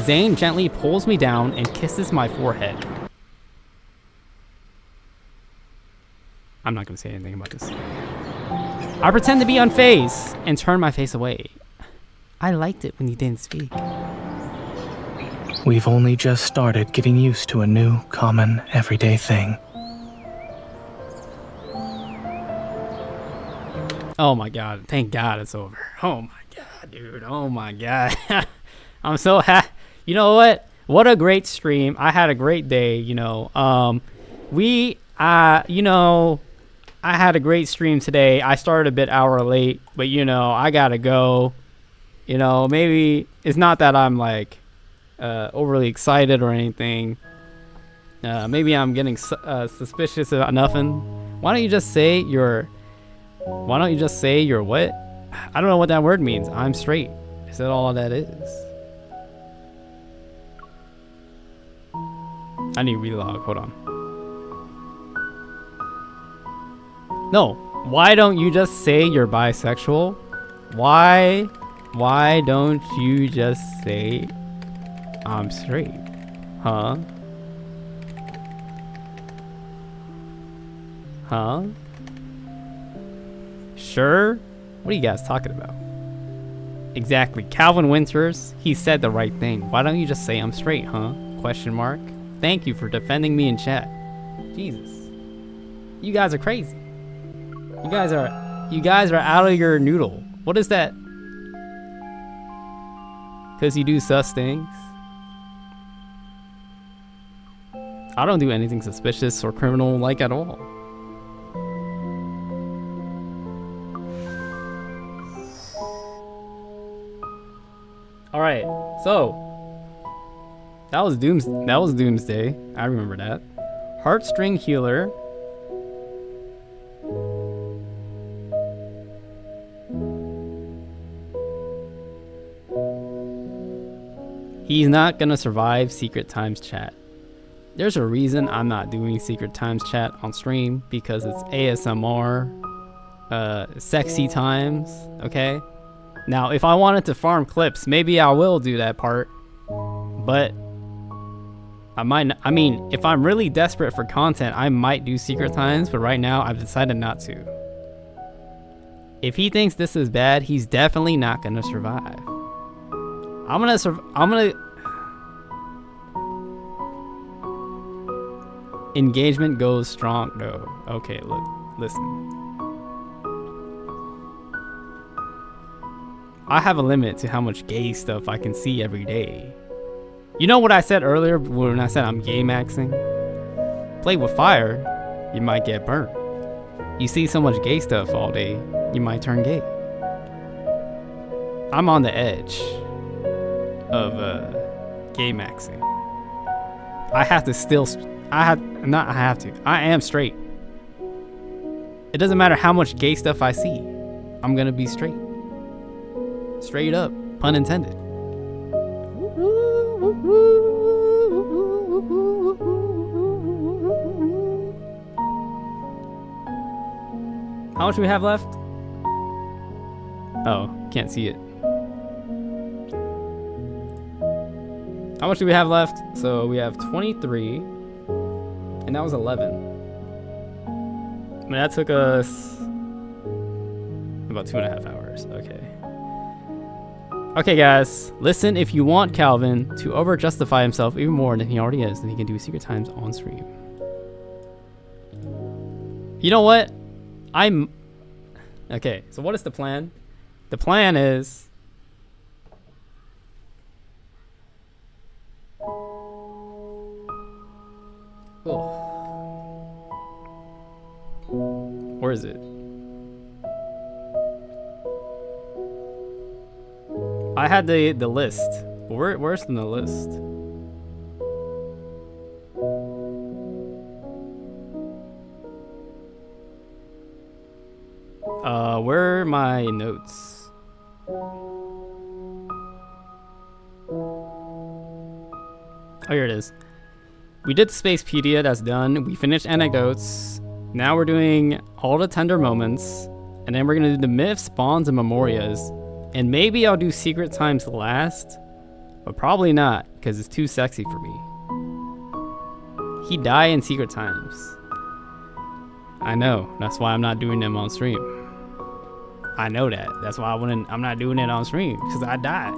Zayne gently pulls me down and kisses my forehead. I'm not gonna say anything about this. I pretend to be unfazed and turn my face away. I liked it when you didn't speak. We've only just started getting used to a new, common, everyday thing. Oh my god, thank god it's over. Oh my god, dude, oh my god. I'm so happy. You know what a great stream. I had a great day, you know. I had a great stream today. I started a bit hour late, but you know, I gotta go. You know, maybe it's not that I'm like overly excited or anything. Maybe I'm getting suspicious about nothing. Why don't you just say you're what? I don't know what that word means. I'm straight. Is that all that is? I need relog. Hold on. No. Why don't you just say you're bisexual? Why don't you just say I'm straight? Huh? Huh? Sure? What are you guys talking about? Exactly. Kalvin Winters, he said the right thing. Why don't you just say I'm straight, huh? Question mark. Thank you for defending me in chat. Jesus. You guys are crazy. You guys are out of your noodle. What is that? Because you do sus things? I don't do anything suspicious or criminal like at all. All right, so that was Doomsday. I remember that. Heartstring healer. He's not gonna survive Secret Times chat. There's a reason I'm not doing Secret Times chat on stream, because it's ASMR, sexy times, okay? Now, if I wanted to farm clips, maybe I will do that part, but I mean, if I'm really desperate for content, I might do Secret Times, but right now I've decided not to. If he thinks this is bad, he's definitely not gonna survive. Engagement goes strong. No. Okay, look, listen. I have a limit to how much gay stuff I can see every day. You know what I said earlier when I said I'm gay maxing? Play with fire, you might get burnt. You see so much gay stuff all day, you might turn gay. I'm on the edge of gay maxing. I am straight. It doesn't matter how much gay stuff I see. I'm gonna be straight. Straight up, pun intended. How much do we have left? Oh, can't see it. How much do we have left? So we have 23, and that was 11. I mean, that took us about 2.5 hours. Okay. Okay, guys, listen. If you want Kalvin to over-justify himself even more than he already is, then he can do Secret Times on stream. You know what? Okay, so what is the plan? The plan is... Oh. Where is it? I had the list. Where's in the list? Where are my notes? Oh, here it is. We did Spacepedia, that's done. We finished Anecdotes. Now we're doing all the tender moments. And then we're gonna do the myths, bonds, and memorias. And maybe I'll do Secret Times last. But probably not, because it's too sexy for me. He died in Secret Times. I know, that's why I'm not doing them on stream. I know that. That's why I'm not doing it on stream, because I died.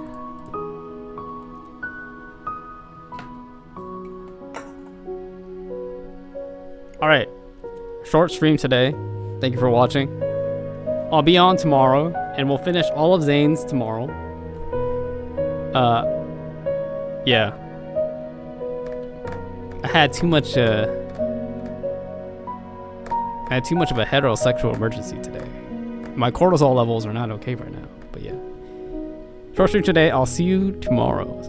Alright. Short stream today. Thank you for watching. I'll be on tomorrow, and we'll finish all of Zayne's tomorrow. Yeah. I had too much of a heterosexual emergency today. My cortisol levels are not okay right now, but yeah. Short stream today. I'll see you tomorrow.